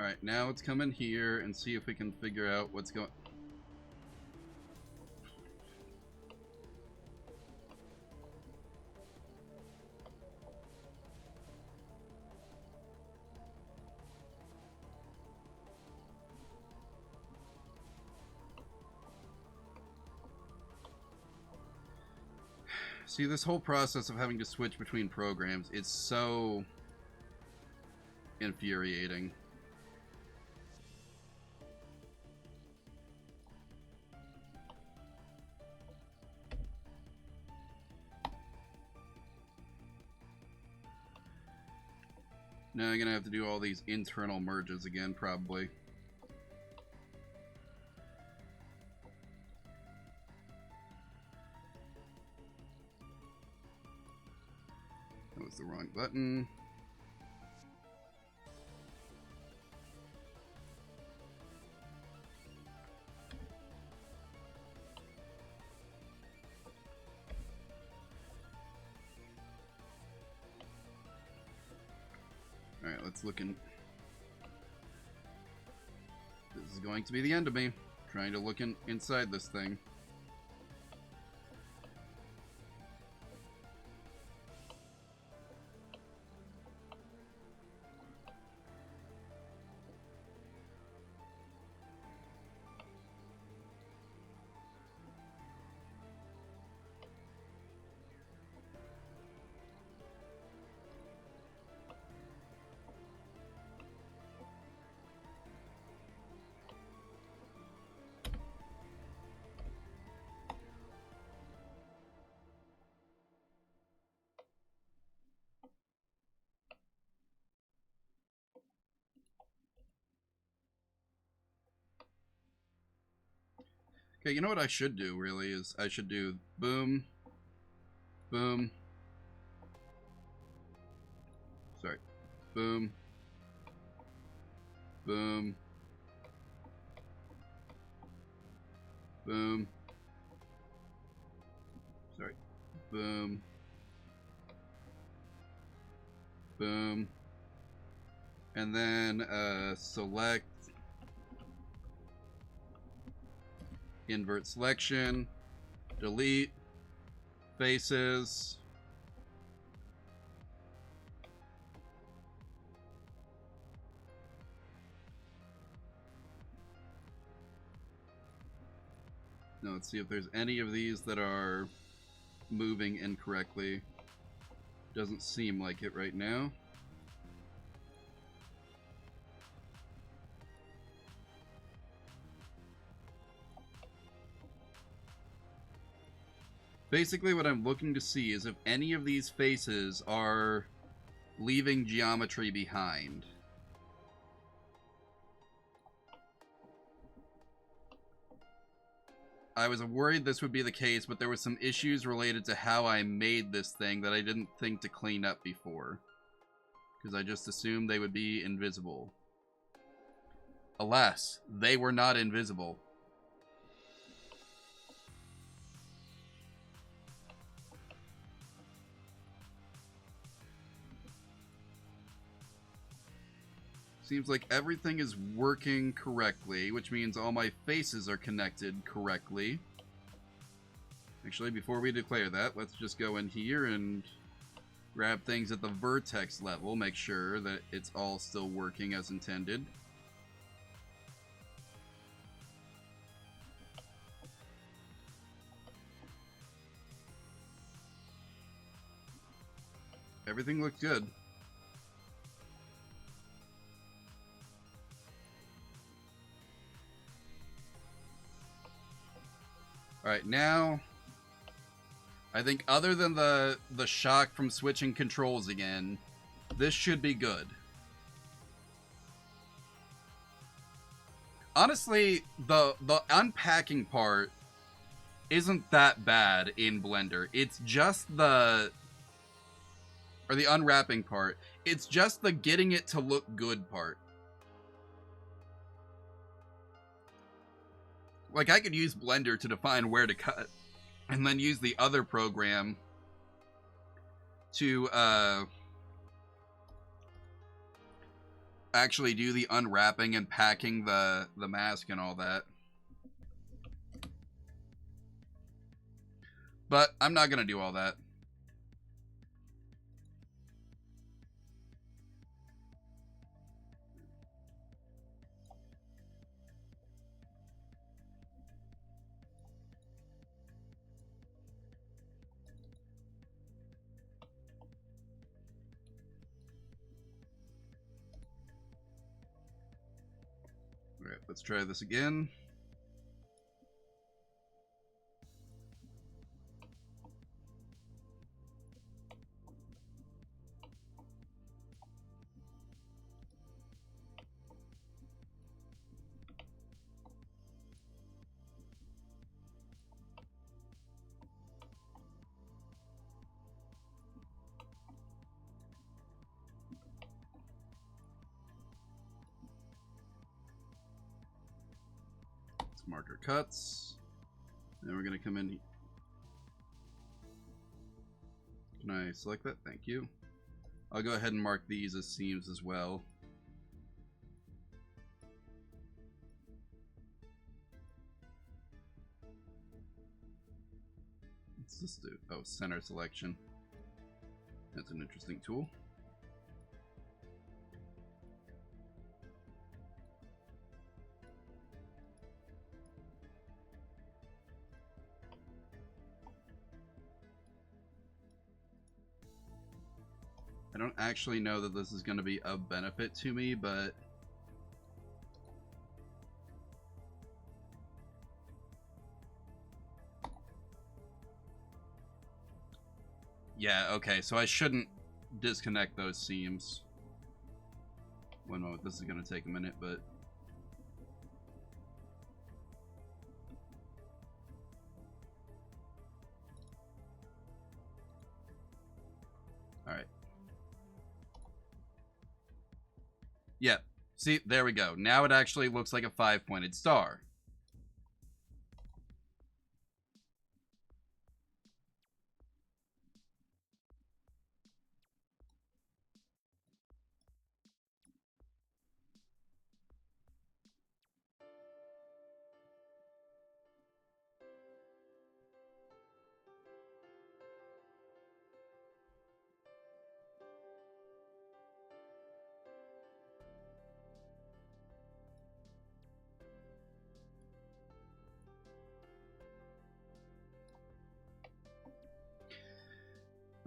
Alright, now let's come in here and see if we can figure out what's going... See, this whole process of having to switch between programs is so infuriating. Now I'm gonna have to do all these internal merges again, probably. That was the wrong button. Alright, let's look in. This is going to be the end of me, trying to look inside this thing. Okay, you know what I should do, really, is I should do boom, boom, sorry, boom, boom, boom, sorry, boom, boom, and then select invert selection, delete, faces, now let's see if there's any of these that are moving incorrectly. Doesn't seem like it right now. Basically, what I'm looking to see is if any of these faces are leaving geometry behind. I was worried this would be the case, but there were some issues related to how I made this thing that I didn't think to clean up before. Because I just assumed they would be invisible. Alas, they were not invisible. Seems like everything is working correctly, which means all my faces are connected correctly. Actually, before we declare that, let's just go in here and grab things at the vertex level, make sure that it's all still working as intended. Everything looks good. Alright, now, I think other than the shock from switching controls again, this should be good. Honestly, the unpacking part isn't that bad in Blender. It's just the unwrapping part. It's just the getting it to look good part. Like, I could use Blender to define where to cut, and then use the other program to actually do the unwrapping and packing the mask and all that. But I'm not gonna do all that. Alright, let's try this again. Let's mark our cuts. Then we're going to come in. Can I select that? Thank you. I'll go ahead and mark these as seams as well. Let's just do, oh, center selection. That's an interesting tool. I don't actually know that this is going to be of benefit to me, but yeah, okay, so I shouldn't disconnect those seams. One moment, this is going to take a minute, but alright. Yep. See, there we go. Now it actually looks like a 5-pointed star.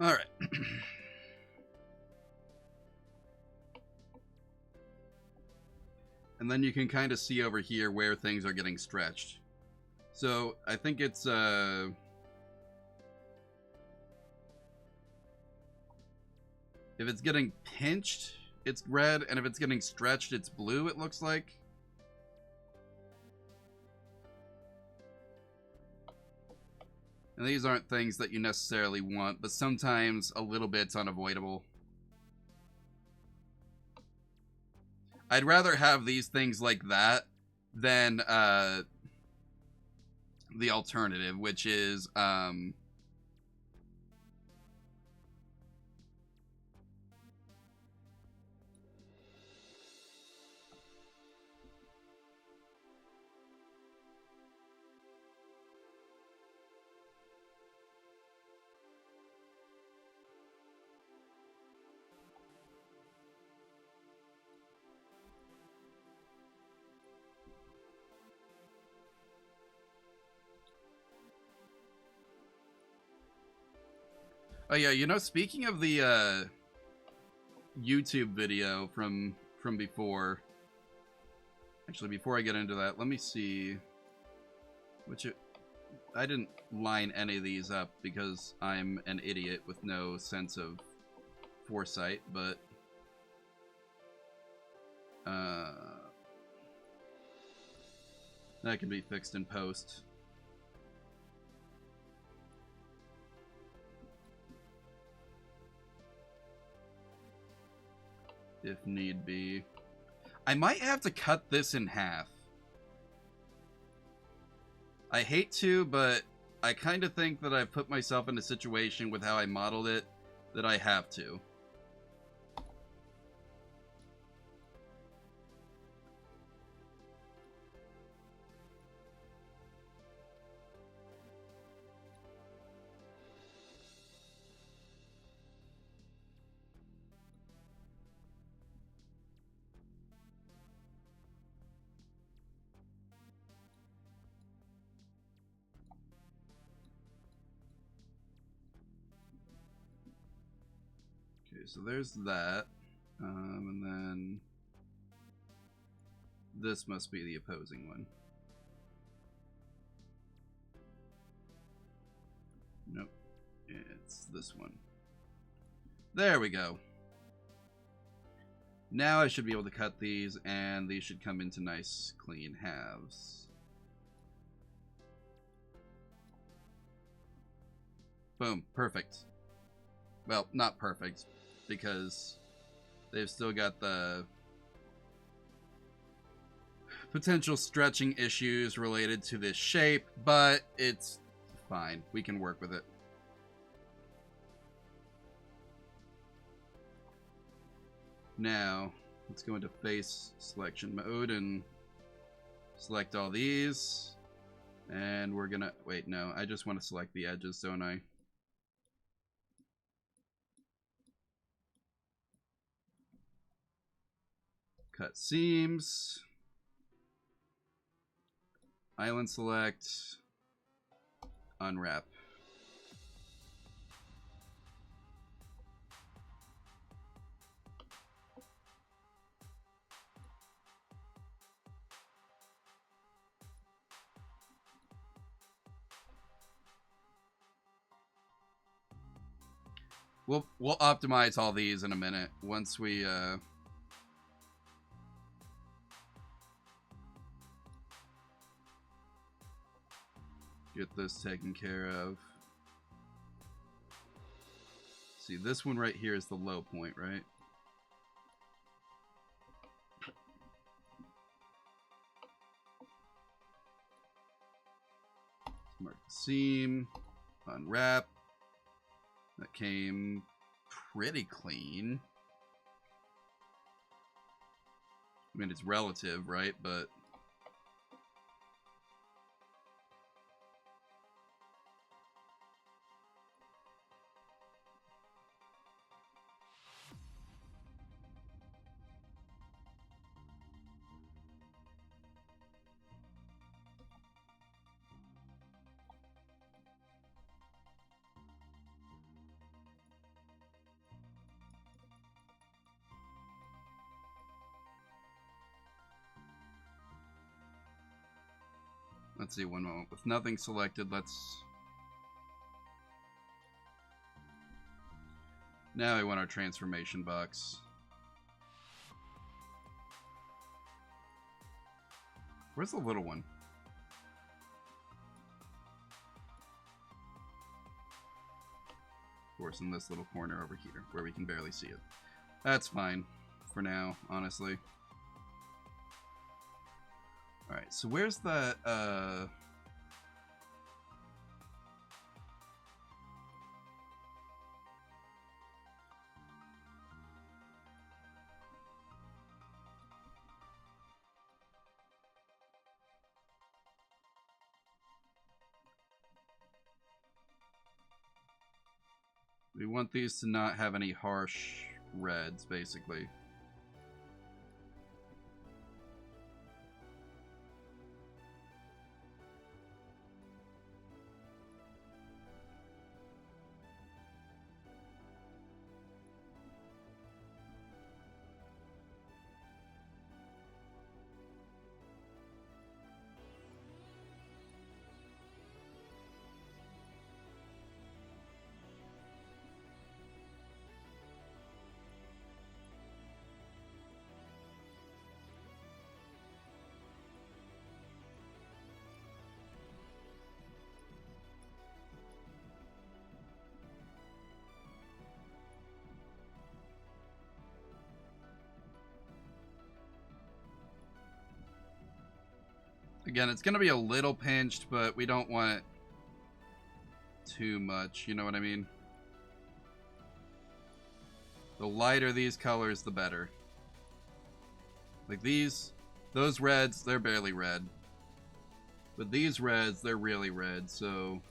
All right. And then you can kind of see over here where things are getting stretched. So I think it's if it's getting pinched, it's red, and if it's getting stretched, it's blue, it looks like. And these aren't things that you necessarily want, but sometimes a little bit's unavoidable. I'd rather have these things like that than the alternative, which is oh yeah, you know, speaking of the YouTube video from before, actually before I get into that, let me see I didn't line any of these up because I'm an idiot with no sense of foresight, but that can be fixed in post. If need be. I might have to cut this in half. I hate to, but I kind of think that I've put myself in a situation with how I modeled it that I have to. so there's that. And then this must be the opposing one. Nope. It's this one. There we go. Now I should be able to cut these, and these should come into nice, clean halves. Boom. Perfect. Well, not perfect, because they've still got the potential stretching issues related to this shape, but it's fine. We can work with it. Now, let's go into face selection mode and select all these. And we're gonna, wait, no, I just want to select the edges, don't I? Cut seams. Island select. Unwrap. We'll optimize all these in a minute once we get this taken care of. See, this one right here is the low point, right? Mark the seam, unwrap. That came pretty clean. I mean, it's relative, right? But let's see, one moment. With nothing selected, let's... Now we want our transformation box. Where's the little one? Of course, in this little corner over here, where we can barely see it. That's fine for now, honestly. Alright, so where's the, we want these to not have any harsh reds, basically. Again, it's going to be a little pinched, but we don't want it too much, you know what I mean? The lighter these colors, the better. Like these, those reds, they're barely red. But these reds, they're really red, so...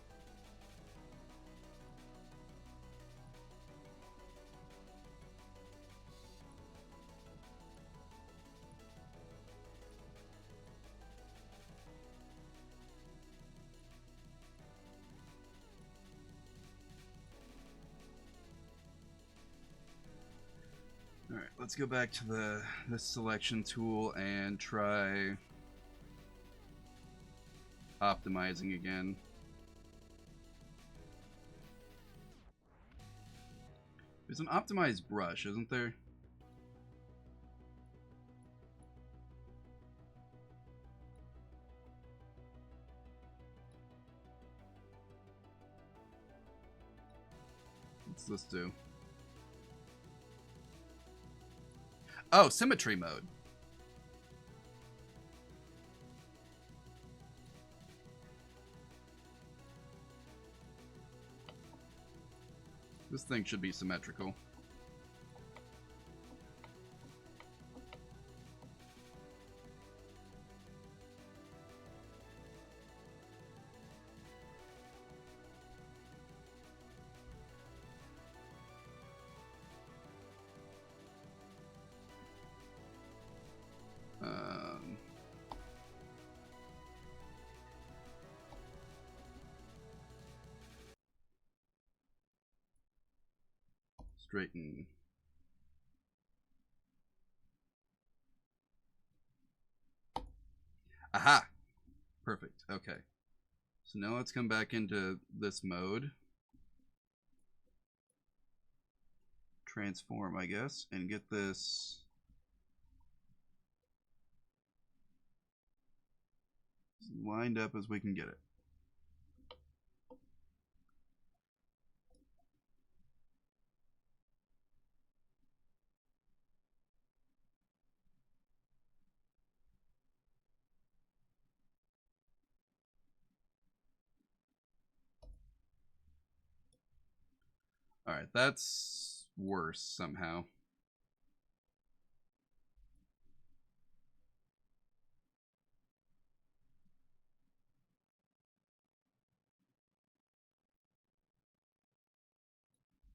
Alright, let's go back to this selection tool and try optimizing again. There's an optimized brush, isn't there? What's this do? Oh, symmetry mode. This thing should be symmetrical. Straighten. Aha! Perfect. Okay. So now let's come back into this mode. Transform, I guess, and get this lined up as we can get it. Alright, that's worse somehow.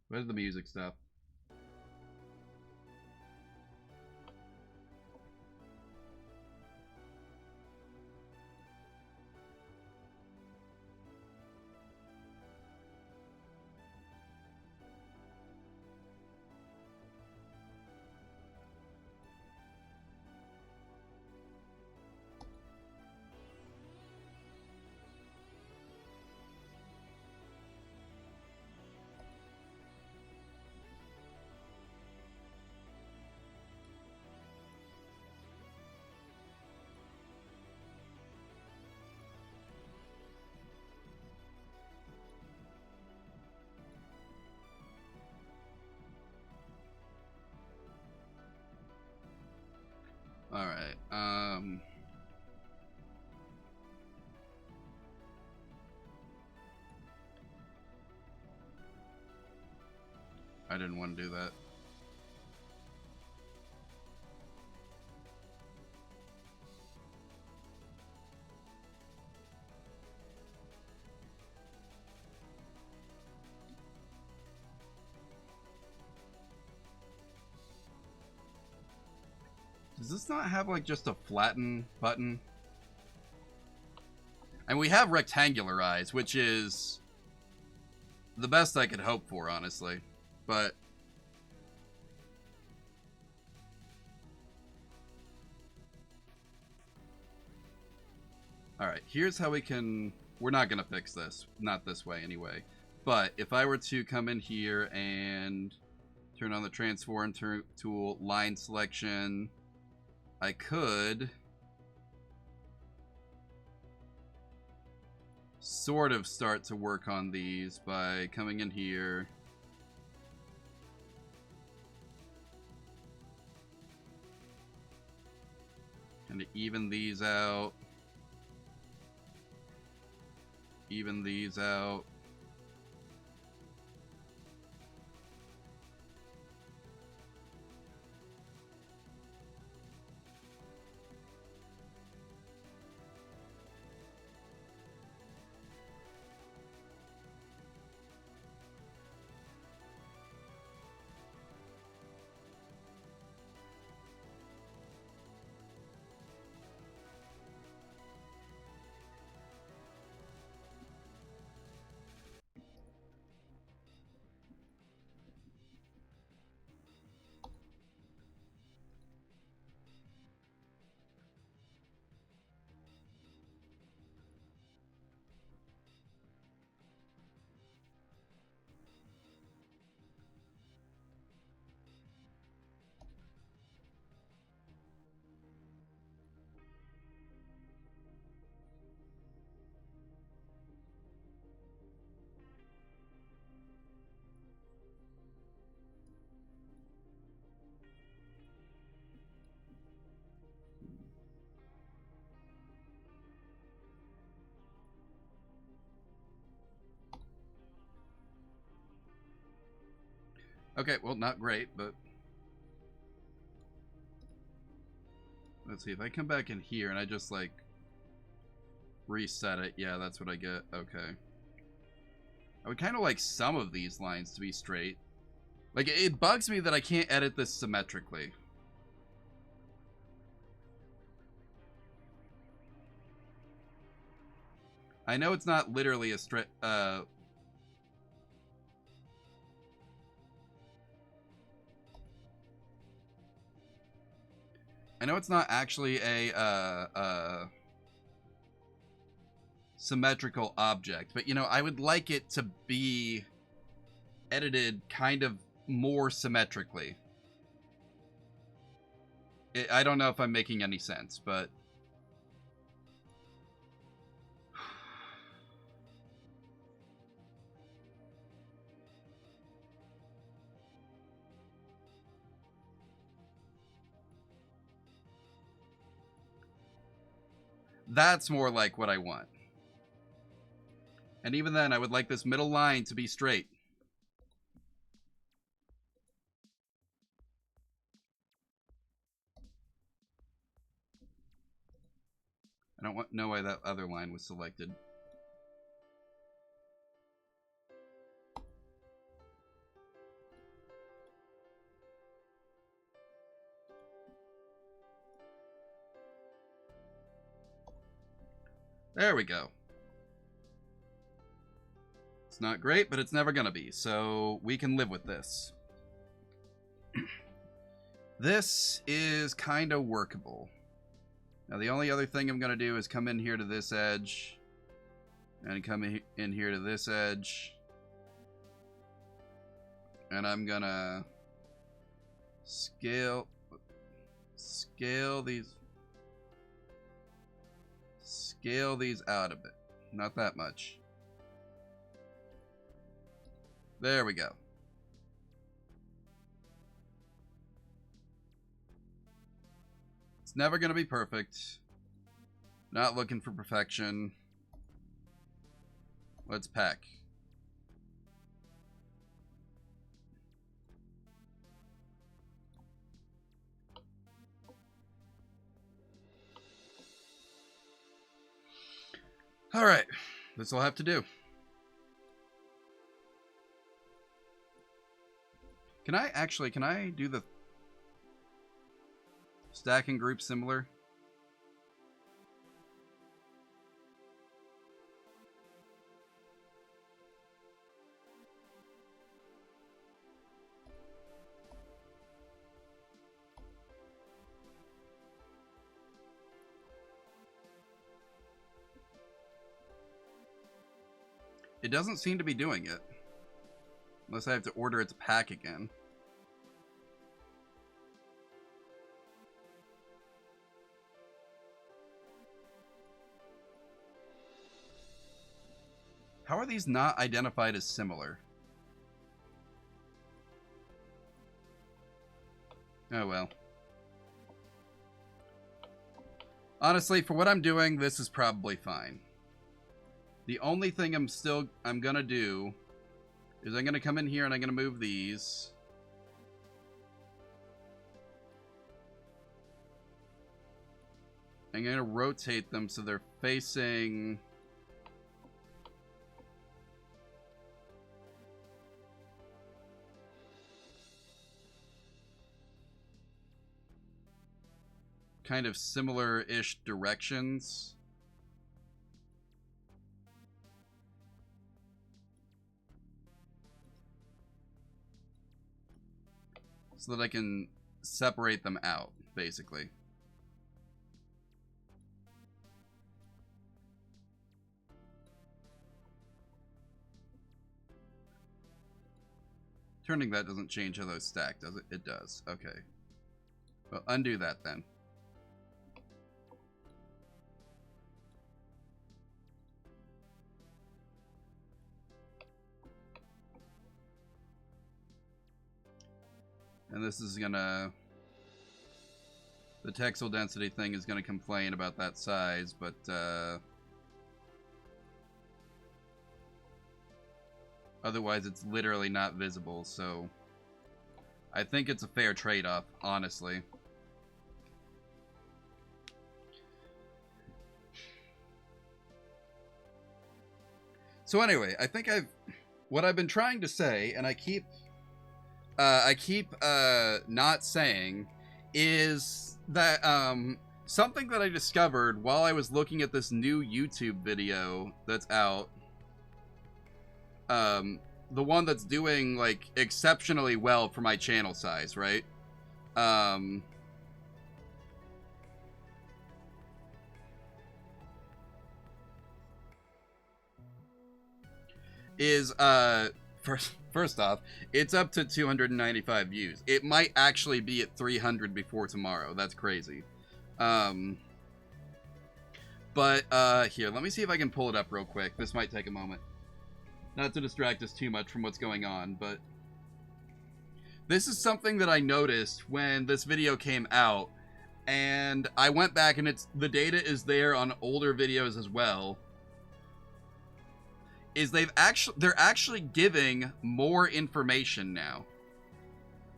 Where did the music stop? Alright, I didn't want to do that. Does this not have like just a flatten button? And we have rectangular eyes, which is the best I could hope for, honestly. But alright, here's how we can... We're not going to fix this. Not this way, anyway. But if I were to come in here and turn on the transform tool, line selection, I could sort of start to work on these by coming in here. Kind of even these out. Even these out. Okay, well, not great, but... Let's see, if I come back in here and I just, like, reset it. Yeah, that's what I get. Okay. I would kind of like some of these lines to be straight. Like, it bugs me that I can't edit this symmetrically. I know it's not literally a straight, I know it's not actually a symmetrical object, but, you know, I would like it to be edited kind of more symmetrically. I don't know if I'm making any sense, but... That's more like what I want. And even then, I would like this middle line to be straight. I don't know why that other line was selected. There we go. It's not great, but it's never gonna be, so we can live with this. This is kind of workable. Now, the only other thing I'm gonna do is come in here to this edge, and come in here to this edge, and I'm gonna scale these out a bit. Not that much. There we go. It's never going to be perfect. Not looking for perfection. Let's pack. Alright, this will have to do. Can I do the stacking group similar? It doesn't seem to be doing it. Unless I have to order it to pack again. How are these not identified as similar? Oh well. Honestly, for what I'm doing, this is probably fine. The only thing I'm gonna do is I'm gonna come in here and I'm gonna move these. I'm gonna rotate them so they're facing kind of similar-ish directions. So that I can separate them out, basically. Turning that doesn't change how those stack, does it? It does. Okay. Well, undo that then. And this is gonna... The textile density thing is gonna complain about that size, but otherwise it's literally not visible, so I think it's a fair trade-off, honestly. So anyway, I think what I've been trying to say, and I keep not saying, is that something that I discovered while I was looking at this new YouTube video that's out, the one that's doing like exceptionally well for my channel size, right? Is first off, it's up to 295 views. It might actually be at 300 before tomorrow. That's crazy. But here, let me see if I can pull it up real quick. This might take a moment. Not to distract us too much from what's going on, but this is something that I noticed when this video came out, and I went back and the data is there on older videos as well. Is they're actually giving more information now.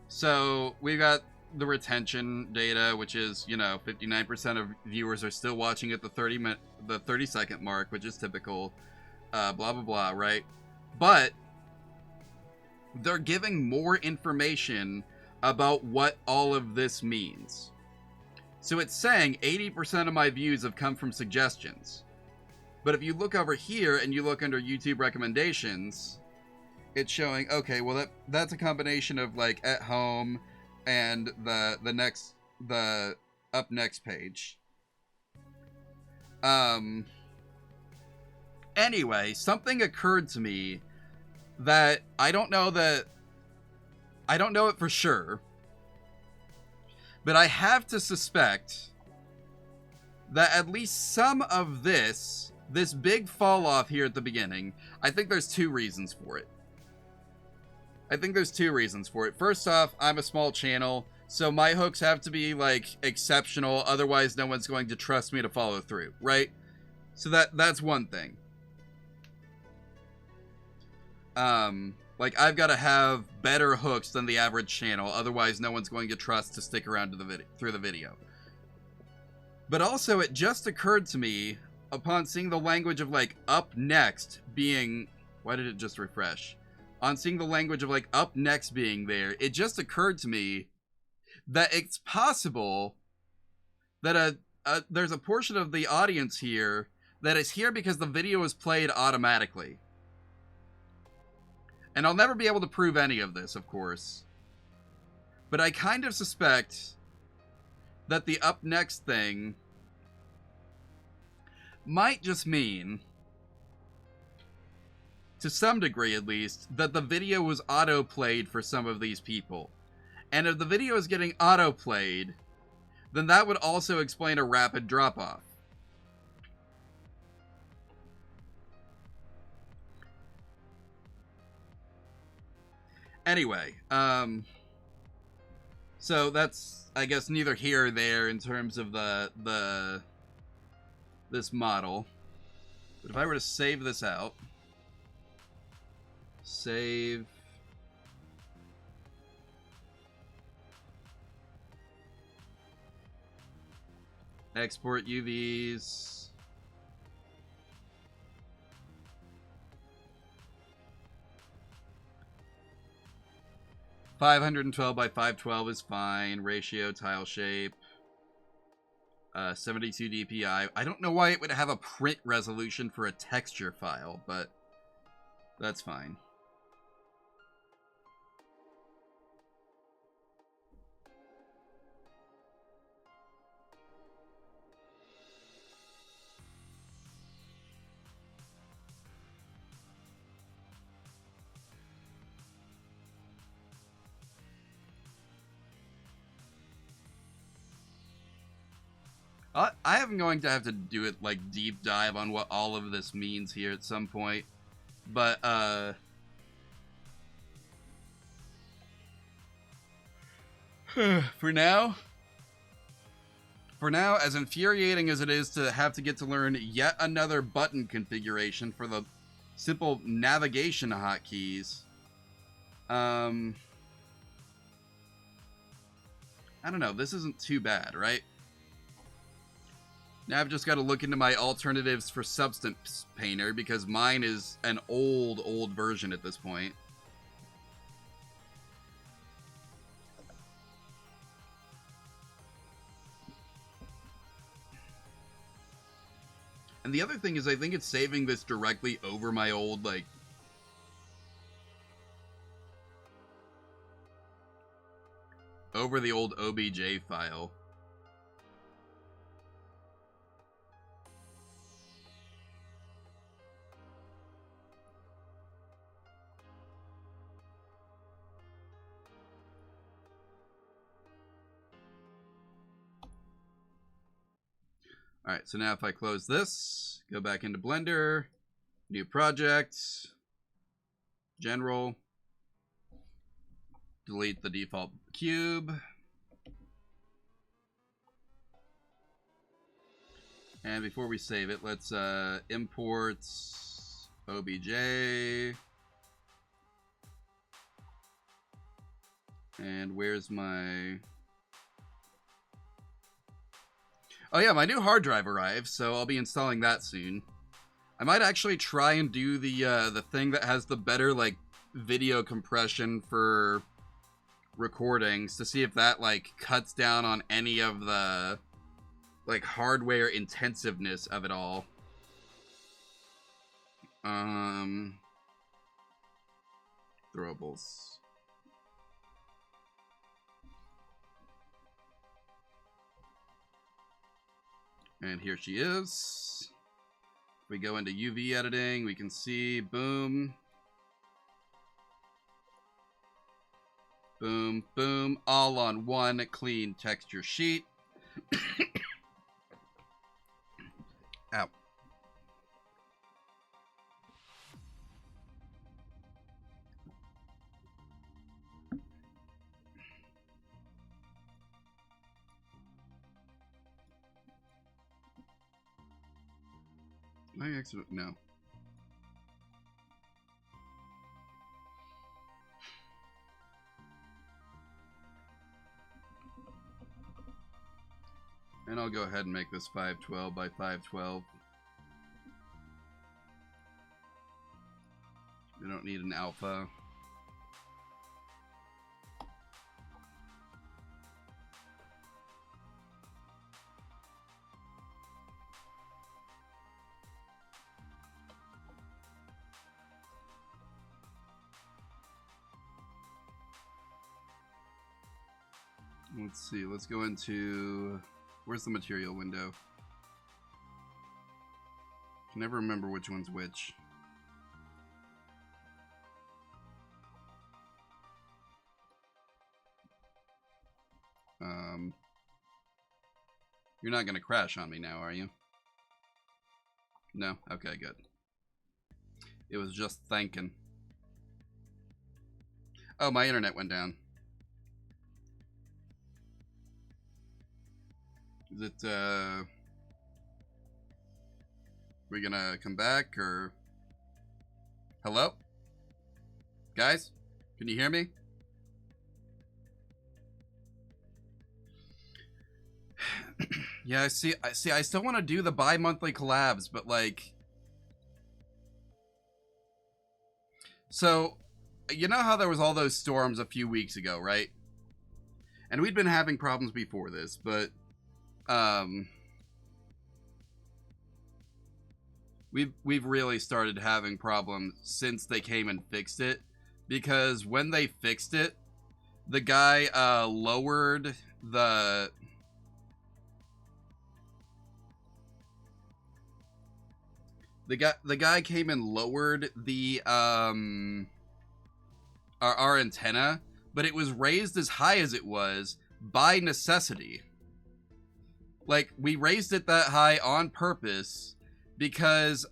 So we've got the retention data, which is, you know, 59% of viewers are still watching at the 30-second mark, which is typical. Blah blah blah, right? But they're giving more information about what all of this means. So it's saying 80% of my views have come from suggestions. But if you look over here and you look under YouTube recommendations, it's showing, okay, well that's a combination of like at home and the up next page. Anyway, something occurred to me that I don't know it for sure, but I have to suspect that at least some of this big fall off here at the beginning, I think there's two reasons for it. First off, I'm a small channel, so my hooks have to be like exceptional, otherwise no one's going to trust me to follow through, right? So that's one thing. Like I've got to have better hooks than the average channel, otherwise no one's going to trust to stick around through the video. But also, it just occurred to me upon seeing the language of like up next being, why did it just refresh? On seeing the language of like up next being there, it just occurred to me that it's possible that there's a portion of the audience here that is here because the video is played automatically. And I'll never be able to prove any of this, of course. But I kind of suspect that the up next thing might just mean, to some degree at least, that the video was auto-played for some of these people. And if the video is getting auto-played, then that would also explain a rapid drop-off. Anyway, so that's, I guess, neither here or there in terms of this model. But if I were to save this out, save, export UVs, .512 by 512 is fine. Ratio, tile shape, 72 DPI. I don't know why it would have a print resolution for a texture file, but that's fine. I am going to have to do it, like, deep dive on what all of this means here at some point. But, for now, as infuriating as it is to have to get to learn yet another button configuration for the simple navigation hotkeys, I don't know. This isn't too bad, right? Now I've just got to look into my alternatives for Substance Painter because mine is an old version at this point. And the other thing is I think it's saving this directly over my old, like, over the old OBJ file. Alright, so now if I close this, go back into Blender, new project, general, delete the default cube, and before we save it, let's import OBJ, and where's my... Oh yeah, my new hard drive arrived, so I'll be installing that soon. I might actually try and do the thing that has the better, like, video compression for recordings to see if that, like, cuts down on any of the, like, hardware intensiveness of it all. Throwables. And here she is. If we go into UV editing, we can see, boom. Boom, boom, all on one clean texture sheet. Ow. I accident no. And I'll go ahead and make this 512 by 512. We don't need an alpha. Let's see, let's go into, where's the material window? I can never remember which one's which. You're not gonna crash on me now, are you? No? Okay, good. It was just thinking. Oh, my internet went down. Is it, we gonna come back, or... Hello? Guys? Can you hear me? Yeah, I still want to do the bi-monthly collabs, but, like... So, you know how there was all those storms a few weeks ago, right? And we'd been having problems before this, but... We've really started having problems since they came and fixed it, because when they fixed it, the guy lowered the guy came and lowered the our antenna, but it was raised as high as it was by necessity. Like, we raised it that high on purpose because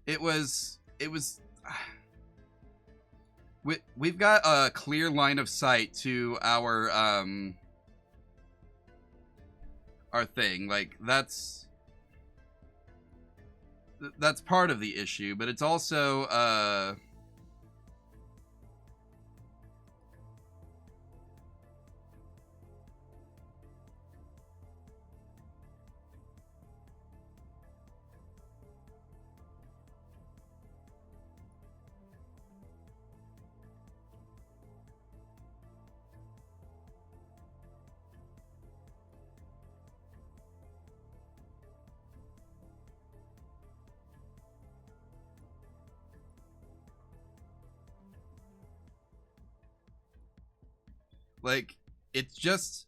it was we've got a clear line of sight to our thing. Like, that's part of the issue, but it's also Like, it's just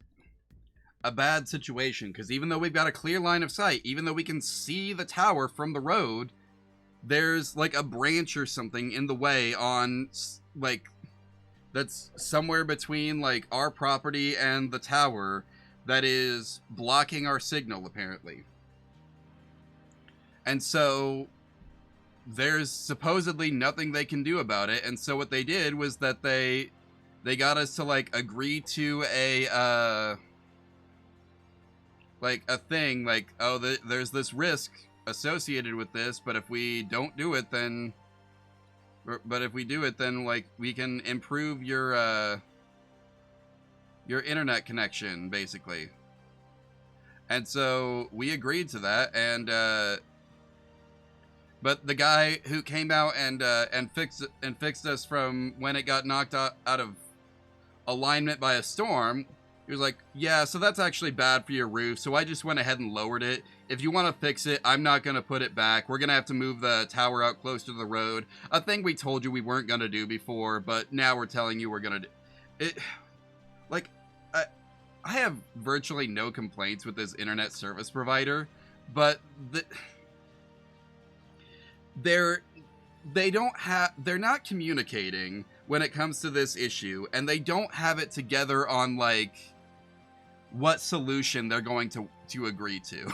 a bad situation, because even though we've got a clear line of sight, even though we can see the tower from the road, there's like a branch or something in the way on, like, that's somewhere between like our property and the tower that is blocking our signal, apparently. And so there's supposedly nothing they can do about it. And so what they did was that they got us to like agree to a like a thing, like, oh, there's this risk associated with this, but if we don't do it, then if we do it, then like we can improve your internet connection, basically. And so we agreed to that, and but the guy who came out and fixed us from when it got knocked out of alignment by a storm, he was like, yeah, so that's actually bad for your roof, so I just went ahead and lowered it. If you want to fix it, I'm not going to put it back. We're going to have to move the tower out close to the road. A thing we told you we weren't going to do before, but now we're telling you we're going to do it. Like, I have virtually no complaints with this internet service provider, but they're not communicating when it comes to this issue, and they don't have it together on like what solution they're going to agree to.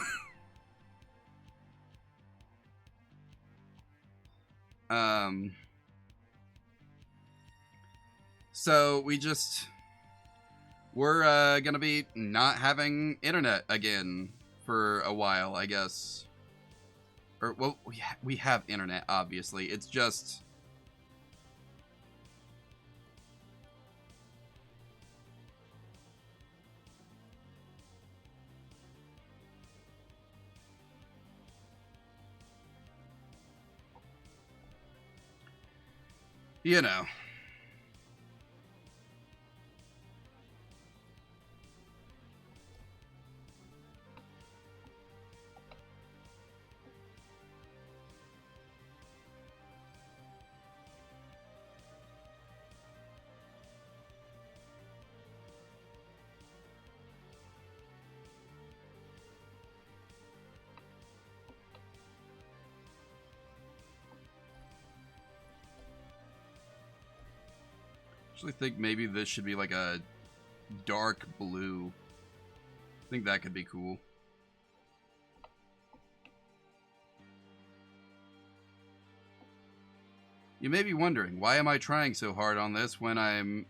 So we're gonna be not having internet again for a while, I guess. Or, well, we have internet, obviously. It's just, you know. Actually think maybe this should be like a dark blue. I think that could be cool. You may be wondering, why am I trying so hard on this when I'm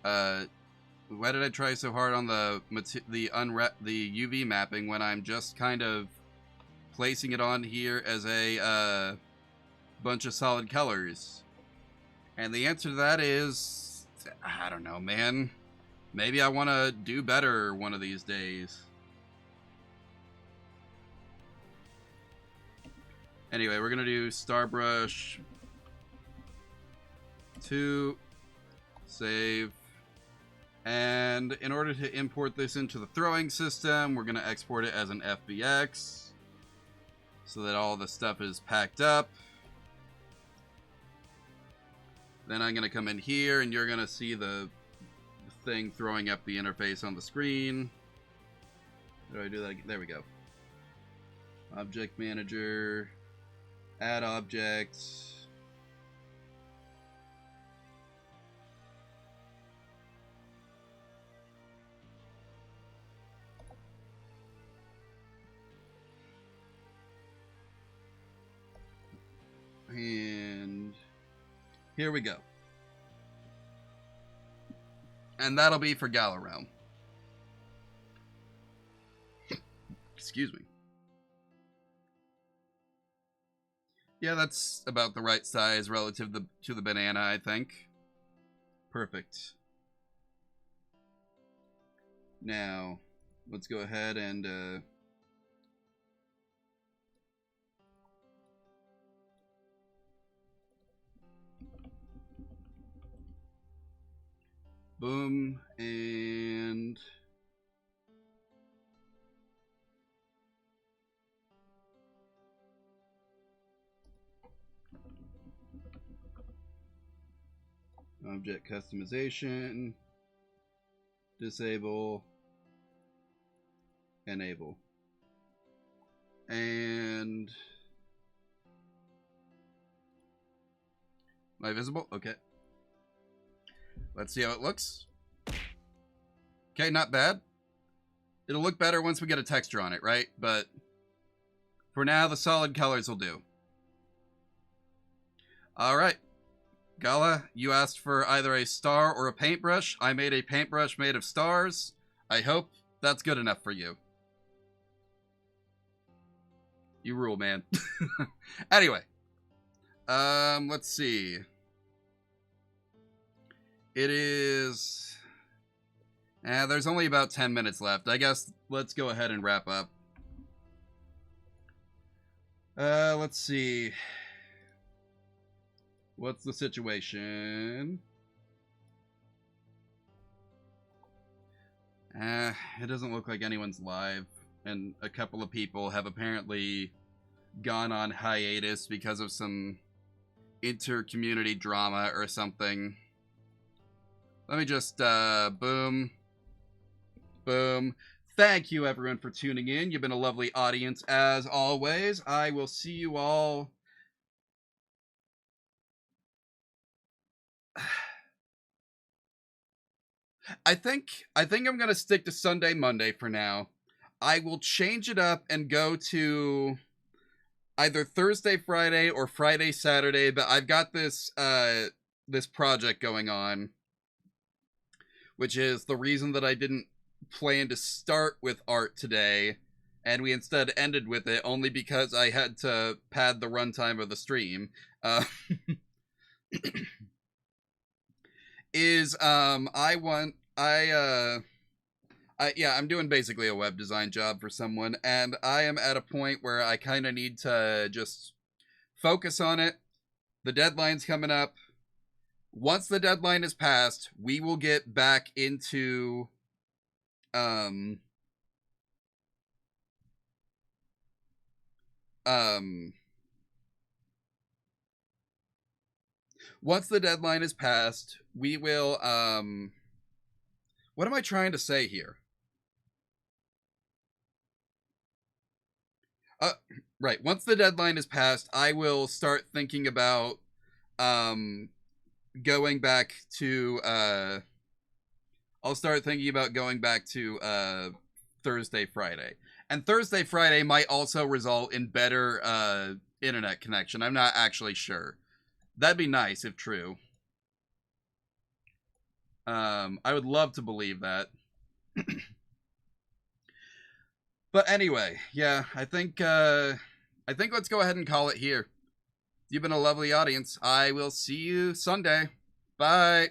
why did I try so hard on the UV mapping when I'm just kind of placing it on here as a bunch of solid colors? And the answer to that is, I don't know, man. Maybe I want to do better one of these days. Anyway, we're going to do Starbrush 2, save. And in order to import this into the throwing system, we're going to export it as an FBX so that all the stuff is packed up. Then I'm going to come in here and you're going to see the thing throwing up the interface on the screen. How do I do that? There we go. Object Manager, add object. And here we go. And that'll be for GalaRealm. Excuse me. Yeah, that's about the right size relative to the banana, I think. Perfect. Now, let's go ahead and boom, and Object customization. Disable. Enable. And... Am I visible? Okay. Let's see how it looks. Okay, not bad. It'll look better once we get a texture on it, right? But for now, the solid colors will do. Alright. Gala, you asked for either a star or a paintbrush. I made a paintbrush made of stars. I hope that's good enough for you. You rule, man. Anyway. Let's see. It is... there's only about 10 minutes left. I guess let's go ahead and wrap up. Let's see. What's the situation? It doesn't look like anyone's live. And a couple of people have apparently gone on hiatus because of some inter-community drama or something. Let me just, boom. Boom. Thank you, everyone, for tuning in. You've been a lovely audience, as always. I will see you all... I think I'm gonna stick to Sunday, Monday for now. I will change it up and go to either Thursday, Friday, or Friday, Saturday, but I've got this, this project going on, which is the reason that I didn't plan to start with art today, and we instead ended with it only because I had to pad the runtime of the stream. I'm doing basically a web design job for someone, and I am at a point where I kind of need to just focus on it. The deadline's coming up. Once the deadline is passed, we will get back into, once the deadline is passed, we will, what am I trying to say here? Right, once the deadline is passed, I will start thinking about, going back to, I'll start thinking about going back to, Thursday, Friday. And Thursday, Friday might also result in better, internet connection. I'm not actually sure. That'd be nice if true. I would love to believe that. But anyway, yeah, I think let's go ahead and call it here. You've been a lovely audience. I will see you Sunday. Bye.